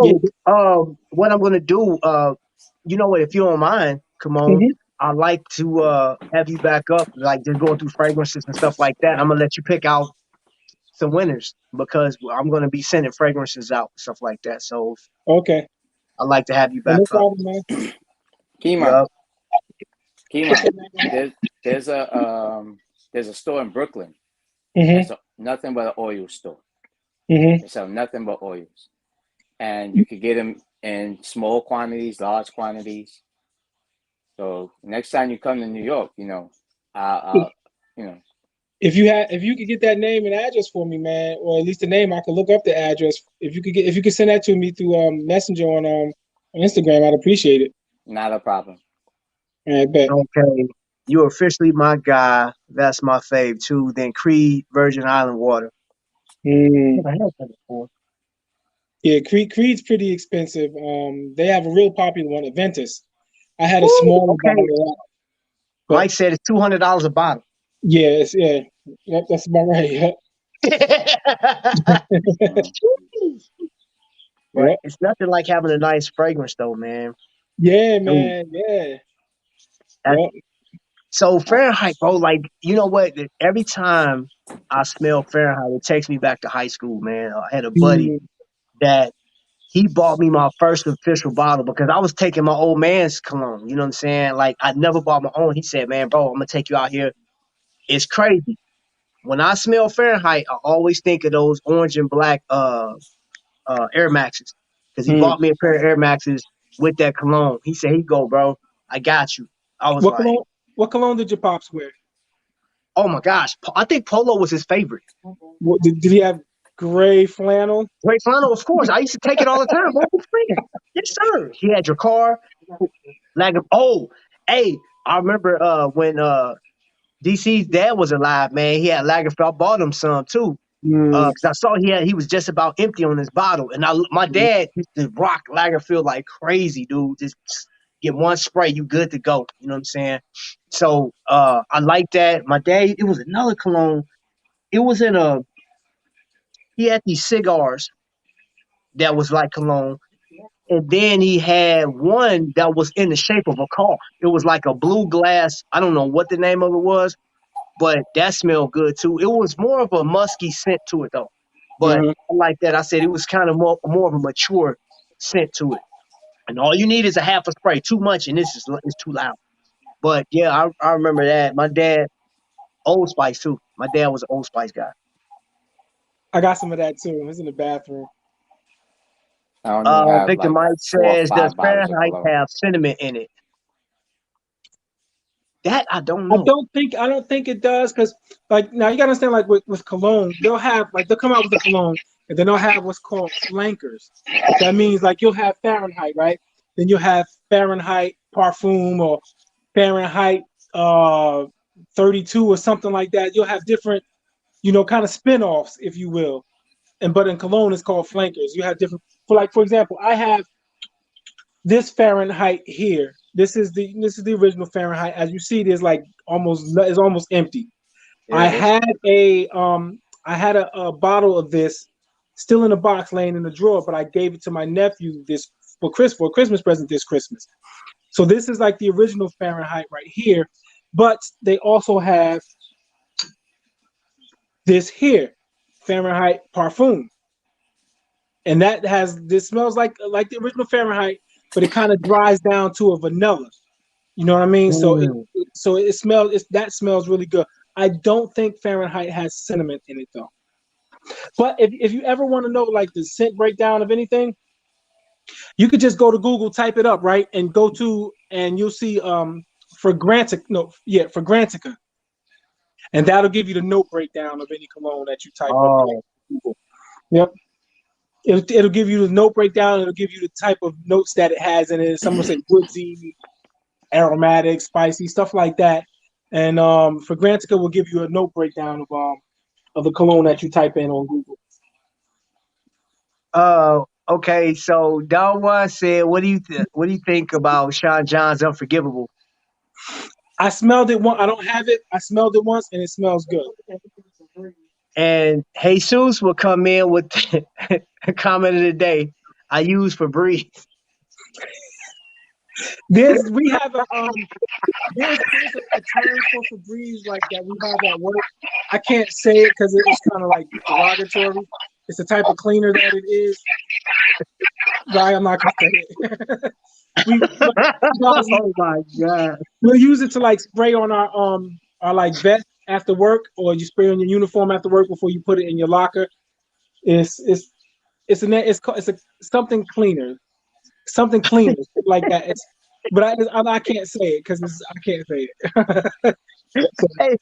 Yeah. So, what I'm gonna do, you know what? If you don't mind, come on. Mm-hmm. I'd like to have you back up, like just going through fragrances and stuff like that. I'm gonna let you pick out some winners because I'm gonna be sending fragrances out, stuff like that. So Okay. I'd like to have you Well, back no up. problem, man. Kima, Yup. Kima, there's a store in Brooklyn. Mm-hmm. That's nothing but an oil store. Mm-hmm. They sell nothing but oils, and you could get them in small quantities, large quantities. So next time you come to New York, I'll If you could get that name and address for me, man, or at least the name, I could look up the address. If you could send that to me through Messenger on Instagram, I'd appreciate it. not a problem. I bet. Okay. You're officially my guy. That's my fave too. Then Creed Virgin Island Water. Mm. Never had that before. Yeah, Creed's pretty expensive. They have a real popular one, Aventus. I had a Ooh, smaller okay. bottle. But Mike said it's $200 a bottle. yeah, yep, that's about right. Yep. But Yep. it's nothing like having a nice fragrance though, man. Yeah, Dude, man. Yeah. that- Yep. so Fahrenheit, bro, like, you know what? Every time I smell Fahrenheit, it takes me back to high school, man. I had a buddy Mm. that he bought me my first official bottle because I was taking my old man's cologne. You know what I'm saying? Like, I never bought my own. He said, man, bro, I'm gonna take you out here. It's crazy. When I smell Fahrenheit, I always think of those orange and black Air Maxes because he Mm. bought me a pair of Air Maxes with that cologne. He said, "He go, bro. I got you." I was What like, cologne? What cologne did your pops wear? "Oh my gosh!" I think Polo was his favorite. What, did he have gray flannel? Great flannel, of course. I used to take it all the time, bro. Yes, sir. He had your car. Like, oh, hey, I remember when DC's dad was alive, man. He had Lagerfeld. I bought him some too. Mm. Because I saw he was just about empty on his bottle, and my dad used to rock Lagerfeld like crazy, dude. Just get one spray, you good to go. You know what I'm saying? So I like that. My dad, it was another cologne. It was in he had these cigars that was like cologne, and then he had one that was in the shape of a car. It was like a blue glass. I don't know what the name of it was, but that smelled good too. It was more of a musky scent to it though. But Mm-hmm. I like that. I said it was kind of more of a mature scent to it. And all you need is a half a spray. Too much, and this is too loud. But yeah, I remember that. My dad, Old Spice too. My dad was an Old Spice guy. I got some of that too. It's in the bathroom. I only have Victor like Mike 4 or says, does 5 bottles of Fahrenheit cologne. have cinnamon in it? That I don't know. I don't think it does because like now you gotta understand like with cologne they'll come out with a cologne and then they'll have what's called flankers. That means like you'll have Fahrenheit, right? Then you'll have Fahrenheit parfum or Fahrenheit 32 or something like that. You'll have different, kind of spin-offs, if you will. But in Cologne, it's called flankers. You have different, for example, I have this Fahrenheit here. This is the original Fahrenheit. As you see, it's almost empty. Yeah, I had a bottle of this still in a box laying in the drawer, but I gave it to my nephew for a Christmas present this Christmas. So this is like the original Fahrenheit right here, but they also have this here, Fahrenheit Parfum. And this smells like the original Fahrenheit, but it kind of dries down to a vanilla. You know what I mean? That smells really good. I don't think Fahrenheit has cinnamon in it though. But if you ever want to know like the scent breakdown of anything, you could just go to Google, type it up, right? And you'll see Fragrantica. And that'll give you the note breakdown of any cologne that you type up. Google. Yep. It'll give you the note breakdown. It'll give you the type of notes that it has in it. Some will say woodsy, aromatic, spicy, stuff like that. And Fragrantica will give you a note breakdown of the cologne that you type in on Google. Okay, so Dawa said, what do you think about Sean John's Unforgivable? I smelled it once. I don't have it. I smelled it once, and it smells good. And Jesus will come in with a comment of the day. I use Febreze. There's a term for Febreze like that we have at work. I can't say it because it's kind of like derogatory. It's the type of cleaner that it is. Right, I'm not gonna say it. Oh my god! We'll use it to like spray on our like vest after work, or you spray on your uniform after work before you put it in your locker. It's something cleaner like that. But I can't say it because I can't say it. Hey,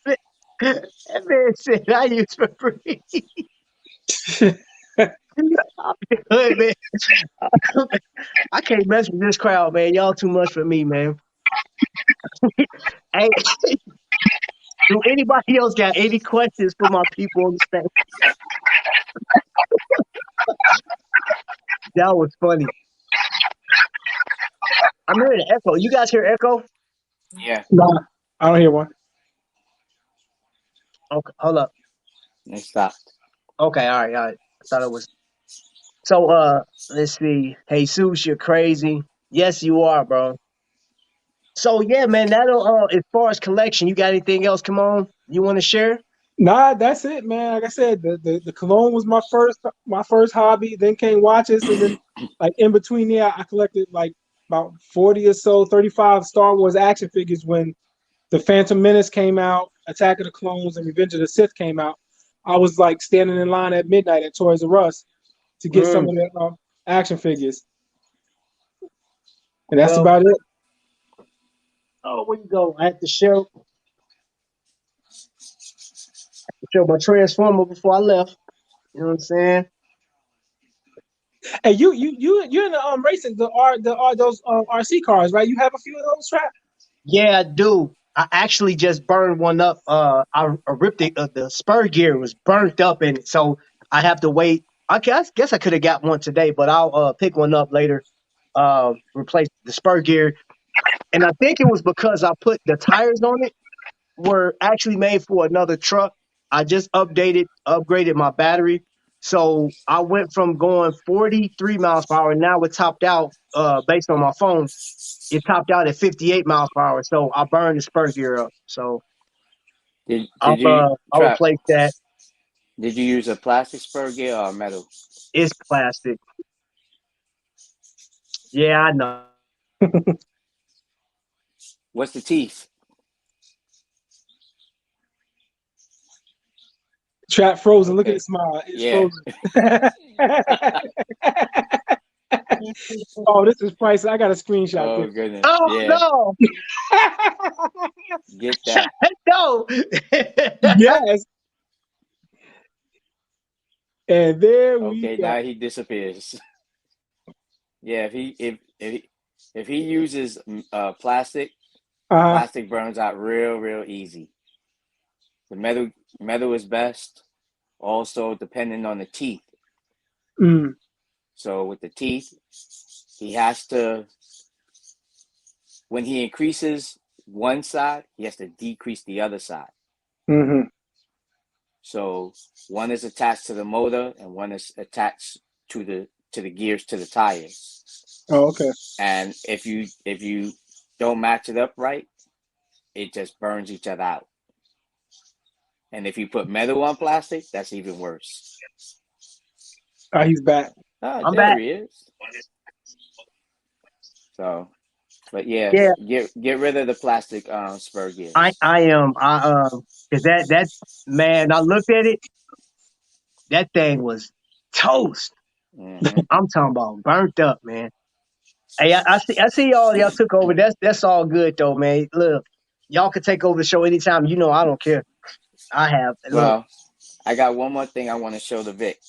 that man said I use Febreze. Good, man. I can't mess with this crowd, man. Y'all too much for me, man. Hey, do anybody else got any questions for my people on the stage? That was funny. I'm hearing an echo. You guys hear echo? Yeah. No, I don't hear one. Okay, hold up. It stopped. Okay, all right. I thought it was. So, let's see. Jesus, you're crazy. Yes, you are, bro. So, yeah, man, that'll, as far as collection, you got anything else? Come on. You want to share? Nah, that's it, man. Like I said, the cologne was my first hobby. Then came watches, and then like in between there, I collected like about 40 or so, 35 Star Wars action figures when the Phantom Menace came out, Attack of the Clones, and Revenge of the Sith came out. I was like standing in line at midnight at Toys R Us to get some of the action figures, and that's about it. Oh, where you go? I have to show my Transformer before I left. You know what I'm saying? Hey, you're in the racing those RC cars, right? You have a few of those, Trap? Yeah, I do. I actually just burned one up. I ripped it. The spur gear was burnt up in it, so I have to wait. I guess I could have got one today, but I'll pick one up later. Replace the spur gear, and I think it was because I put the tires on it were actually made for another truck. I just upgraded my battery. So I went from going 43 miles per hour. Now it topped out, based on my phone, it topped out at 58 miles per hour. So I burned the spur gear up. So I'll Trap, replace that. did you use a plastic spur gear or metal? It's plastic. Yeah, I know. What's the teeth? Trap frozen. Look at his smile. It's frozen. Oh, this is priceless. I got a screenshot. Oh, goodness. Oh, Yeah. no. Get that. No. Yes. And there we Okay, go. now he disappears. Yeah, if he uses plastic, Plastic burns out real easy. The metal is best. Also, depending on the teeth. Mm. So with the teeth, he has to, when he increases one side, he has to decrease the other side. Mm-hmm. So one is attached to the motor and one is attached to the gears to the tires. Oh, okay. And if you don't match it up right, it just burns each other out. And if you put metal on plastic, that's even worse. He's back. Oh, I'm there back. he is. So, but yeah, Yeah, get rid of the plastic spur gears. I am. Cause that man, I looked at it. That thing was toast. Mm-hmm. I'm talking about burnt up, man. Hey, I see y'all took over. That's all good though, man. Look, y'all can take over the show anytime. You know I don't care. I have look. Well, I got one more thing I want to show the Vic.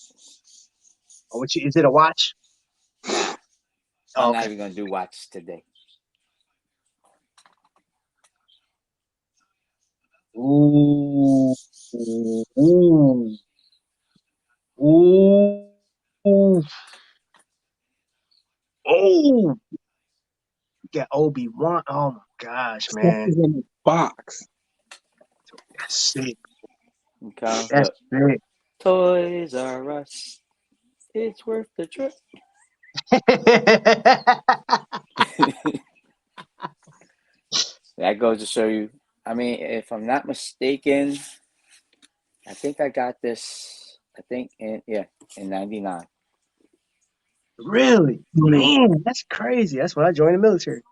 Is it a watch? Nah, Oh, I'm okay. not even gonna do watches today. Ooh, ooh, ooh, ooh, ooh. Got Obi-Wan. Oh my gosh, Stuff man. is in the box. That's sick. Okay, That's look, sick. Toys R Us. It's worth the trip. That goes to show you. I mean, if I'm not mistaken, I think I got this. I think in '99. Really? Man, that's crazy. That's when I joined the military.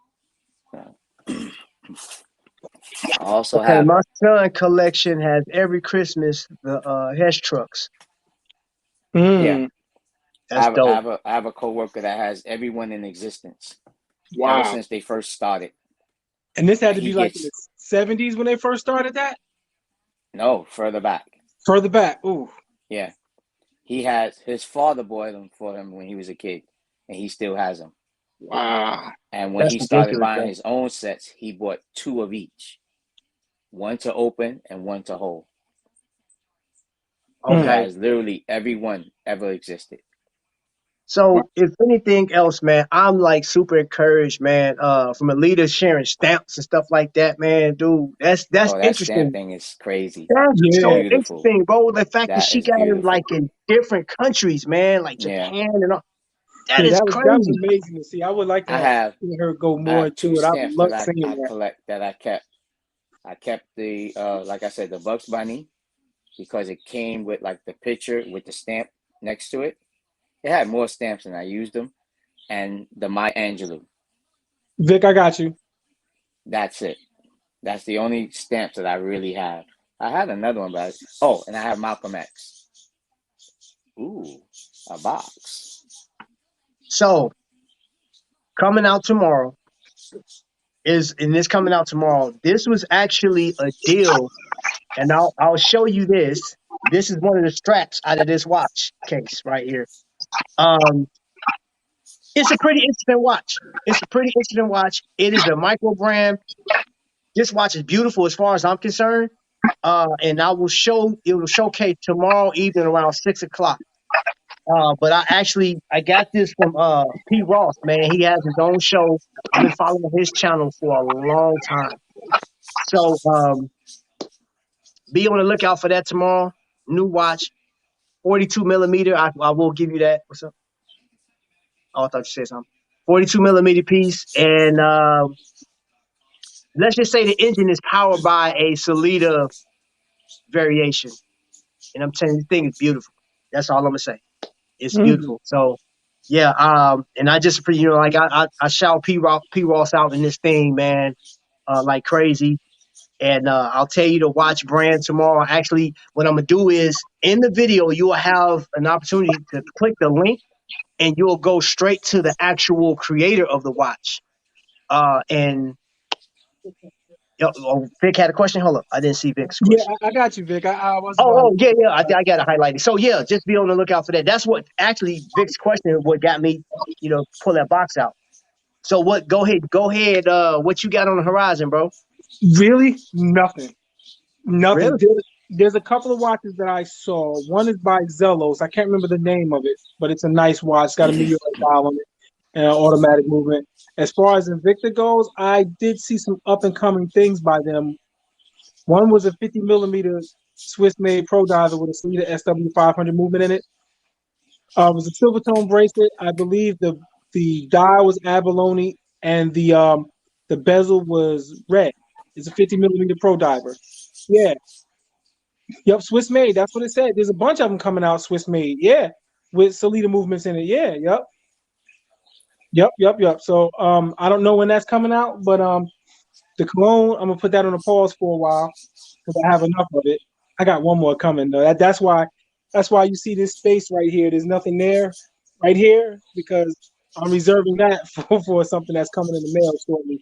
I also Okay, have my son collection has every Christmas the Hesh trucks. yeah. Mm. I That's have I dope. have a I have a coworker that has everyone in existence ever Wow. since they first started. And this had And to he be like in the gets 70s when they first started that? no further back. Further back. Ooh. Yeah. He has his father bought them for him when he was a kid, and he still has them. Wow. And when That's he started ridiculous, buying man. his own sets, he bought two of each, one to open and one to hold. He Mm. Okay. has literally every one ever existed. So if anything else, man, I'm like super encouraged, man, from a leader sharing stamps and stuff like that, man, dude. That's Oh, that stamp interesting. thing is crazy. That's It's so Yeah. beautiful. interesting, bro. The fact that That she is got it beautiful. like in different countries, man, like Yeah. Japan and all. That Yeah, is that was crazy. amazing to see. I would like to I have have seen her go I more have into two it. I stamps love that seeing I that. collect that I kept. I kept the like I said, the Bugs Bunny because it came with like the picture with the stamp next to it. It had more stamps and I used them. And the Maya Angelou. Vic, I got you. That's it. That's the only stamps that I really have. I had another one, but and I have Malcolm X. Ooh, a box. So coming out tomorrow coming out tomorrow. This was actually a deal, and I'll show you this. This is one of the straps out of this watch case right here. Um, it's a pretty interesting watch. It's a pretty interesting watch. It is a micro brand. This watch is beautiful as far as I'm concerned. And it will showcase tomorrow evening around 6 o'clock. But I got this from P. Ross, man. He has his own show. I've been following his channel for a long time. So be on the lookout for that tomorrow. New watch, 42 millimeter. I will give you that. What's up? Oh, I thought you said something. 42 millimeter piece. And let's just say the engine is powered by a Solida variation. And I'm telling you, the thing is beautiful. That's all I'm gonna say. It's Mm. beautiful. So yeah, and I just like I shout P Ross out in this thing, man, like crazy. And I'll tell you to watch brand tomorrow. Actually, what I'm gonna do is in the video you'll have an opportunity to click the link and you'll go straight to the actual creator of the watch. And Vic had a question. Hold up, I didn't see Vic's Yeah, question. I got you, Vic. I was about Oh, yeah, yeah. I got to highlight it. So yeah, just be on the lookout for that. That's what actually Vic's question what got me, pull that box out. So what? Go ahead. What you got on the horizon, bro? Really, nothing. Nothing. Really? There's a couple of watches that I saw. One is by Zellos. I can't remember the name of it, but it's a nice watch. It's got a meteorite dial on it and automatic movement. As far as Invicta goes, I did see some up and coming things by them. One was a 50 millimeter Swiss made pro diver with a Salida SW500 movement in it. It was a silver tone bracelet. I believe the dial was abalone and the bezel was red. It's a 50 millimeter pro diver. Yeah. Yep, Swiss made. That's what it said. There's a bunch of them coming out Swiss made. Yeah, with Salida movements in it. Yeah. Yep. So I don't know when that's coming out, but the cologne, I'm gonna put that on a pause for a while because I have enough of it. I got one more coming though. That's why you see this space right here. There's nothing there right here because I'm reserving that for something that's coming in the mail shortly.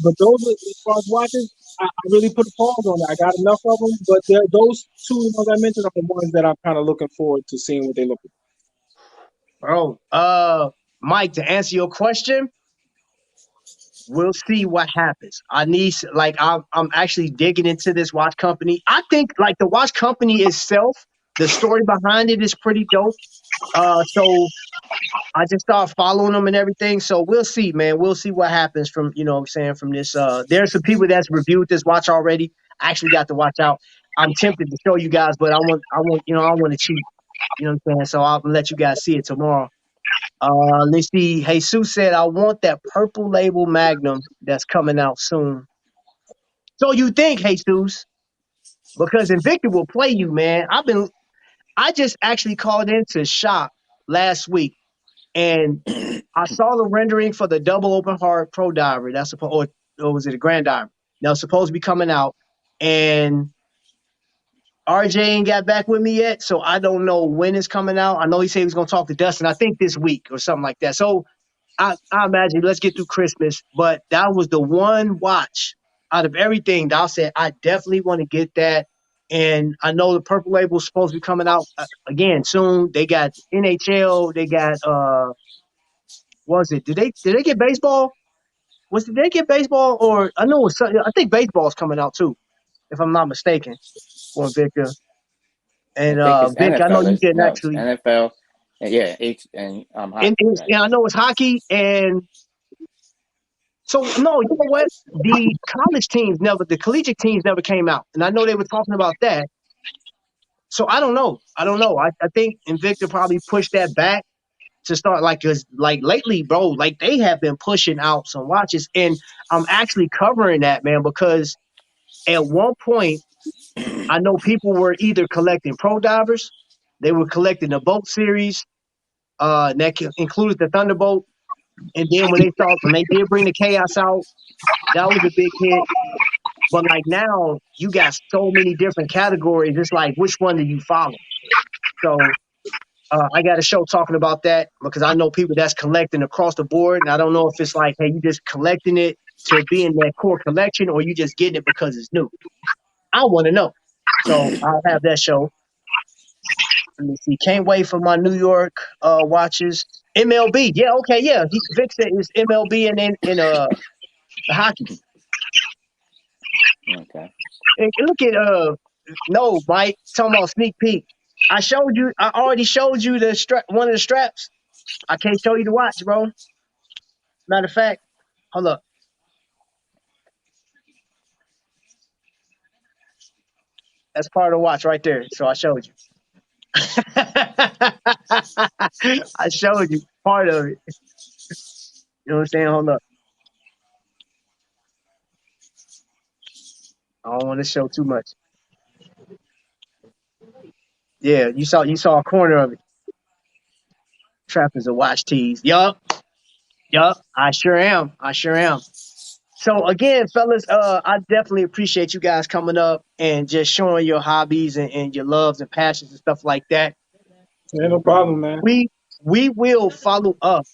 But those are, as far as watches, I really put a pause on it. I got enough of them, but those two ones I mentioned are the ones that I'm kind of looking forward to seeing what they look like. Bro, Mike, to answer your question, we'll see what happens. I'm actually digging into this watch company. I think like the watch company itself, the story behind it is pretty dope. So I just started following them and everything. So we'll see, man. We'll see what happens from, what I'm saying, from this. There's some people that's reviewed this watch already. I actually got to watch out. I'm tempted to show you guys, but I want, I want to cheat. You know what I'm saying? So I'll let you guys see it tomorrow. Let's see. Jesus said, I want that purple label Magnum that's coming out soon. So you think, Jesus, because Invicta will play you, man. I just actually called into shop last week and I saw the rendering for the double open heart pro diver. That's supposed, or was it a grand diver? That was supposed to be coming out. And RJ ain't got back with me yet, so I don't know when it's coming out. I know he said he was going to talk to Dustin, I think this week or something like that. So I imagine let's get through Christmas. But that was the one watch out of everything that I said I definitely want to get that. And I know the purple label is supposed to be coming out again soon. They got NHL. They got was it? Did they get baseball? Did they get baseball or I know it's I think baseball's coming out too, if I'm not mistaken, for Victor. I And think it's Vic, I know NFL. you can It's actually. NFL. And yeah, hockey. Right? And I know it's hockey, and so no, you know what? The the collegiate teams never came out, and I know they were talking about that. So I don't know. I think Invicta probably pushed that back to start cause like lately, bro, like they have been pushing out some watches, and I'm actually covering that, man, because at one point I know people were either collecting pro divers, they were collecting the boat series, that included the Thunderbolt. And then when they did bring the Chaos out, that was a big hit. But like now, you got so many different categories. It's like, which one do you follow? So I got a show talking about that because I know people that's collecting across the board. And I don't know if it's like, hey, you just collecting it to be in that core collection or you just getting it because it's new. I want to know. So I'll have that show. Let me see. Can't wait for my New York watches. MLB. Yeah, okay, yeah. Vic said it's MLB and in the hockey. Okay. And look at no, Mike, talking about sneak peek. I already showed you one of the straps. I can't show you the watch, bro. Matter of fact, hold up. That's part of the watch right there. So I showed you. I showed you part of it. You know what I'm saying? Hold up. I don't want to show too much. Yeah, you saw a corner of it. Trap is a watch tease. Yup. I sure am. So again, fellas, I definitely appreciate you guys coming up and just showing your hobbies and your loves and passions and stuff like that. Yeah, no problem, man. We will follow up.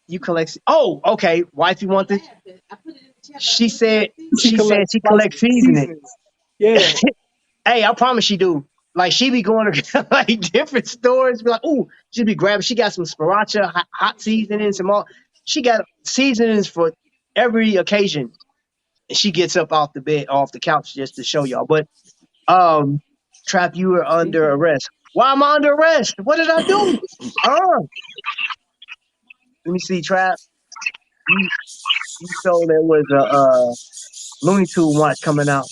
You collect. Oh, okay. Wifey want this. She said she collects seasoning. Yeah. Hey, I promise she do. Like she be going to like different stores, be like, ooh, she be grabbing. She got some sriracha, hot seasonings, some all. She got seasonings for every occasion. And she gets up off the bed, off the couch, just to show y'all. But Trap, you were under arrest. Why am I under arrest? What did I do? Let me see, Trap. You told there was a Looney Tune watch coming out.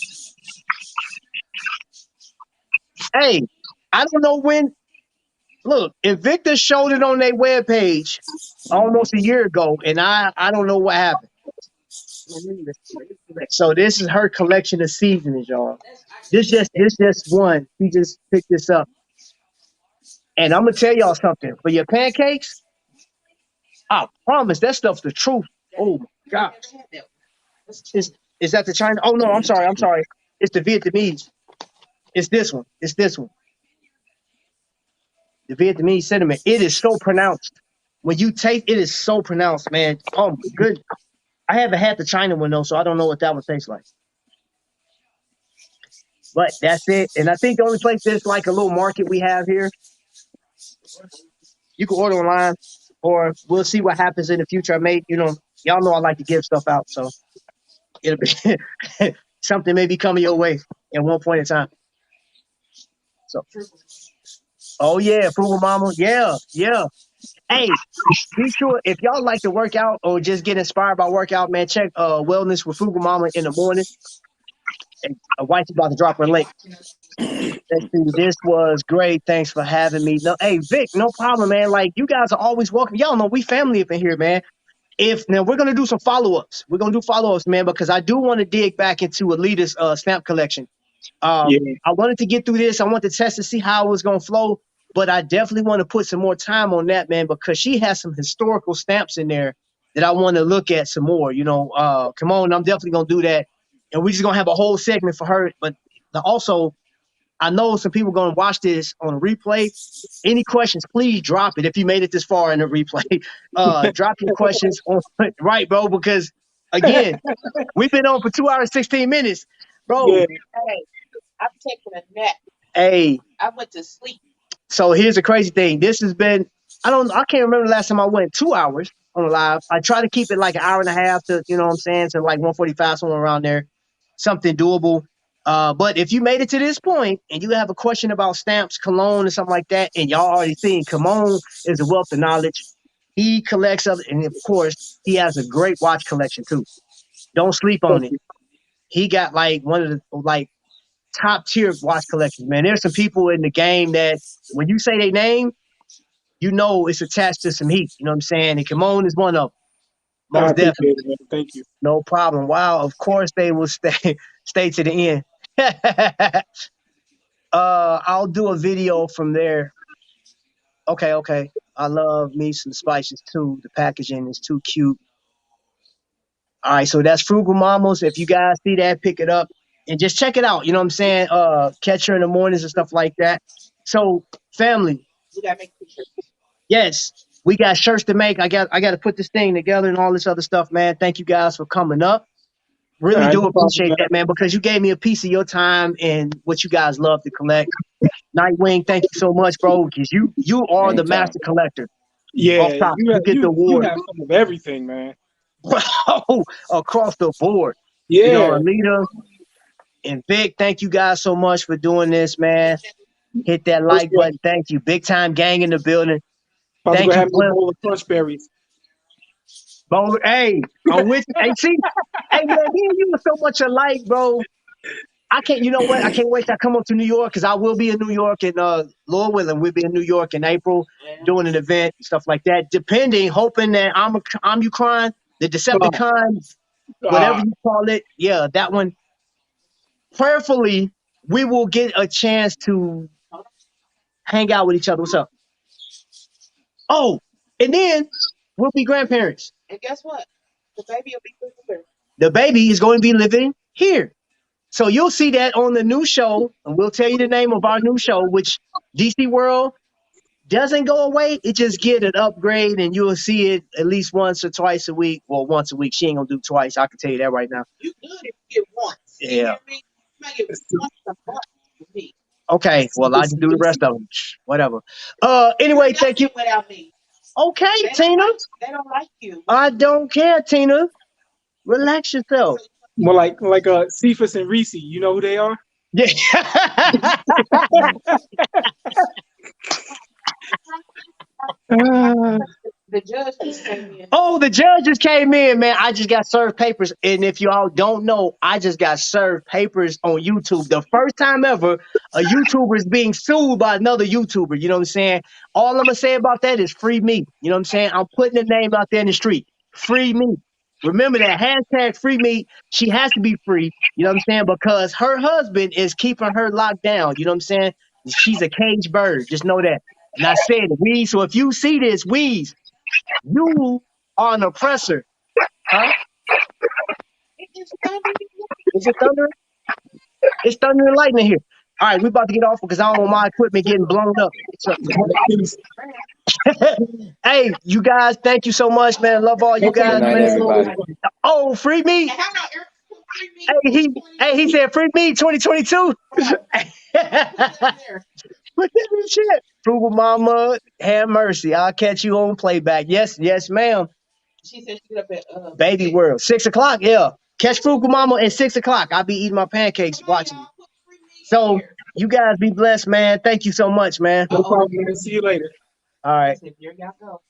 Hey, I don't know when. Look, Invictus showed it on their webpage almost a year ago, and I don't know what happened. So this is her collection of seasonings, y'all. This just one. She just picked this up, and I'm gonna tell y'all something. For your pancakes, I promise that stuff's the truth. Oh my god, is that the China? Oh no, I'm sorry. It's the Vietnamese. It's this one. It's this one. The Vietnamese cinnamon. It is so pronounced. When you taste it, is so pronounced, man. Oh my good. I haven't had the China one though, so I don't know what that one tastes like. But that's it. And I think the only place there's like a little market we have here. You can order online, or we'll see what happens in the future. I may, y'all know I like to give stuff out, so it'll be something may be coming your way at one point in time. So, oh yeah, Frugal Mama, yeah. Hey, be sure if y'all like to work out or just get inspired by workout, man, check Wellness with Frugal Mama in the morning. And a wife's about to drop her link. Let's see, this was great. Thanks for having me. No, hey Vic, no problem, man. Like you guys are always welcome. Y'all know we family up in here, man. Now we're gonna do some follow-ups. We're gonna do follow-ups, man, because I do want to dig back into Alita's stamp collection. I wanted to get through this. I want to test to see how it was gonna flow, but I definitely want to put some more time on that, man, because she has some historical stamps in there that I want to look at some more. Come on, I'm definitely gonna do that, and we're just gonna have a whole segment for her. But also, I know some people are gonna watch this on a replay. Any questions, please drop it. If you made it this far in the replay, drop your questions on right, bro, because again, we've been on for 2 hours, 16 minutes. Bro, Hey, I'm taking a nap. Hey. I went to sleep. So here's the crazy thing. This has been, I can't remember the last time I went 2 hours on a live. I try to keep it like an hour and a half to, you know what I'm saying, to like 145, somewhere around there. Something doable. But if you made it to this point and you have a question about stamps, cologne, or something like that, and y'all already seen Cologne is a wealth of knowledge. He collects of, and of course, he has a great watch collection too. Don't sleep on it. He got like one of the top tier watch collections, man. There's some people in the game that when you say their name, you know it's attached to some heat. You know what I'm saying? And Kimon is one of them. Most definitely. It, thank you. No problem. Wow, of course they will stay to the end. I'll do a video from there. Okay. I love me some spices too. The packaging is too cute. All right, so that's Frugal Mamas. If you guys see that, pick it up and just check it out. You know what I'm saying? Catch her in the mornings and stuff like that. So, family. We gotta make t-shirts. Yes, we got shirts to make. I got to put this thing together and all this other stuff, man. Thank you guys for coming up. Really do appreciate that, man, because you gave me a piece of your time and what you guys love to collect. Nightwing, thank you so much, bro, because you are the master collector. Yeah, you get the award. You have some of everything, man. Across the board. Yeah. Alita and Vic, thank you guys so much for doing this, man. Hit that like button. Thank you. Big time gang in the building. About Thank to go you, have a bowl of crunch berries. Hey, I'm with you. Hey, see, hey man, me and you are so much alike, bro. I can't. You know what? I can't wait to come up to New York because I will be in New York and Lord willing, we'll be in New York in April doing an event and stuff like that. Hoping that I'm Ukraine, the Decepticon, whatever you call it. Yeah, that one. Prayerfully, we will get a chance to hang out with each other. What's up? Oh, and then we'll be grandparents. And guess what? The baby will be living here. The baby is going to be living here. So you'll see that on the new show, and we'll tell you the name of our new show, which DC World doesn't go away. It just get an upgrade, and you'll see it at least once or twice a week. Well, once a week. She ain't going to do twice. I can tell you that right now. You good if you get once. Yeah. You hear me? You might get once a month with me. Okay, well, I just do the rest of them. Whatever. Anyway, thank you. Without me. Okay, They Tina. They don't like you. I don't care, Tina. Relax yourself. More like Cephas and Reese. You know who they are? Yeah. The judge just came in. Oh, the judge just came in, man. I just got served papers. And if y'all don't know, I just got served papers on YouTube. The first time ever a YouTuber is being sued by another YouTuber. You know what I'm saying? All I'm going to say about that is free me. You know what I'm saying? I'm putting the name out there in the street. Free me. Remember that hashtag free me. She has to be free. You know what I'm saying? Because her husband is keeping her locked down. You know what I'm saying? She's a caged bird. Just know that. And I said it, Weez. So if you see this, Weez, you are an oppressor. Huh? Is it thundering? It's thunder and lightning here. All right, we're about to get off because I don't want my equipment getting blown up. Hey, you guys, thank you so much, man. Love all you guys, Good night, man. everybody. Oh, free me. Hey, he said free me 2022. Look at this shit. Frugal Mama, have mercy. I'll catch you on playback. Yes, ma'am. She said she get up at Baby World. 6 o'clock, yeah. Catch Frugal Mama at 6 o'clock. I'll be eating my pancakes watching. So you guys be blessed, man. Thank you so much, man. No problem, man. See you later. All right. Here y'all go.